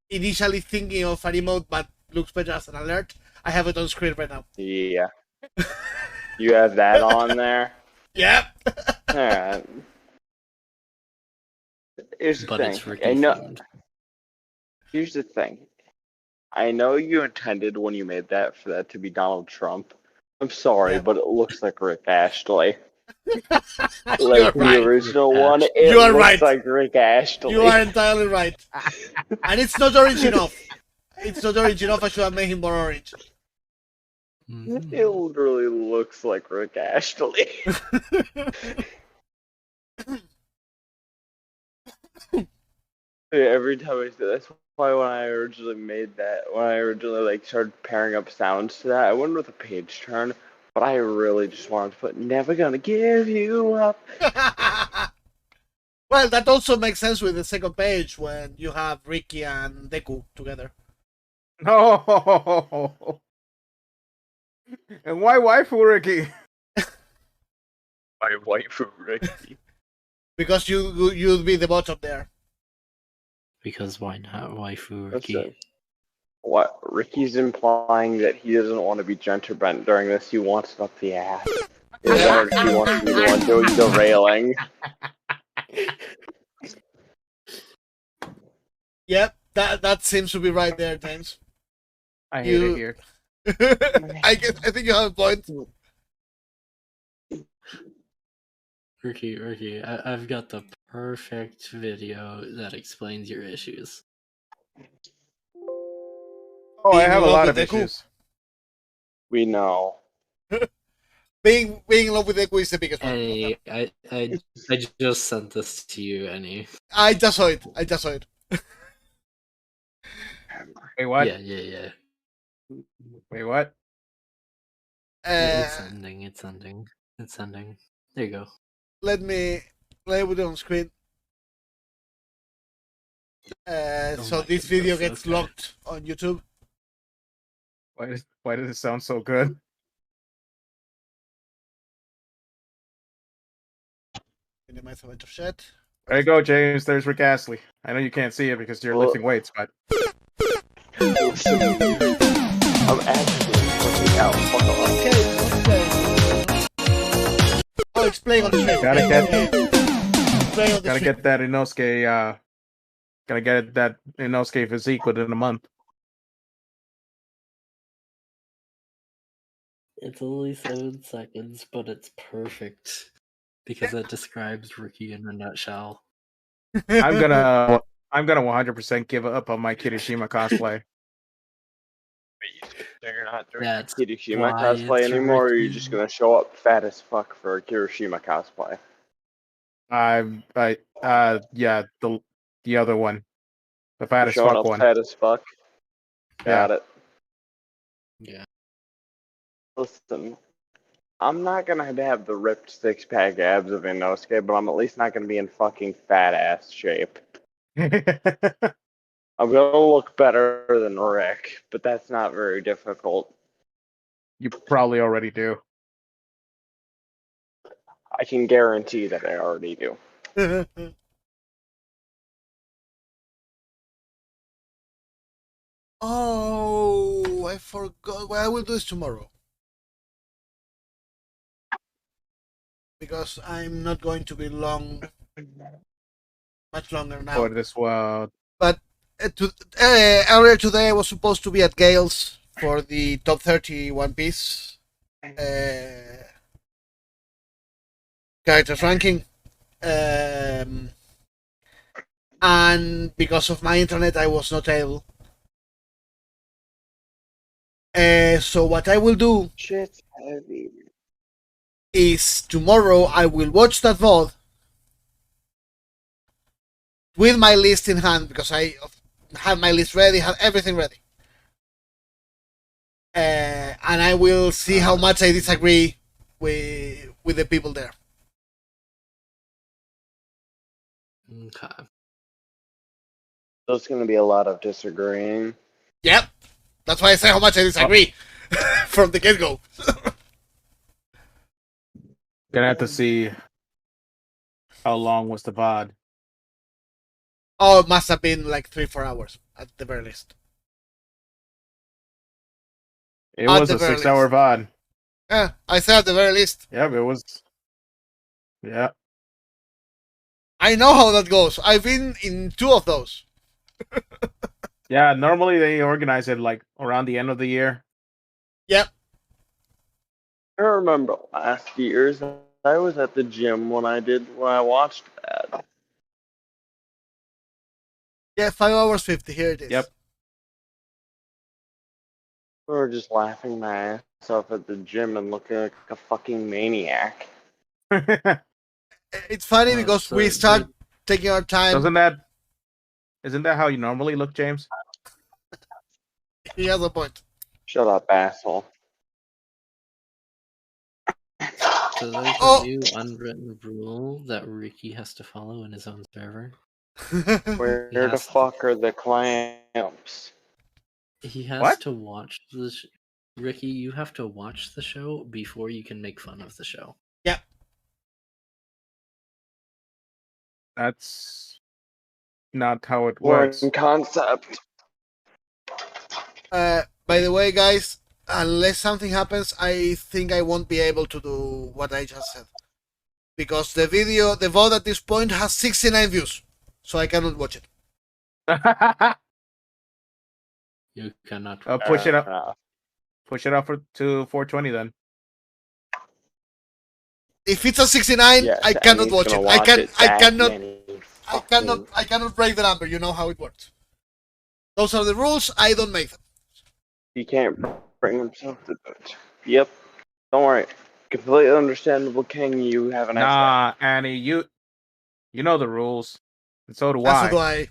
Initially thinking of an emote, but looks better as an alert. I have it on screen right now. Yeah. You have that on there? Yep. Alright. Here's the but thing. it's Ricky I know. themed. Here's the thing. I know you intended when you made that for that to be Donald Trump. I'm sorry, Yeah. but it looks like Rick Astley. You're Like the right. original Rick one, Astley. it You are looks right. like Rick Astley. You are entirely right. And it's not orange enough. It's not orange enough. I should have made him more orange. Mhm. It literally looks like Rick Astley. Every time I say that's why when I originally made that, when I originally like started pairing up sounds to that, I went with a page turn, but I really just wanted to put "Never Gonna Give You Up." Well, that also makes sense with the second page when you have Ricky and Deku together. No. And why waifu Ricky? My waifu Ricky. Because you'd be the bottom there. Because why not waifu Ricky? Listen, what Ricky's implying that he doesn't want to be gender bent during this. He wants it up the ass. He wants to be the one doing the railing. Yep, that seems to be right there, James. I hate You- it here. I think you have a point. Ricky, I've got the perfect video that explains your issues. Oh, I Being have a in love lot with of Deku. issues. We know. Being in love with Deku is the biggest one. Hey, I just sent this to you, Any. I just saw it. Wait, what? Yeah. Wait, what? It's Uh, ending. It's ending. It's ending. There you go. let me put it on screen. Oh So my this video goodness, gets okay. locked on YouTube. Why does it sound so good? Minimize amount of chat. There you go, James. There's Rick Astley. I know you can't see it because you're Well- lifting weights, but Listen, I'm actually working out. Fuck off. Oh, it's playing on the screen. Gotta get- Playing on the gotta screen. get that Inosuke. Gotta get that Inosuke physique within a month. It's only 7 seconds, but it's perfect because it describes Ricky in a nutshell. I'm gonna 100% give up on my Kirishima cosplay. You're not doing That's Kirishima why cosplay it's anymore, or you're Ricky. just gonna show up fat as fuck for a Kirishima cosplay? Yeah, the other one, the You're fat as showing fuck up one. fat as fuck. Yeah. Got it. Yeah. Listen, I'm not gonna have the ripped six-pack abs of Inosuke, but I'm at least not gonna be in fucking fat ass shape. I'm gonna look better than Rick, but that's not very difficult. You probably already do. I can guarantee that I already do. Oh, I forgot. Well, I will do this tomorrow. Because I'm not going to be much longer now. For this world. But earlier today, I was supposed to be at Gale's for the top 30 One Piece characters ranking. And because of my internet, I was not able. So what I will do Shit's heavy. is tomorrow I will watch that VOD with my list in hand because I have my list ready, have everything ready. And I will see how much I disagree with the people there. Okay. There's gonna be a lot of disagreeing. Yep, that's why I say how much I disagree from the get go. Gonna have to see how long was the VOD. Oh, it must have been like 3-4 hours at the very least. It At was the a very 6-hour least. VOD. Yeah, I said at the very least. Yep, it was. Yeah. I know how that goes. I've been in 2 of those. Yeah, normally they organize it like around the end of the year. Yep. I remember last year's. I was at the gym when I watched that. Yeah, 5 hours 50. Here it is. Yep. We were just laughing my ass off at the gym and looking like a fucking maniac. It's funny Well, because so we start the- taking our time. Isn't that how you normally look, James? He has a point. Shut up, asshole. So there's Oh! a new unwritten rule that Ricky has to follow in his own server. Where He the has fuck are the clamps? He has What? to watch Ricky, you have to watch the show before you can make fun of the show. Yep. That's not how it One works. concept. By the way, guys, unless something happens, I think I won't be able to do what I just said. Because the VOD at this point has 69 views. So I cannot watch it. You cannot. Push it up. Push it up to 420 then. If it's a 69, Yes, I cannot and he's watch gonna it. watch it that many fucking- I cannot break the number. You know how it works. Those are the rules. I don't make them. He can't bring himself to do it. Yep. Don't worry. Completely understandable, King. You have an Nah, Annie, you know the rules. And so do And so I. do I.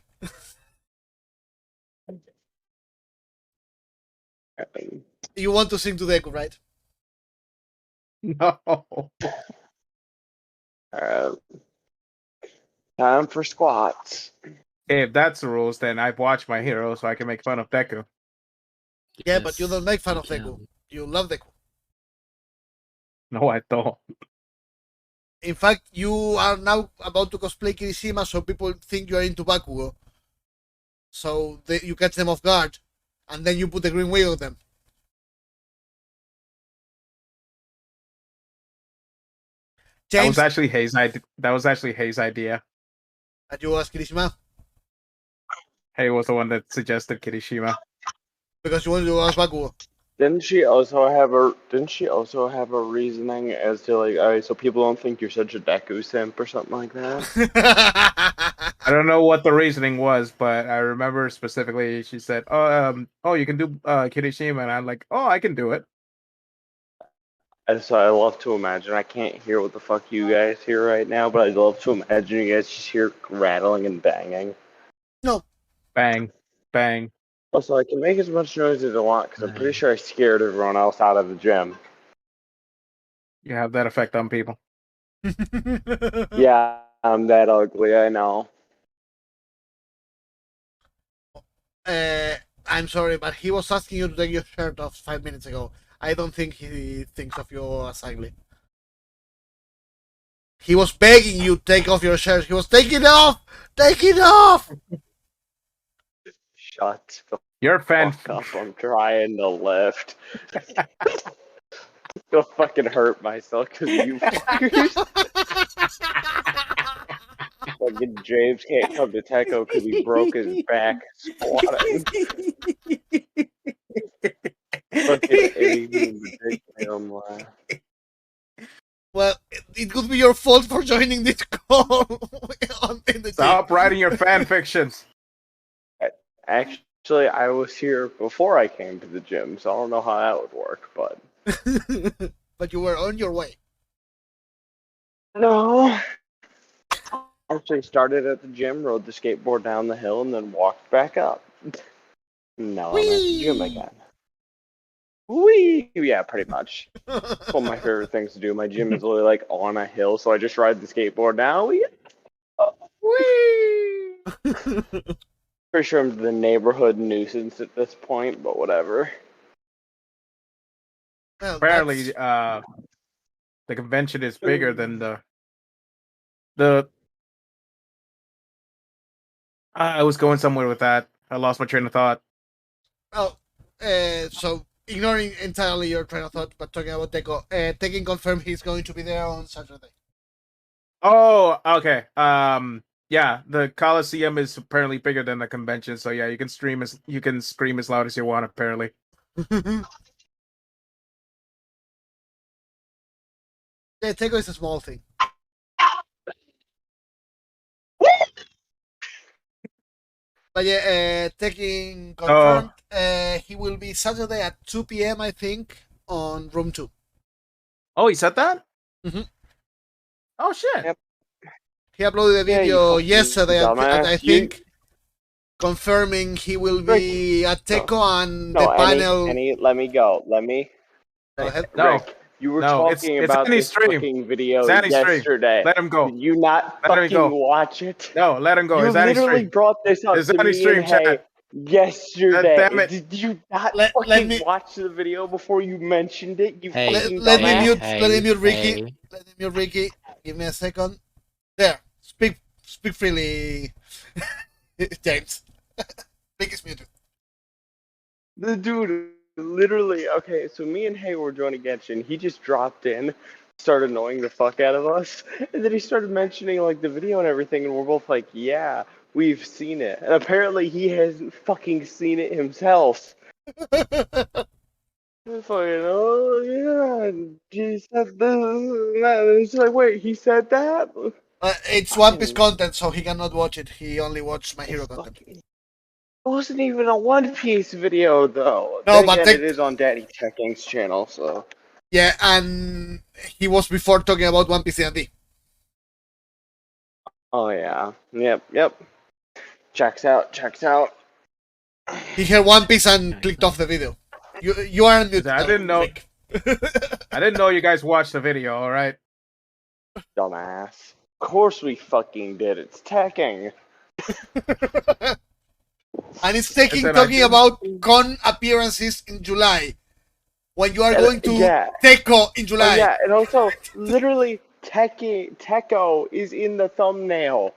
essay. You want to sing to Deku, right? No. Alright. Time for squats. Hey, if that's the rules, then I've watched My Hero, so I can make fun of Deku. Yeah, but you don't make fun you of Deku. can. You love Deku. No, I don't. In fact, you are now about to cosplay Kirishima, so people think you are into Bakugo. So you catch them off guard, and then you put the green wig on them. That was James, actually Hayes' idea. That was actually Hayes' idea. and you ask Kirishima Hay was the one that suggested Kirishima. because you want to ask Bakugo. Didn't she also have a reasoning as to like, alright, so people don't think you're such a Deku simp or something like that? I don't know what the reasoning was, but I remember specifically she said, "Oh, you can do Kirishima," and I'm like, "Oh, I can do it." And so I love to imagine. I can't hear what the fuck you guys hear right now, but I'd love to imagine you guys just hear rattling and banging. No. Bang, bang. Also, I can make as much noise as I want because I'm pretty sure I scared everyone else out of the gym. You have that effect on people. Yeah, I'm that ugly, I know. I'm sorry, but he was asking you to take your shirt off 5 minutes ago. I don't think he thinks of you as ugly. He was begging you to take off your shirt. He was, take it off! Take it off! Shut the You're a fan. fuck up. I'm trying to lift. I'll fucking hurt myself because you fuckers. Fucking James can't come to Techo because he broke his back squatting. Fucking AnyMEmdq. Well, it could be your fault for joining this call. Stop writing your fan fictions. Actually, I was here before I came to the gym, so I don't know how that would work, but... But you were on your way. No. Actually started at the gym, rode the skateboard down the hill, and then walked back up. Now I'm at the gym again. Whee! Yeah, pretty much. It's one of my favorite things to do. My gym is literally like on a hill, so I just ride the skateboard down. Whee! Pretty sure I'm the neighborhood nuisance at this point, but whatever. Well, Apparently, the convention is bigger than the. I was going somewhere with that. I lost my train of thought. Oh, so ignoring entirely your train of thought, but talking about Deco, Tekken confirmed he's going to be there on Saturday. Oh, okay. Yeah, the Coliseum is apparently bigger than the convention, so yeah, you can scream as loud as you want. Apparently. Yeah, Teco is a small thing. But yeah, Tekken confirmed he will be Saturday at 2 p.m. I think on room 2. Oh, he said that? Mm-hmm. Oh shit! Yep. He uploaded a video yesterday, I think, confirming he will be at Teco and the panel. Let me go. Go ahead. No. Rick, you were talking it's about this stream. fucking video It's yesterday. Let him go. Did you not Let fucking watch it? No, let him go. You It's literally brought this up to me and Hay yesterday. Damn it. Did you not Let me watch the video before you mentioned it? You Hey, fucking let me dumbass? mute. Let me mute Ricky. Hey. Let me mute Ricky. Give me a second. There. Speak freely, James. Ricky's muted. The dude, literally, okay, so me and Hay were joining Genshin. He just dropped in, started annoying the fuck out of us, and then he started mentioning, like, the video and everything, and we're both like, yeah, we've seen it. And apparently he hasn't fucking seen it himself. It's like, oh, yeah, he said this, and that. And it's like, wait, he said that? It's One Piece content, so he cannot watch it. He only watched My Hero content. It wasn't even a One Piece video, though. No, Then but again, it is on Daddy Tekking's channel, so... Yeah, and he was before talking about One Piece D&D. Oh, yeah. Yep. Checks out. He heard One Piece and clicked off the video. You are unmuted. I didn't know. Rick. I didn't know you guys watched the video. All right. Dumbass. Of course we fucking did. It's teching. And it's taking Listen, I talking didn't- about con appearances in July. When you are going to Yeah. Teco in Oh, July. yeah, and also, literally, Teco is in the thumbnail.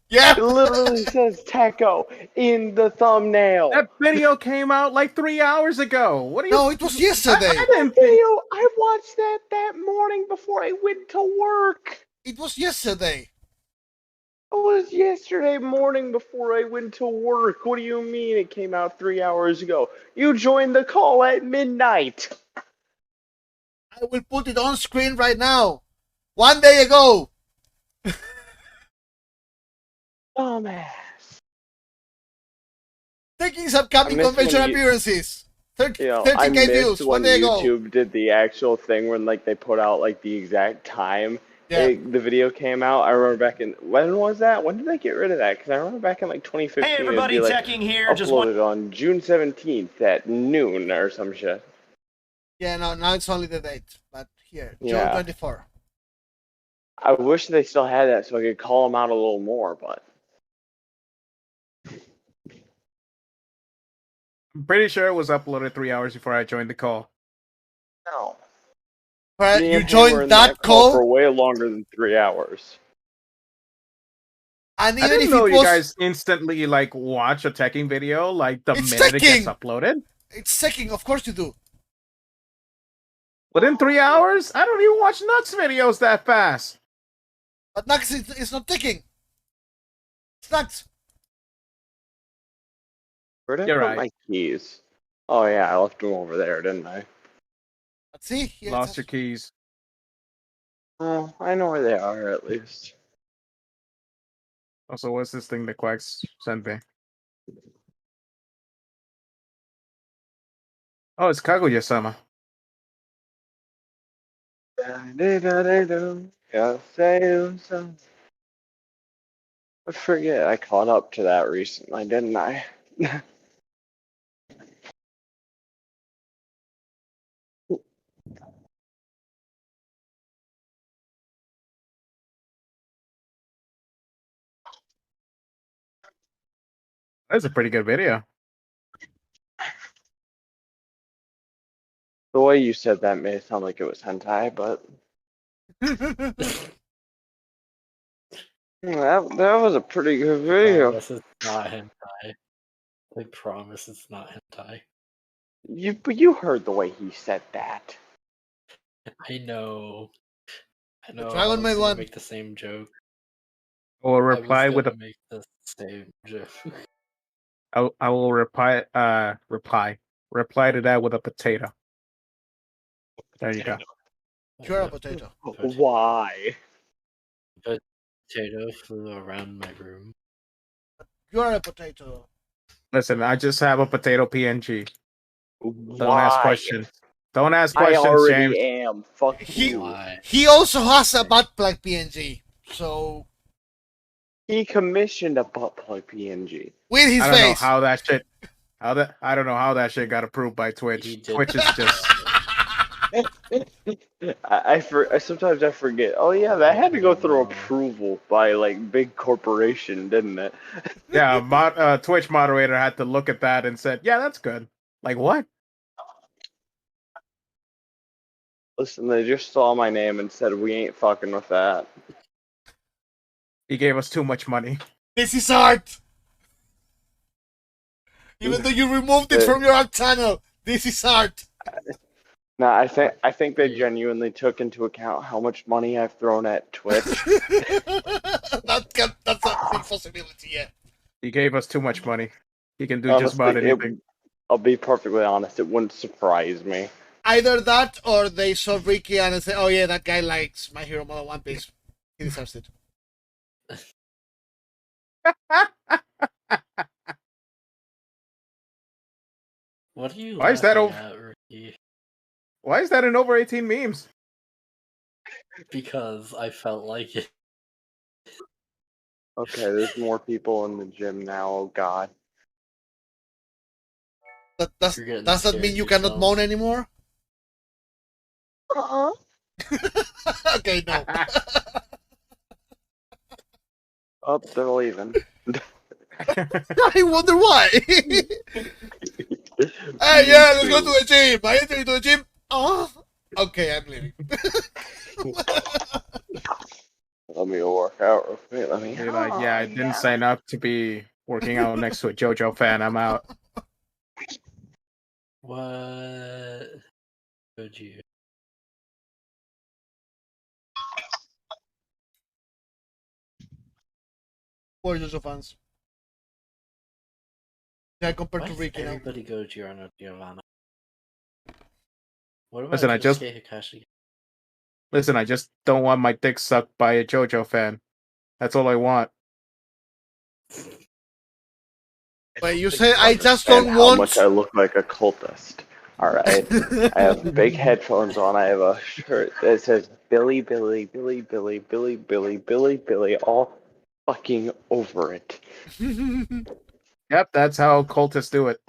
Yeah. It literally says Teco in the thumbnail. That video came out like 3 hours ago. What are you? No, it was yesterday. I didn't think. Video, I watched that morning before I went to work. It was yesterday. It was yesterday morning before I went to work. What do you mean it came out 3 hours ago? You joined the call at midnight. I will put it on screen right now. 1 day ago. Dumbass. Taking his upcoming convention appearances. 13K I missed views. 1 when day ago. YouTube did the actual thing when like they put out like the exact time Yeah. the video came out. I remember back in when was that? When did they get rid of that? Because I remember back in like 2015. Hey everybody, it'd be, checking here. Just one. Uploaded on June 17th at noon or some shit. Yeah, no, now it's only the date. But here, June Yeah. 24. I wish they still had that so I could call them out a little more, but I'm pretty sure it was uploaded 3 hours before I joined the call. no. But Me you and him were joined in that call for call, way longer than 3 hours. and I even didn't if know it you was, guys instantly like watch a teching video like the It's minute it gets teching! uploaded. it's checking. Of course you do. Within 3 hours, I don't even watch Nuts videos that fast. But Nux is not ticking. It's Nux. Where did I You're put right. my keys? Oh yeah, I left them over there, didn't I? But see, here it Lost says- your keys. Oh, I know where they are at least. Also, what's this thing that Quacks sent me? Oh, it's Kaguya-sama. I forget, I caught up to that recently, didn't I? That's a pretty good video. The way you said that made it sound like it was hentai, but that was a pretty good video. Promise it's not hentai. I promise it's not hentai. But you heard the way he said that. I know. I know. Dragon I was made gonna one. make the same joke. I will reply I was with a. gonna make the same joke. I will reply to that with a potato. There you go. You're a potato. Why? Potato flew around my room. You're a potato. Listen, I just have a potato PNG. Don't Why? ask questions. Don't ask I questions, already James. am. Fuck He- you. Why? He also has a butt plug PNG. So He commissioned a butt plug PNG. with his I don't know face. how that shit. I don't know how that shit got approved by He Twitch. did Twitch is just. Sometimes I forget. Oh yeah, that had to go through approval by like big corporation, didn't it? Yeah, Twitch moderator had to look at that and said, "Yeah, that's good." Like what? Listen, they just saw my name and said we ain't fucking with that. He gave us too much money. This is art. Even though you removed it from your art channel, this is art. No, I think they genuinely took into account how much money I've thrown at Twitch. That's a big possibility, yeah. He gave us too much money. He can do just Honestly, about anything. I'll be perfectly honest, it wouldn't surprise me. Either that or they saw Ricky and say, oh yeah, that guy likes My Hero Model One Piece. He deserves it. What are you Why is that laughing at, Ricky? Why is that in over 18 memes? Because I felt like it. Okay, there's more people in the gym now, oh god. Does You're getting that mean scared you cannot yourself. moan anymore? Okay, no. Oh, they're leaving. I wonder why. Hey, yeah, let's go to the gym. I enter into the gym. Oh, okay, I'm leaving. Let me work out real quick. Let me. Be like, yeah, I didn't sign up to be working out next to a JoJo fan. I'm out. What could you? Poor JoJo fans. Yeah, compared Why to does Ricky now. everybody go Giorno Giovanna? What about Listen, I just Josuke Hikashi? listen. I just don't want my dick sucked by a JoJo fan. That's all I want. But you say I just And don't how want. much I look like a cultist. All right. I have big headphones on. I have a shirt that says Billy, Billy, Billy, Billy, Billy, Billy, Billy, Billy, all fucking over it. Yep, that's how cultists do it.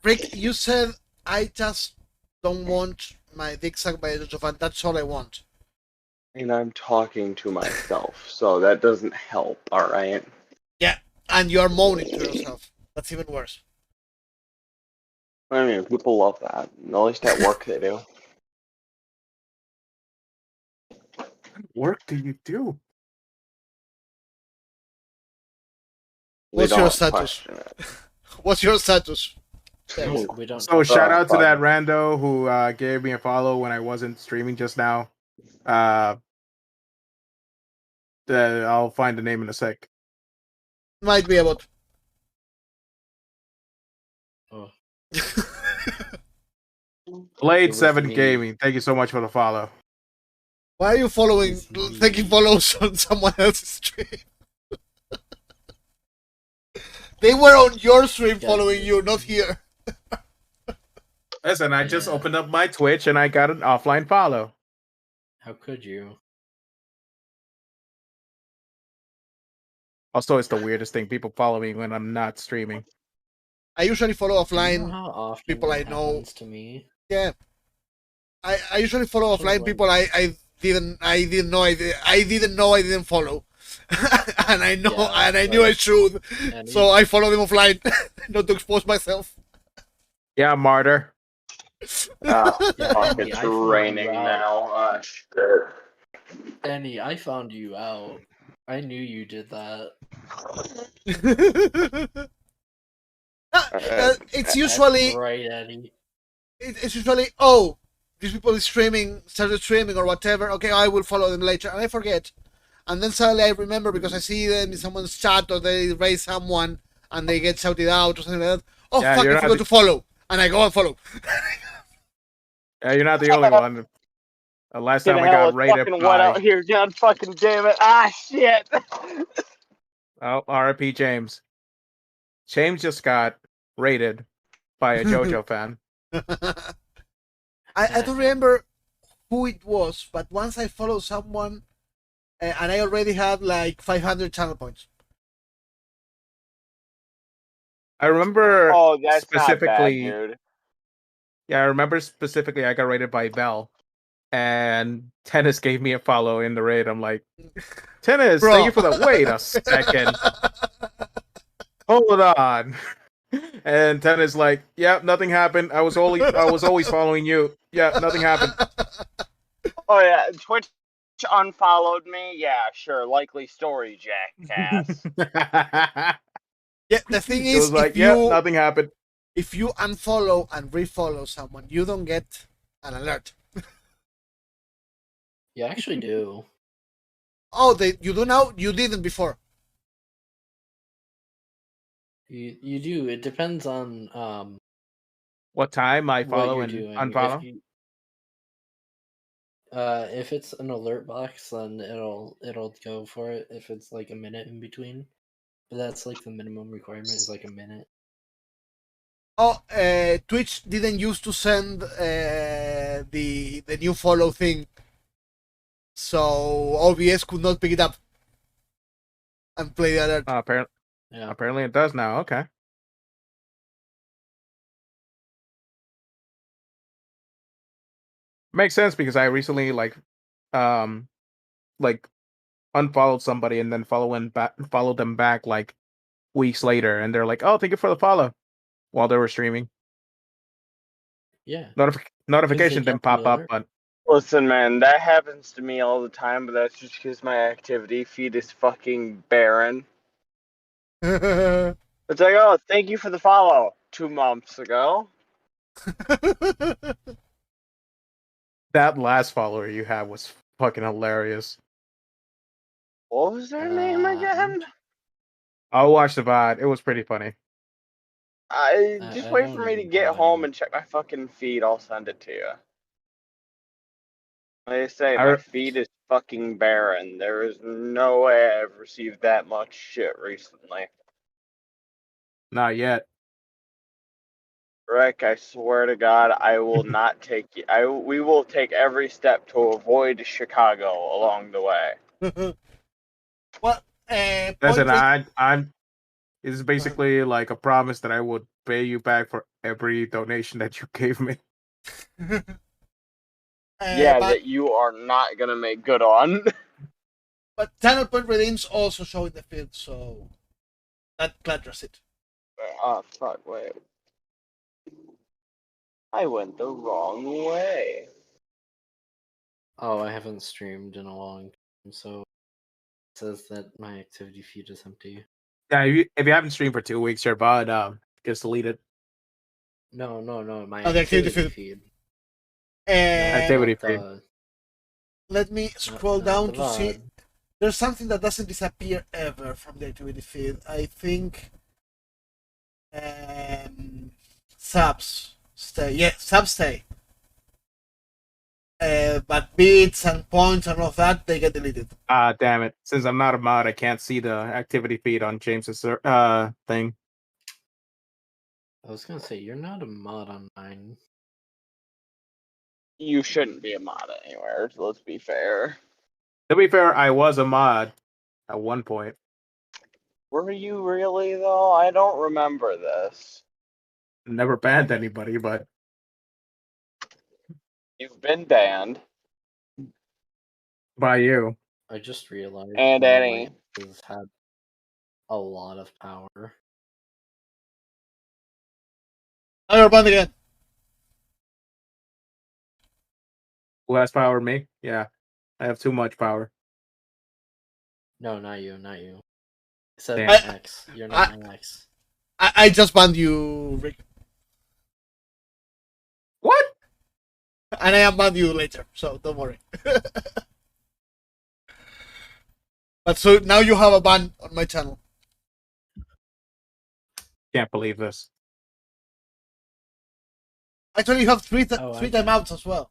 Rick, you said I just don't want my dick sucked by a JoJo fan. That's all I want. And I'm talking to myself, so that doesn't help, all right? Yeah, and you are moaning to yourself. That's even worse. I mean, people love that. At least at work they do. What work do you do? We What's your don't status? question it. What's your status? Yes. We don't. So shout out to fuck. that rando who gave me a follow when I wasn't streaming just now. I'll find the name in a sec. Might be about. Oh, Blade It was 7 me. Gaming. Thank you so much for the follow. Why are you following, It's me. taking follows on someone else's stream? They were on your stream Yeah. following you, not here. Listen, I just Yeah. opened up my Twitch and I got an offline follow. How could you? Also, it's the weirdest thing. People follow me when I'm not streaming. I usually follow Do you offline know how often people that I know. happens to me? Yeah. I usually follow So, offline like- people I didn't know I didn't follow. And I know Yeah, and I knew I should. And So I follow them offline not to expose myself. Yeah, martyr. Ah, Yeah, fuck, Andy, it's I found raining you out. now. Ah, shit. Annie, I found you out. I knew you did that. It's usually That's right, Eddie. it's usually, oh, these people is started streaming or whatever. Okay, I will follow them later, and I forget. And then suddenly I remember because I see them in someone's chat or they raise someone and they get shouted out or something like that. Oh Yeah, fuck! you're I not forgot to follow, and I go and follow. Yeah, you're not the only one. Last time I hell, got it's raided fucking wet out by here, God fucking damn it. Ah, shit. RP James. James just got raided by a JoJo fan. I don't remember who it was, but once I followed someone, and I already had like 500 channel points. I remember Oh, that's specifically. not bad, dude. Yeah, I remember specifically I got raided by Bell, and Tennis gave me a follow in the raid. I'm like, Tennis, Bro. thank you for that. Wait a second. Hold on. And Tennis like, yeah, nothing happened. I was always following you. Yeah, nothing happened. Oh, yeah, Twitch unfollowed me? Yeah, sure, likely story, jackass. Yeah, the thing It is, was like, if yeah, you nothing happened. if you unfollow and refollow someone, you don't get an alert. You actually do. Oh, you do now? You didn't before. You do. It depends on What time I what follow you're and doing. unfollow? If it's an alert box, then it'll go for it if it's like a minute in between. But that's like the minimum requirement is like a minute. Oh, Twitch didn't used to send the new follow thing, so OBS could not pick it up and play the alert. Yeah. Apparently it does now. Okay. Makes sense because I recently um like unfollowed somebody and then followed them back like weeks later, and they're like, "Oh, thank you for the follow," while they were streaming. Yeah. Notification didn't get the pop up, alert. but Listen, man, that happens to me all the time, but that's just because my activity feed is fucking barren. It's like, oh, thank you for the follow 2 months ago. that last follower you had was fucking hilarious. What was their name again? I'll watch the VOD. It was pretty funny. Just I wait don't for me to even get know home anymore. and check my fucking feed. I'll send it to you. Like I say, I my re- feed is fucking barren. There is no way I've received that much shit recently. Not yet. Rick, I swear to God, I will not take you. We will take every step to avoid Chicago along the way. Well, Listen, point rate. I'm. It's basically like a promise that I would pay you back for every donation that you gave me. Yeah, But that you are not gonna make good on. channel point redeems also show in the field, so that clatters it. Oh fuck! Wait, I went the wrong way. Oh, I haven't streamed in a long time, so it says that my activity feed is empty. Yeah, if you haven't streamed for 2 weeks, your VOD gets deleted. No, my Oh, the activity activity feed. feed. And Activity feed. let me scroll not down the to see. VOD. There's something that doesn't disappear ever from the activity feed. I think subs stay. Yeah, subs stay. But bits and points and all of that, they get deleted. Ah, damn it. Since I'm not a mod, I can't see the activity feed on James's thing. I was gonna say, you're not a mod on mine. You shouldn't be a mod anywhere. Let's be fair. To be fair, I was a mod at one point. Were you really though? I don't remember this. Never banned anybody, but You've been banned. by you. I just realized And Annie. Light has had a lot of power. Oh, you're banned again. Who has power? Me? Yeah. I have too much power. No, not you. I said Damn. my ex. You're not my ex. I just banned you, Rick. What? And I am banned you later, so don't worry. But so now you have a ban on my channel. Can't believe this. Actually, you have three I timeouts as well.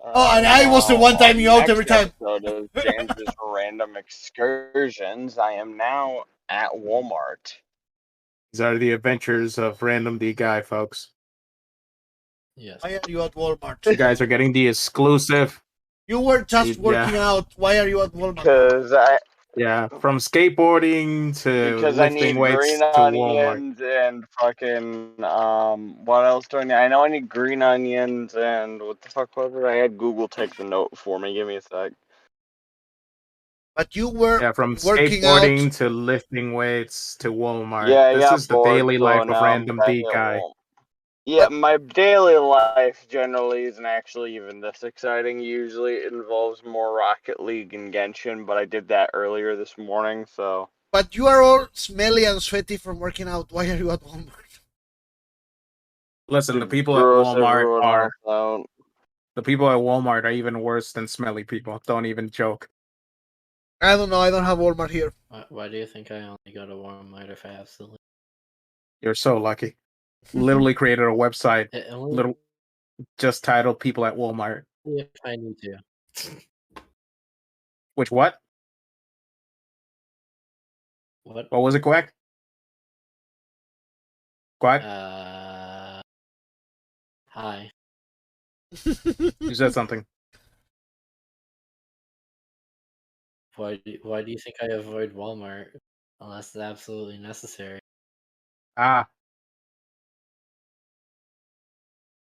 Oh, and I was the one timing you out every time. Episode of James's Random Excursions. I am now at Walmart. These are the adventures of Random D Guy, folks. Yes. Why are you at Walmart? You guys are getting the exclusive. You were just working out. Why are you at Walmart? From skateboarding to Because I lifting need weights green to Walmart. onions and fucking what else do I need? I know I need green onions and what the fuck was it? I had Google take the note for me. Give me a sec. But you were From working skateboarding out to lifting weights to Walmart. Yeah, I This got is the bored, daily so life of now I'm Random back D at Guy. Walmart. Yeah, my daily life generally isn't actually even this exciting. Usually it involves more Rocket League and Genshin, but I did that earlier this morning, so. But you are all smelly and sweaty from working out. Why are you at Walmart? Listen, the people at Gross Walmart everyone are else out. the people at Walmart are even worse than smelly people. Don't even joke. I don't know. I don't have Walmart here. Why do you think I only go to Walmart if I absolutely? You're so lucky. Literally created a website, just titled "People at Walmart." If I need to. Which what? What? What was it, Quack? Quack? Hi. You said something. Why do you think I avoid Walmart unless it's absolutely necessary? Ah.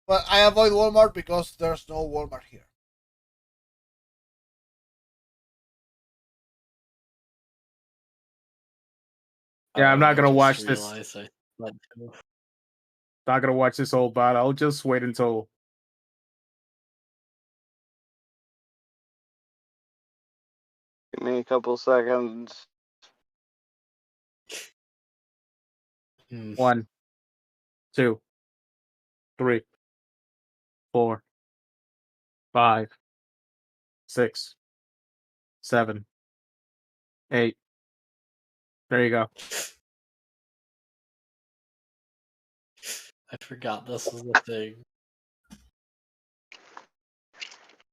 But I avoid Walmart because there's no Walmart here. Yeah, I'm Oh, not I gonna just watch this. realized I let go. Not gonna watch this whole bot. I'll just wait until. Give me a couple seconds. Hmm. 1, 2, 3, 4, 5, 6, 7, 8. There you go. I forgot this was a thing.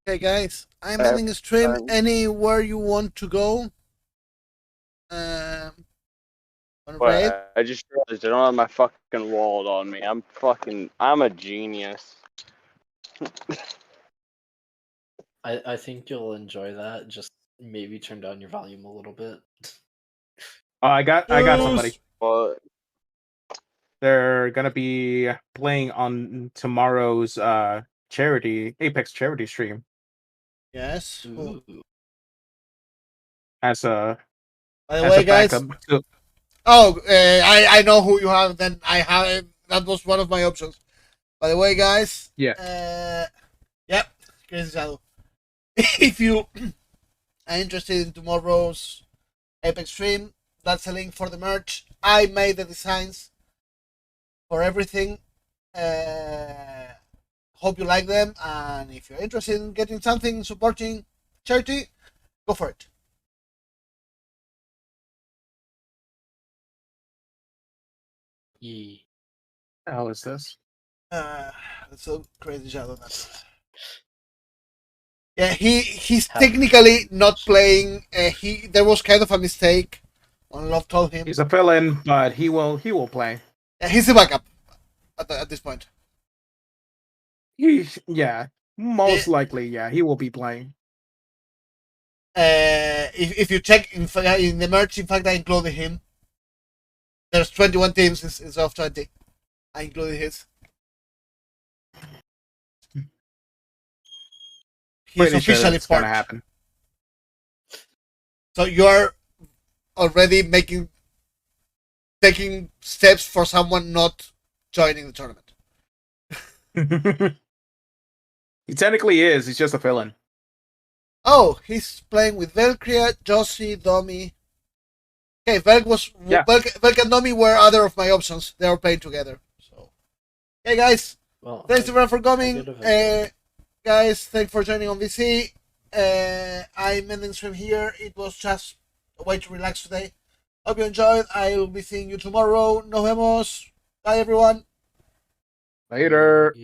Okay, guys, I'm ending the stream. Anywhere you want to go? On raid? But I just realized I don't have my fucking wallet on me. I'm a genius. I think you'll enjoy that. Just maybe turn down your volume a little bit. I got somebody. Well, They're gonna be playing on tomorrow's charity Apex charity stream Yes. Who? Ooh. as a By the way, guys. backup. Oh, I know who you have. Then I have. That was one of my options. By the way, guys. Yeah. Yep. Crazy Shadow. If you are interested in tomorrow's Apex stream, that's a link for the merch. I made the designs for everything. Hope you like them, and if you're interested in getting something supporting charity, go for it. Yeah. What the hell is this? That's so crazy shadow. Yeah, he's How- technically not playing. There was kind of a mistake when Love told him. He's a fill-in, but he will play. Yeah, he's the backup at this point. Most likely, yeah, he will be playing. If you check in the merch, in fact, I included him. There's 21 teams instead of 20. I included his. He's Pretty sure officially that's gonna part. happen. So you're already taking steps for someone not joining the tournament. He technically is. He's just a fill-in. Oh, he's playing with Velcria, Josie, Domi. Okay, Velk and Domi were other of my options. They were playing together. So, hey guys, Well, thanks everyone for coming. I Guys, thanks for joining on VC. I'm ending stream here. It was just a way to relax today. Hope you enjoyed. I will be seeing you tomorrow. Nos vemos. Bye everyone. Later.